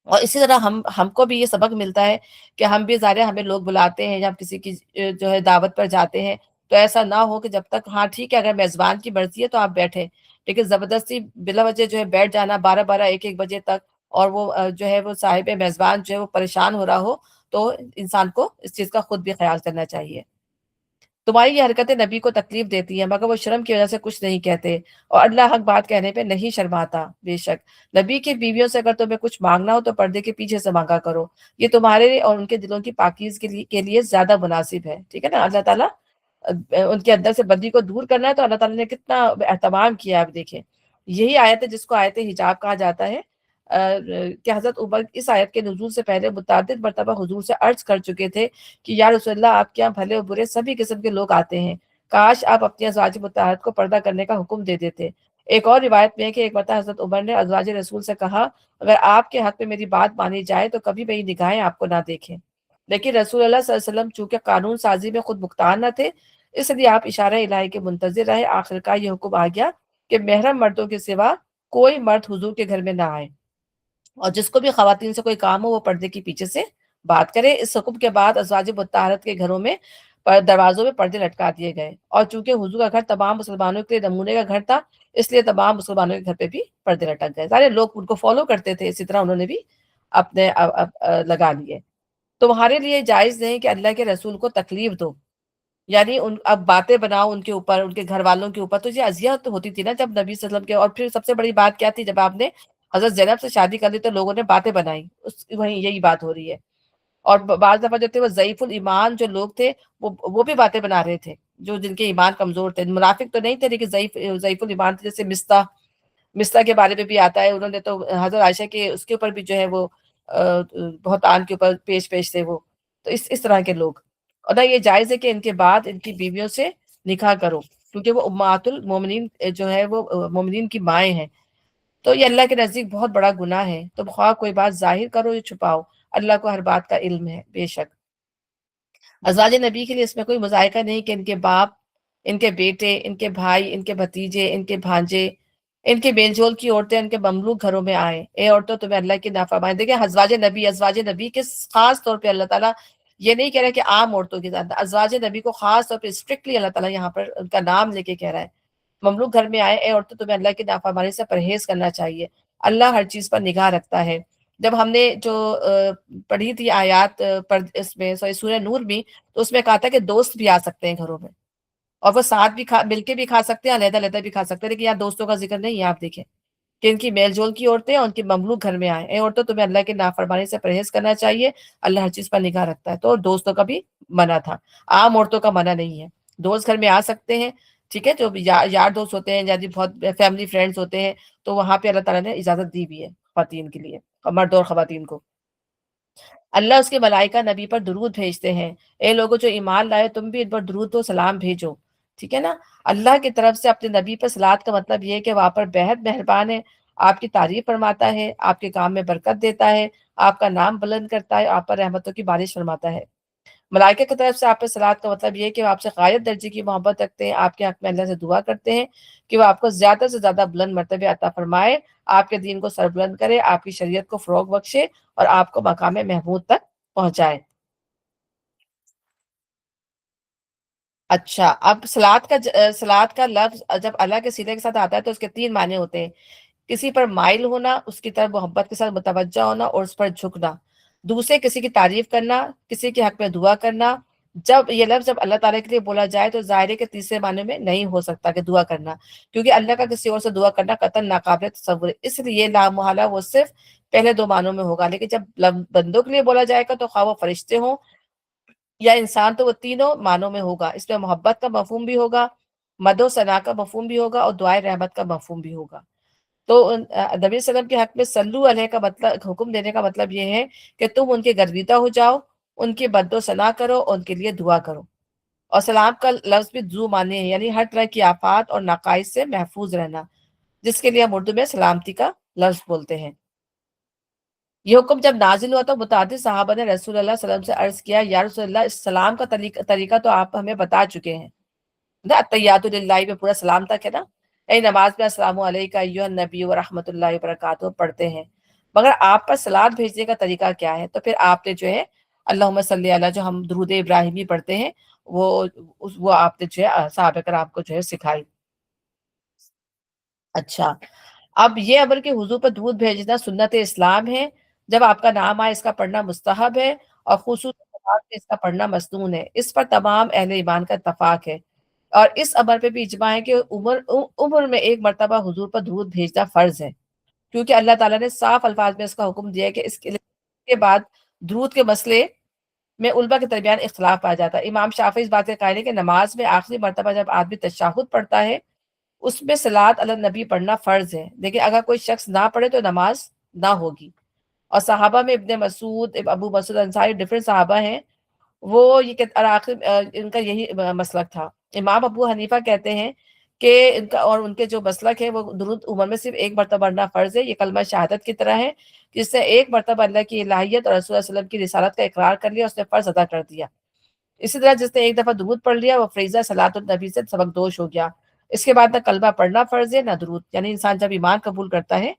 اور اسی طرح ہم کو بھی یہ سبق ملتا ہے کہ ہم بھی ظاہر ہے ہمیں لوگ بلاتے ہیں یا ہم کسی کی جو ہے دعوت پر جاتے ہیں، تو ایسا نہ ہو کہ جب تک ہاں ٹھیک ہے اگر میزبان کی مرضی ہے تو آپ بیٹھیں، لیکن زبردستی بلا وجہ جو ہے بیٹھ جانا 12-12 1-1 بجے تک، اور وہ جو ہے وہ صاحب میزبان جو ہے وہ پریشان ہو رہا ہو، تو انسان کو اس چیز کا خود بھی خیال کرنا چاہیے۔ تمہاری یہ حرکتیں نبی کو تکلیف دیتی ہیں، مگر وہ شرم کی وجہ سے کچھ نہیں کہتے، اور اللہ حق بات کہنے پہ نہیں شرماتا، بے شک۔ نبی کی بیویوں سے اگر تمہیں کچھ مانگنا ہو تو پردے کے پیچھے سے مانگا کرو، یہ تمہارے اور ان کے دلوں کی پاکیزگی کے لیے زیادہ مناسب ہے۔ ٹھیک ہے نا؟ اللہ تعالیٰ ان کے اندر سے بدی کو دور کرنا ہے، تو اللہ تعالیٰ نے کتنا اہتمام کیا ہے، آپ دیکھیں۔ یہی آیت ہے جس کو آیت حجاب کہا جاتا ہے، کہ حضرت عمر اس آیت کے نزول سے پہلے متعدد مرتبہ حضور سے عرض کر چکے تھے کہ یا رسول اللہ، آپ کے یہاں بھلے و برے سبھی قسم کے لوگ آتے ہیں، کاش آپ اپنی ازواج مطہرات کو پردہ کرنے کا حکم دے دیتے۔ ایک اور روایت میں ہے کہ ایک مرتبہ حضرت عمر نے ازواج رسول سے کہا، اگر آپ کے حق میں میری بات مانی جائے تو کبھی میری نگاہیں آپ کو نہ دیکھیں۔ لیکن رسول اللہ صلی اللہ علیہ وسلم چونکہ قانون سازی میں خود مختار نہ تھے، اس لیے آپ اشارہ الہی کے منتظر رہے۔ آخرکار یہ حکم آ گیا کہ محرم مردوں کے سوا کوئی مرد حضور کے گھر میں نہ آئے، اور جس کو بھی خواتین سے کوئی کام ہو وہ پردے کے پیچھے سے بات کرے۔ اس حکم کے بعد ازواج مطہرات کے گھروں میں دروازوں میں پردے لٹکا دیے گئے، اور چونکہ حضور کا گھر تمام مسلمانوں کے لیے نمونے کا گھر تھا، اس لیے تمام مسلمانوں کے گھر پہ بھی پردے لٹک گئے۔ سارے لوگ ان کو فالو کرتے تھے، اسی طرح انہوں نے بھی اپنے لگا لیے۔ تمہارے لیے جائز نہیں کہ اللہ کے رسول کو تکلیف دو، یعنی اب باتیں بناؤ ان کے اوپر، ان کے گھر والوں کے اوپر۔ تو یہ اذیت ہوتی تھی نا جب نبی صلی اللہ علیہ وسلم کے، اور پھر سب سے بڑی بات کیا تھی، جب آپ نے حضرت زینب سے شادی کر لی تو لوگوں نے باتیں بنائی، وہیں یہی بات ہو رہی ہے۔ اور بعض دفعہ جو تھے وہ ضعیف الایمان جو لوگ تھے، وہ بھی باتیں بنا رہے تھے، جو جن کے ایمان کمزور تھے، منافق تو نہیں تھے لیکن ضعیف الایمان تھے، جیسے مستہ کے بارے میں بھی آتا ہے، انہوں نے تو حضرت عائشہ کے اس کے اوپر بھی جو ہے وہ بہتان کے اوپر پیش تھے وہ۔ تو اس طرح کے لوگ، اور نہ یہ جائز ہے کہ ان کے بعد ان کی بیویوں سے نکاح کرو، کیونکہ وہ امہات المومنین جو ہے وہ مومنین کی مائیں ہیں۔ تو یہ اللہ کے نزدیک بہت بڑا گناہ ہے، تو خواہ کوئی بات ظاہر کرو یا چھپاؤ، اللہ کو ہر بات کا علم ہے بے شک۔ ازواج نبی کے لیے اس میں کوئی مذائقہ نہیں کہ ان کے باپ، ان کے بیٹے، ان کے بھائی، ان کے بھتیجے، ان کے بھانجے، ان کے میل جول کی عورتیں ان کے مملوک گھروں میں آئیں۔ اے عورتوں، تمہیں اللہ کی نافرمانی، دیکھیں ازواج نبی کے خاص طور پہ اللہ تعالیٰ یہ نہیں کہہ رہا کہ عام عورتوں کے ساتھ، ازواج نبی کو خاص طور پہ اسٹرکٹلی اللہ تعالیٰ یہاں پر ان کا نام لے کے کہہ رہا ہے، مملوک گھر میں آئے، اے عورتوں تمہیں اللہ کی نافرمانی سے پرہیز کرنا چاہیے، اللہ ہر چیز پر نگاہ رکھتا ہے۔ جب ہم نے جو پڑھی تھی آیات پر اس میں سورہ نور بھی، تو اس میں کہا تھا کہ دوست بھی آ سکتے ہیں گھروں میں، اور وہ ساتھ بھی مل کے بھی کھا سکتے ہیں، علیحدہ علیحدہ بھی کھا سکتے ہیں، لیکن یہاں دوستوں کا ذکر نہیں ہے۔ آپ دیکھیں کہ ان کی میل جول کی عورتیں اور ان کی مملوک گھر میں آئیں، اے عورتوں تمہیں اللہ کی نافرمانی سے پرہیز کرنا چاہیے، اللہ ہر چیز پر نگاہ رکھتا ہے۔ تو دوستوں کا بھی منع تھا، عام عورتوں کا منع نہیں ہے۔ دوست گھر میں آ سکتے ہیں، ٹھیک ہے، جو یار دوست ہوتے ہیں یا بہت فیملی فرینڈز ہوتے ہیں، تو وہاں پہ اللہ تعالیٰ نے اجازت دی بھی ہے خواتین کے لیے، مرد اور خواتین کو۔ اللہ اس کے ملائکہ نبی پر درود بھیجتے ہیں، اے لوگوں جو ایمان لائے تم بھی ان پر درود و سلام بھیجو، ٹھیک ہے نا۔ اللہ کی طرف سے اپنے نبی پر صلوات کا مطلب یہ ہے کہ وہ آپ پر بہت مہربان ہے، آپ کی تعریف فرماتا ہے، آپ کے کام میں برکت دیتا ہے، آپ کا نام بلند کرتا ہے، آپ پر رحمتوں کی بارش فرماتا ہے۔ ملائکہ کی طرف سے آپ پہ صلوات کا مطلب یہ ہے کہ وہ آپ سے غایت درجے کی محبت رکھتے ہیں، آپ کے حق میں اللہ سے دعا کرتے ہیں کہ وہ آپ کو زیادہ سے زیادہ بلند مرتبے عطا فرمائے، آپ کے دین کو سربلند کرے، آپ کی شریعت کو فروغ بخشے، اور آپ کو مقام محمود تک پہنچائے۔ اچھا، اب سلاد کا لفظ جب اللہ کے سینے کے ساتھ آتا ہے تو اس کے تین معنی ہوتے ہیں: کسی پر مائل ہونا، اس کی طرف محبت کے ساتھ متوجہ ہونا اور اس پر جھکنا، دوسرے کسی کی تعریف کرنا، کسی کے حق میں دعا کرنا۔ جب یہ لفظ جب اللہ تعالیٰ کے لیے بولا جائے تو ظاہر ہے کہ تیسرے معنی میں نہیں ہو سکتا کہ دعا کرنا، کیونکہ اللہ کا کسی اور سے دعا کرنا قطعاً ناقابل تصور ہے، اس لیے لا محالہ وہ صرف پہلے دو معنوں میں ہوگا، لیکن جب بندوں کے لیے بولا جائے گا تو خواہ وہ فرشتے ہوں یا انسان تو وہ تینوں معنوں میں ہوگا۔ اس میں محبت کا مفہوم بھی ہوگا، مد و ثنا کا مفہوم بھی ہوگا، اور دعائے رحمت کا مفہوم بھی ہوگا۔ تو نبی صلی اللہ علیہ وسلم کے حق میں صلو علیہ کا مطلب، حکم دینے کا مطلب یہ ہے کہ تم ان کے گرویدہ ہو جاؤ، ان کی مد و ثنا کرو، ان کے لیے دعا کرو۔ اور سلام کا لفظ بھی ذو معنی ہے، یعنی ہر طرح کی آفات اور نقائص سے محفوظ رہنا، جس کے لیے ہم اردو میں سلامتی کا لفظ بولتے ہیں۔ یہ حکم جب نازل ہوا تو متعدد صحابہ نے رسول اللہ صلی اللہ علیہ وسلم سے عرض کیا، یا رسول اللہ، اس سلام کا طریقہ تو آپ ہمیں بتا چکے ہیں نا، التحیات للہ میں پورا سلام تک ہے نا، نماز میں السلام علیکم ایھا النبی و رحمۃ اللہ وبرکاتہ پڑھتے ہیں، مگر آپ پر سلاد بھیجنے کا طریقہ کیا ہے؟ تو پھر آپ نے جو ہے اللہم صلی علی، جو ہم درود ابراہیمی پڑھتے ہیں، وہ آپ نے جو ہے صحابہ کرام کو جو ہے سکھائی۔ اچھا، اب یہ امر کہ حضور پر درود بھیجنا سنت اسلام ہے، جب آپ کا نام آئے اس کا پڑھنا مستحب ہے، اور خصوصاً نماز میں اس کا پڑھنا مسنون ہے، اس پر تمام اہل ایمان کا اتفاق ہے۔ اور اس امر پہ بھی اجماع ہے کہ عمر میں ایک مرتبہ حضور پر درود بھیجنا فرض ہے، کیونکہ اللہ تعالیٰ نے صاف الفاظ میں اس کا حکم دیا ہے کہ اس کے بعد درود کے مسئلے میں علماء کے درمیان اختلاف پایا جاتا ہے۔ امام شافعی اس بات کے قائل ہے کہ نماز میں آخری مرتبہ جب آدمی تشہد پڑھتا ہے اس میں صلاۃ علی النبی پڑھنا فرض ہے، لیکن اگر کوئی شخص نہ پڑھے تو نماز نہ ہوگی۔ اور صحابہ میں ابن مسعود، ابو مسعود انصاری، ڈفرینٹ صحابہ ہیں، وہ یہ اور آخر ان کا یہی مسلک تھا۔ امام ابو حنیفہ کہتے ہیں کہ ان کا اور ان کے جو مسلک ہے وہ درود عمر میں صرف ایک مرتبہ پڑھنا فرض ہے، یہ کلمہ شہادت کی طرح ہے، جس سے ایک مرتبہ اللہ کی الہیت اور رسول اللہ علیہ وسلم کی رسالت کا اقرار کر لیا، اس نے فرض ادا کر دیا۔ اسی طرح جس نے ایک دفعہ درود پڑھ لیا وہ فریضہ صلاۃ النبی سے سبق دوش ہو گیا۔ اس کے بعد نہ کلمہ پڑھنا فرض ہے نہ درود، یعنی انسان جب ایمان قبول کرتا ہے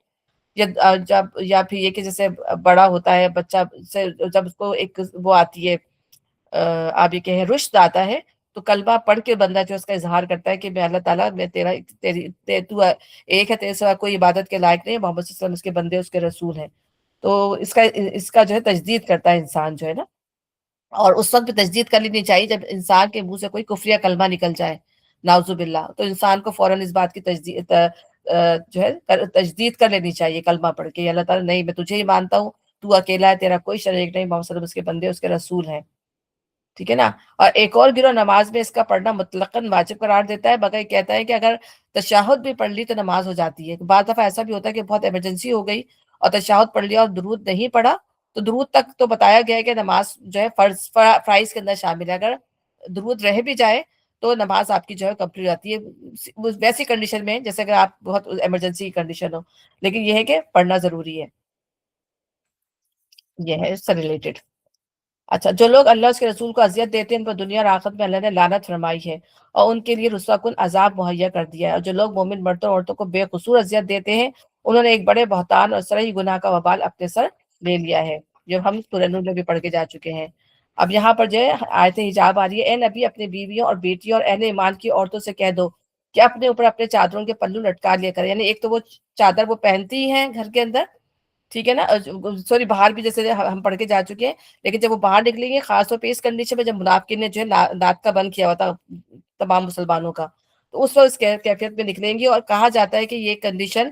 یا پھر یہ کہ جیسے بڑا ہوتا ہے بچہ سے، جب اس کو ایک وہ آتی ہے آپ یہ کہیں رشد آتا ہے، تو کلمہ پڑھ کے بندہ جو اس کا اظہار کرتا ہے کہ میں اللہ تعالیٰ میں تو ایک ہے، تیرے سوا کوئی عبادت کے لائق نہیں، محمد صلی اللہ علیہ وسلم اس کے بندے اس کے رسول ہیں، تو اس کا جو ہے تجدید کرتا ہے انسان جو ہے نا۔ اور اس وقت بھی تجدید کر لینی چاہیے جب انسان کے منہ سے کوئی کفریہ کلمہ نکل جائے، نعوذ باللہ، تو انسان کو فوراً اس بات کی تجدید جو ہے تجدید کر لینی چاہیے کلمہ پڑھ کے، اللہ تعالیٰ نہیں میں تجھے ہی مانتا ہوں، تو اکیلا ہے، تیرا کوئی شریک نہیں، محمد صلی اللہ علیہ وسلم اس کے بندے اس کے رسول ہیں، ٹھیک ہے نا۔ اور ایک اور گروہ نماز میں اس کا پڑھنا مطلقاً واجب قرار دیتا ہے، مگر کہتا ہے کہ اگر تشہد بھی پڑھ لی تو نماز ہو جاتی ہے۔ بعض دفعہ ایسا بھی ہوتا ہے کہ بہت ایمرجنسی ہو گئی اور تشہد پڑھ لیا اور درود نہیں پڑھا، تو درود تک تو بتایا گیا ہے کہ نماز جو ہے فرائض کے اندر شامل ہے، اگر درود رہ بھی جائے تو نماز آپ کی جو ہے کمپلیٹ جاتی ہے، ویسی کنڈیشن میں جیسے اگر آپ بہت ایمرجنسی کی کنڈیشن ہو، لیکن یہ ہے کہ پڑھنا ضروری ہے۔ یہ ہے اس سے ریلیٹڈ۔ اچھا، جو لوگ اللہ اس کے رسول کو اذیت دیتے ہیں ان پر دنیا اور آخرت میں اللہ نے لعنت فرمائی ہے اور ان کے لیے رسوا کن عذاب مہیا کر دیا ہے، اور جو لوگ مومن مردوں اور عورتوں کو بے قصور اذیت دیتے ہیں انہوں نے ایک بڑے بہتان اور صریح گناہ کا وبال اپنے سر لے لیا ہے، جو ہم سورہ نور میں بھی پڑھ کے جا چکے ہیں۔ اب یہاں پر جو ہے آیت حجاب آ رہی ہے، اے نبی اپنی بیویوں اور بیٹیوں اور اہل ایمان کی عورتوں سے کہہ دو کہ اپنے اوپر اپنے چادروں کے پلو لٹکا لیا کریں، یعنی ایک تو وہ چادر وہ پہنتی ہی ہیں گھر کے اندر، ٹھیک ہے نا، سوری باہر بھی جیسے ہم پڑھ کے جا چکے ہیں، لیکن جب وہ باہر نکلیں گے خاص طور پہ اس کنڈیشن میں جب منافقین نے جو ہے ناک کا بند کیا ہوا تھا تمام مسلمانوں کا، تو اس وقت اس کیفیت میں نکلیں گی، اور کہا جاتا ہے کہ یہ کنڈیشن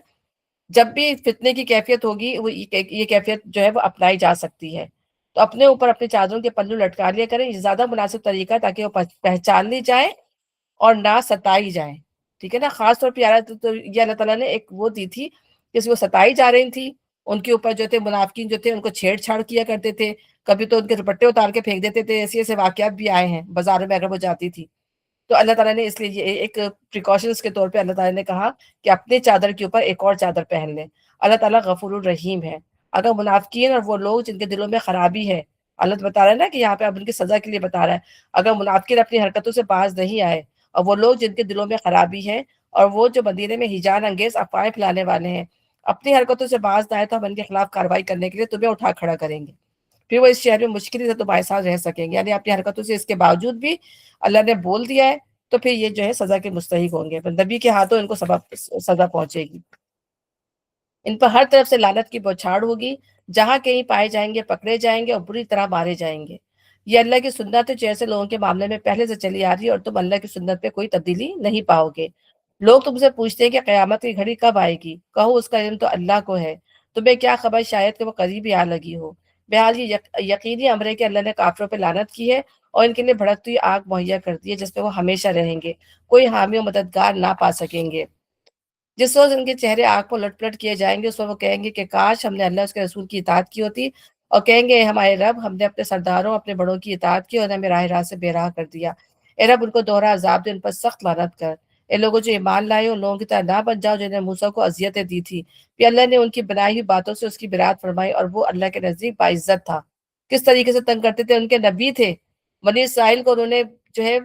جب بھی فتنے کی کیفیت ہوگی وہ یہ کیفیت جو ہے وہ اپنائی جا سکتی ہے، تو اپنے اوپر اپنے چادروں کے پلو لٹکا لیا کریں، یہ زیادہ مناسب طریقہ ہے تاکہ وہ پہچان لی جائے اور نہ ستائی جائیں، ٹھیک ہے نا۔ خاص طور پہ تو یہ اللہ تعالیٰ نے ایک وہ دی تھی جس وہ ستائی جا رہی تھی، ان کے اوپر جو تھے منافقین جو تھے ان کو چھیڑ چھاڑ کیا کرتے تھے، کبھی تو ان کے دوپٹے اتار کے پھینک دیتے تھے، ایسے ایسے واقعات بھی آئے ہیں بازاروں میں اگر وہ جاتی تھی، تو اللہ تعالیٰ نے اس لیے یہ ایک پریکاشنز کے طور پہ اللہ تعالیٰ نے کہا کہ اپنے چادر کے اوپر ایک اور چادر پہن لیں۔ اللہ تعالیٰ غفور الرحیم ہے۔ اگر منافقین اور وہ لوگ جن کے دلوں میں خرابی ہے، اللہ بتا رہا ہے نا کہ یہاں پہ اب ان کی سزا کے لیے بتا رہا ہے، اگر منافقین اپنی حرکتوں سے باز نہیں آئے اور وہ لوگ جن کے دلوں میں خرابی ہے اور وہ جو مدینے میں ہیجان انگیز افواہیں پھیلانے والے ہیں اپنی حرکتوں سے باز نہ آئے تو ہم ان کے خلاف کارروائی کرنے کے لیے تمہیں اٹھا کھڑا کریں گے، پھر وہ اس شہر میں مشکل سے تمہارے ساتھ رہ سکیں گے، یعنی اپنی حرکتوں سے اس کے باوجود بھی اللہ نے بول دیا ہے تو پھر یہ جو ہے سزا کے مستحق ہوں گے، نبی کے ہاتھوں ان کو سزا پہنچے گی، ان پر ہر طرف سے لعنت کی بوچھاڑ ہوگی، جہاں کہیں پائے جائیں گے پکڑے جائیں گے اور بری طرح مارے جائیں گے۔ یہ اللہ کی سنت ہے جو ایسے لوگوں کے معاملے میں پہلے سے چلی آ رہی ہے اور تم اللہ کی سنت پہ کوئی تبدیلی نہیں پاؤ گے۔ لوگ تم سے پوچھتے ہیں کہ قیامت کی گھڑی کب آئے گی، کہو اس کا علم تو اللہ کو ہے، تمہیں کیا خبر شاید کہ وہ قریب ہی آ لگی ہو۔ بہرحال یہ یقینی امر ہے کہ اللہ نے کافروں پہ لعنت کی ہے اور ان کے لیے بھڑکتی ہوئی آگ مہیا کر دی ہے جس پہ وہ ہمیشہ رہیں گے، کوئی حامی و مددگار نہ پا سکیں گے۔ جس روز ان کے چہرے آگ کو لٹ پلٹ کیے جائیں گے اس وقت وہ کہیں گے کہ کاش ہم نے اللہ اس کے رسول کی اطاعت کی ہوتی، اور کہیں گے اے ہمارے رب ہم نے اپنے سرداروں اپنے بڑوں کی اطاعت کی اور ہمیں راہ راست سے بے راہ کر دیا، اے رب ان کو دوہرا عذاب دے، ان پر سخت لعنت کر۔ اے لوگوں جو ایمان لائے ان لوگوں کی طرح نہ بن جاؤ جنہیں موسیٰ کو اذیتیں دی تھی، پھر اللہ نے ان کی بنائی ہوئی باتوں سے اس کی برات فرمائی اور وہ اللہ کے نزدیک باعزت تھا۔ کس طریقے سے تنگ کرتے تھے، ان کے نبی تھے بنی اسرائیل کو، انہوں نے جو ہے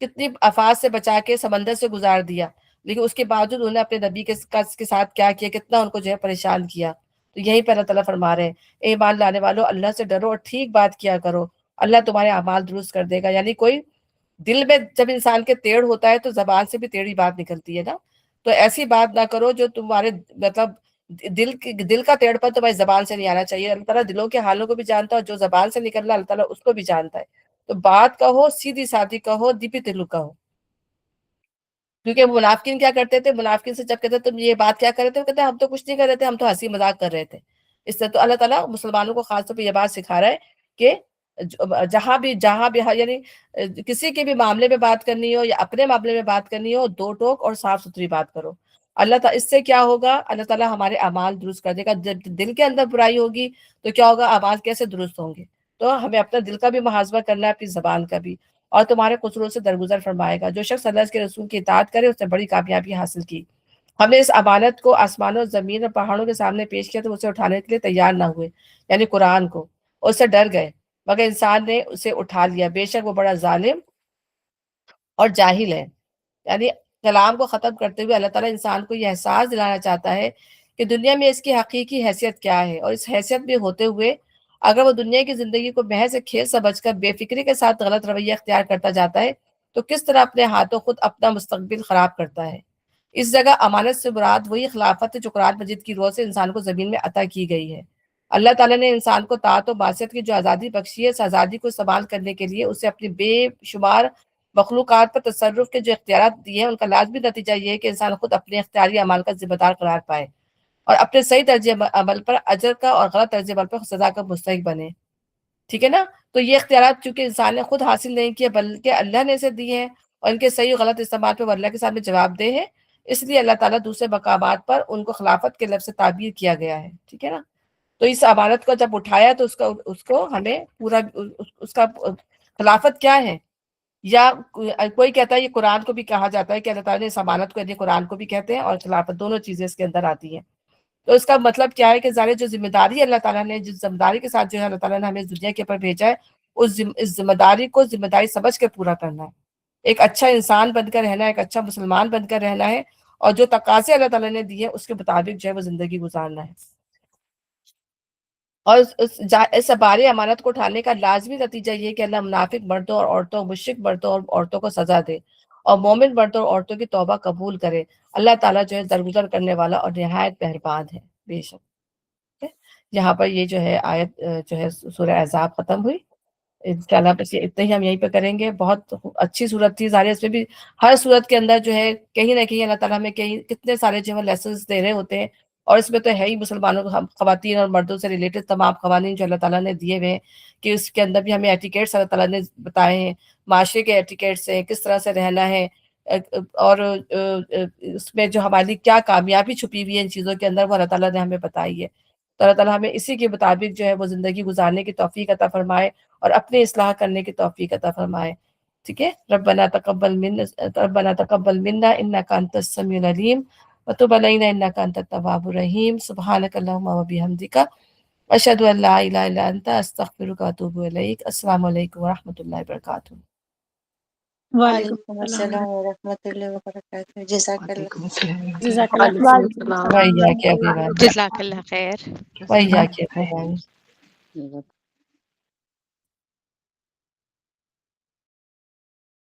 کتنی آفات سے بچا کے سمندر سے گزار دیا، لیکن اس کے باوجود انہوں نے اپنے نبی کے ساتھ کیا کیا، کتنا ان کو جو ہے پریشان کیا۔ تو یہیں پہ اللہ تعالیٰ فرما رہے ہیں اے ایمان لانے والوں اللہ سے ڈرو اور ٹھیک بات کیا کرو، اللہ تمہارے اعمال درست کر دے گا، یعنی کوئی دل میں جب انسان کے ٹیڑھ ہوتا ہے تو زبان سے بھی ٹیڑھی بات نکلتی ہے نا، تو ایسی بات نہ کرو جو تمہارے مطلب دل کا ٹیڑھ پر تمہاری زبان سے نہیں آنا چاہیے، اللہ تعالیٰ دلوں کے حالوں کو بھی جانتا ہے اور جو زبان سے نکلنا اللہ تعالیٰ اس کو بھی جانتا ہے، تو بات کہو سیدھی سادھی کہو دیپی تلو کہو، کیونکہ منافقین کیا کرتے تھے، منافقین سے جب کہتے تم یہ بات کیا کر رہے تھے، وہ کہتے ہیں ہم تو کچھ نہیں کر رہے تھے، ہم تو ہنسی مذاق کر رہے تھے۔ اس سے تو اللہ تعالیٰ مسلمانوں کو خاص طور پہ یہ بات سکھا رہا ہے کہ جہاں بھی یعنی کسی کے بھی معاملے میں بات کرنی ہو یا اپنے معاملے میں بات کرنی ہو، دو ٹوک اور صاف ستھری بات کرو۔ اللہ تعالیٰ اس سے کیا ہوگا، اللہ تعالیٰ ہمارے اعمال درست کر دے گا۔ جب دل کے اندر برائی ہوگی تو کیا ہوگا، اعمال کیسے درست ہوں گے؟ تو ہمیں اپنا دل کا بھی محاسبہ کرنا ہے، اپنی زبان کا بھی، اور تمہارے قصوروں سے درگزر فرمائے گا۔ جو شخص اللہ کے رسول کی اطاعت کرے اس نے بڑی کامیابی حاصل کی۔ ہم نے اس امانت کو آسمانوں، زمین اور پہاڑوں کے سامنے پیش کیا تو اسے اٹھانے کے لیے تیار نہ ہوئے، یعنی قرآن کو، اور اس سے ڈر گئے، مگر انسان نے اسے اٹھا لیا، بے شک وہ بڑا ظالم اور جاہل ہے۔ یعنی کلام کو ختم کرتے ہوئے اللہ تعالیٰ انسان کو یہ احساس دلانا چاہتا ہے کہ دنیا میں اس کی حقیقی حیثیت کیا ہے، اور اس حیثیت میں ہوتے ہوئے اگر وہ دنیا کی زندگی کو محض ایک کھیل سمجھ کر بے فکری کے ساتھ غلط رویہ اختیار کرتا جاتا ہے تو کس طرح اپنے ہاتھوں خود اپنا مستقبل خراب کرتا ہے۔ اس جگہ امانت سے مراد وہی خلافت ہے جو قرآن مجید کی روح سے انسان کو زمین میں عطا کی گئی ہے۔ اللہ تعالیٰ نے انسان کو طاعت و معصیت کی جو آزادی بخشی ہے، اس آزادی کو استعمال کرنے کے لیے اسے اپنی بے شمار مخلوقات پر تصرف کے جو اختیارات دیے ہیں، ان کا لازمی نتیجہ یہ ہے کہ انسان خود اپنے اختیاری اعمال کا ذمہ دار قرار پائے اور اپنے صحیح طرز عمل پر اجر کا اور غلط طرز عمل پر سزا کا مستحق بنے۔ ٹھیک ہے نا؟ تو یہ اختیارات چونکہ انسان نے خود حاصل نہیں کیے بلکہ اللہ نے اسے دیے ہیں، اور ان کے صحیح و غلط استعمال پہ وہ اللہ کے سامنے جواب دہ ہے، اس لیے اللہ تعالیٰ دوسرے مقامات پر ان کو خلافت کے لفظ سے تعبیر کیا گیا ہے۔ ٹھیک ہے نا؟ تو اس امانت کو جب اٹھایا تو اس کو ہمیں پورا اس کا خلافت کیا ہے، یا کوئی کہتا ہے یہ قرآن کو بھی کہا جاتا ہے کہ اللہ تعالیٰ نے اس امانت کو، یعنی قرآن کو بھی کہتے ہیں اور خلافت، دونوں چیزیں اس کے اندر آتی ہیں۔ تو اس کا مطلب کیا ہے کہ ظاہر جو ذمہ داری اللہ تعالیٰ نے، جس ذمہ داری کے ساتھ جو ہے اللہ تعالیٰ نے ہمیں دنیا کے اوپر بھیجا ہے، اس ذمہ داری کو ذمہ داری سمجھ کے پورا کرنا ہے، ایک اچھا انسان بن کر رہنا ہے، ایک اچھا مسلمان بن کر رہنا ہے، اور جو تقاضے اللہ تعالیٰ نے دیے اس کے مطابق جو ہے وہ زندگی گزارنا ہے۔ اور اس بارے امانت کو اٹھانے کا لازمی نتیجہ یہ کہ اللہ منافق مردوں اور عورتوں، مشرک مردوں اور عورتوں کو سزا دے، اور مومن مردوں اور عورتوں کی توبہ قبول کرے۔ اللہ تعالیٰ جو ہے درگزر کرنے والا اور نہایت مہربان ہے، بے شک۔ یہاں پر یہ جو ہے آیت جو ہے سورہ احزاب ختم ہوئی۔ انشاءاللہ بس یہ اتنے ہی ہم یہیں پہ کریں گے۔ بہت اچھی صورت تھی، ظاہر اس میں بھی ہر صورت کے اندر جو ہے کہیں نہ کہیں اللہ تعالیٰ ہمیں کتنے سارے جو ہے لیسنس دے رہے ہوتے ہیں، اور اس میں تو ہے ہی مسلمانوں کو، خواتین اور مردوں سے ریلیٹڈ تمام قوانین جو اللہ تعالیٰ نے دیے ہوئے ہیں، کہ اس کے اندر بھی ہمیں ایٹیکیٹس اللہ تعالیٰ نے بتائے ہیں، معاشرے کے ایٹیکیٹس ہیں، کس طرح سے رہنا ہے، اور اس میں جو ہماری کیا کامیابی چھپی ہوئی ہے ان چیزوں کے اندر، وہ اللہ تعالیٰ نے ہمیں بتائی ہے۔ تو اللہ تعالیٰ ہمیں اسی کے مطابق جو ہے وہ زندگی گزارنے کی توفیق عطا فرمائے اور اپنی اصلاح کرنے کی توفیق عطا فرمائے۔ ٹھیک ہے؟ ربنا تقبل منا انک انت السمیع العلیم وتب علینا انک انت التواب الرحیم۔ سبحانک اللہم وبحمدک، اشہد ان لا الہ الا انت، استغفرک واتوب الیک۔ السلام علیکم ورحمۃ اللہ وبرکاتہ۔ وعلیکم وعلیکم السلام السلام ورحمۃ اللہ وبرکاتہ۔ جزاک اللہ۔ وعلیکم السلام جزاک اللہ خیر۔ وإياك يا أبي جزاک اللہ خیر۔ وإياك يا أبي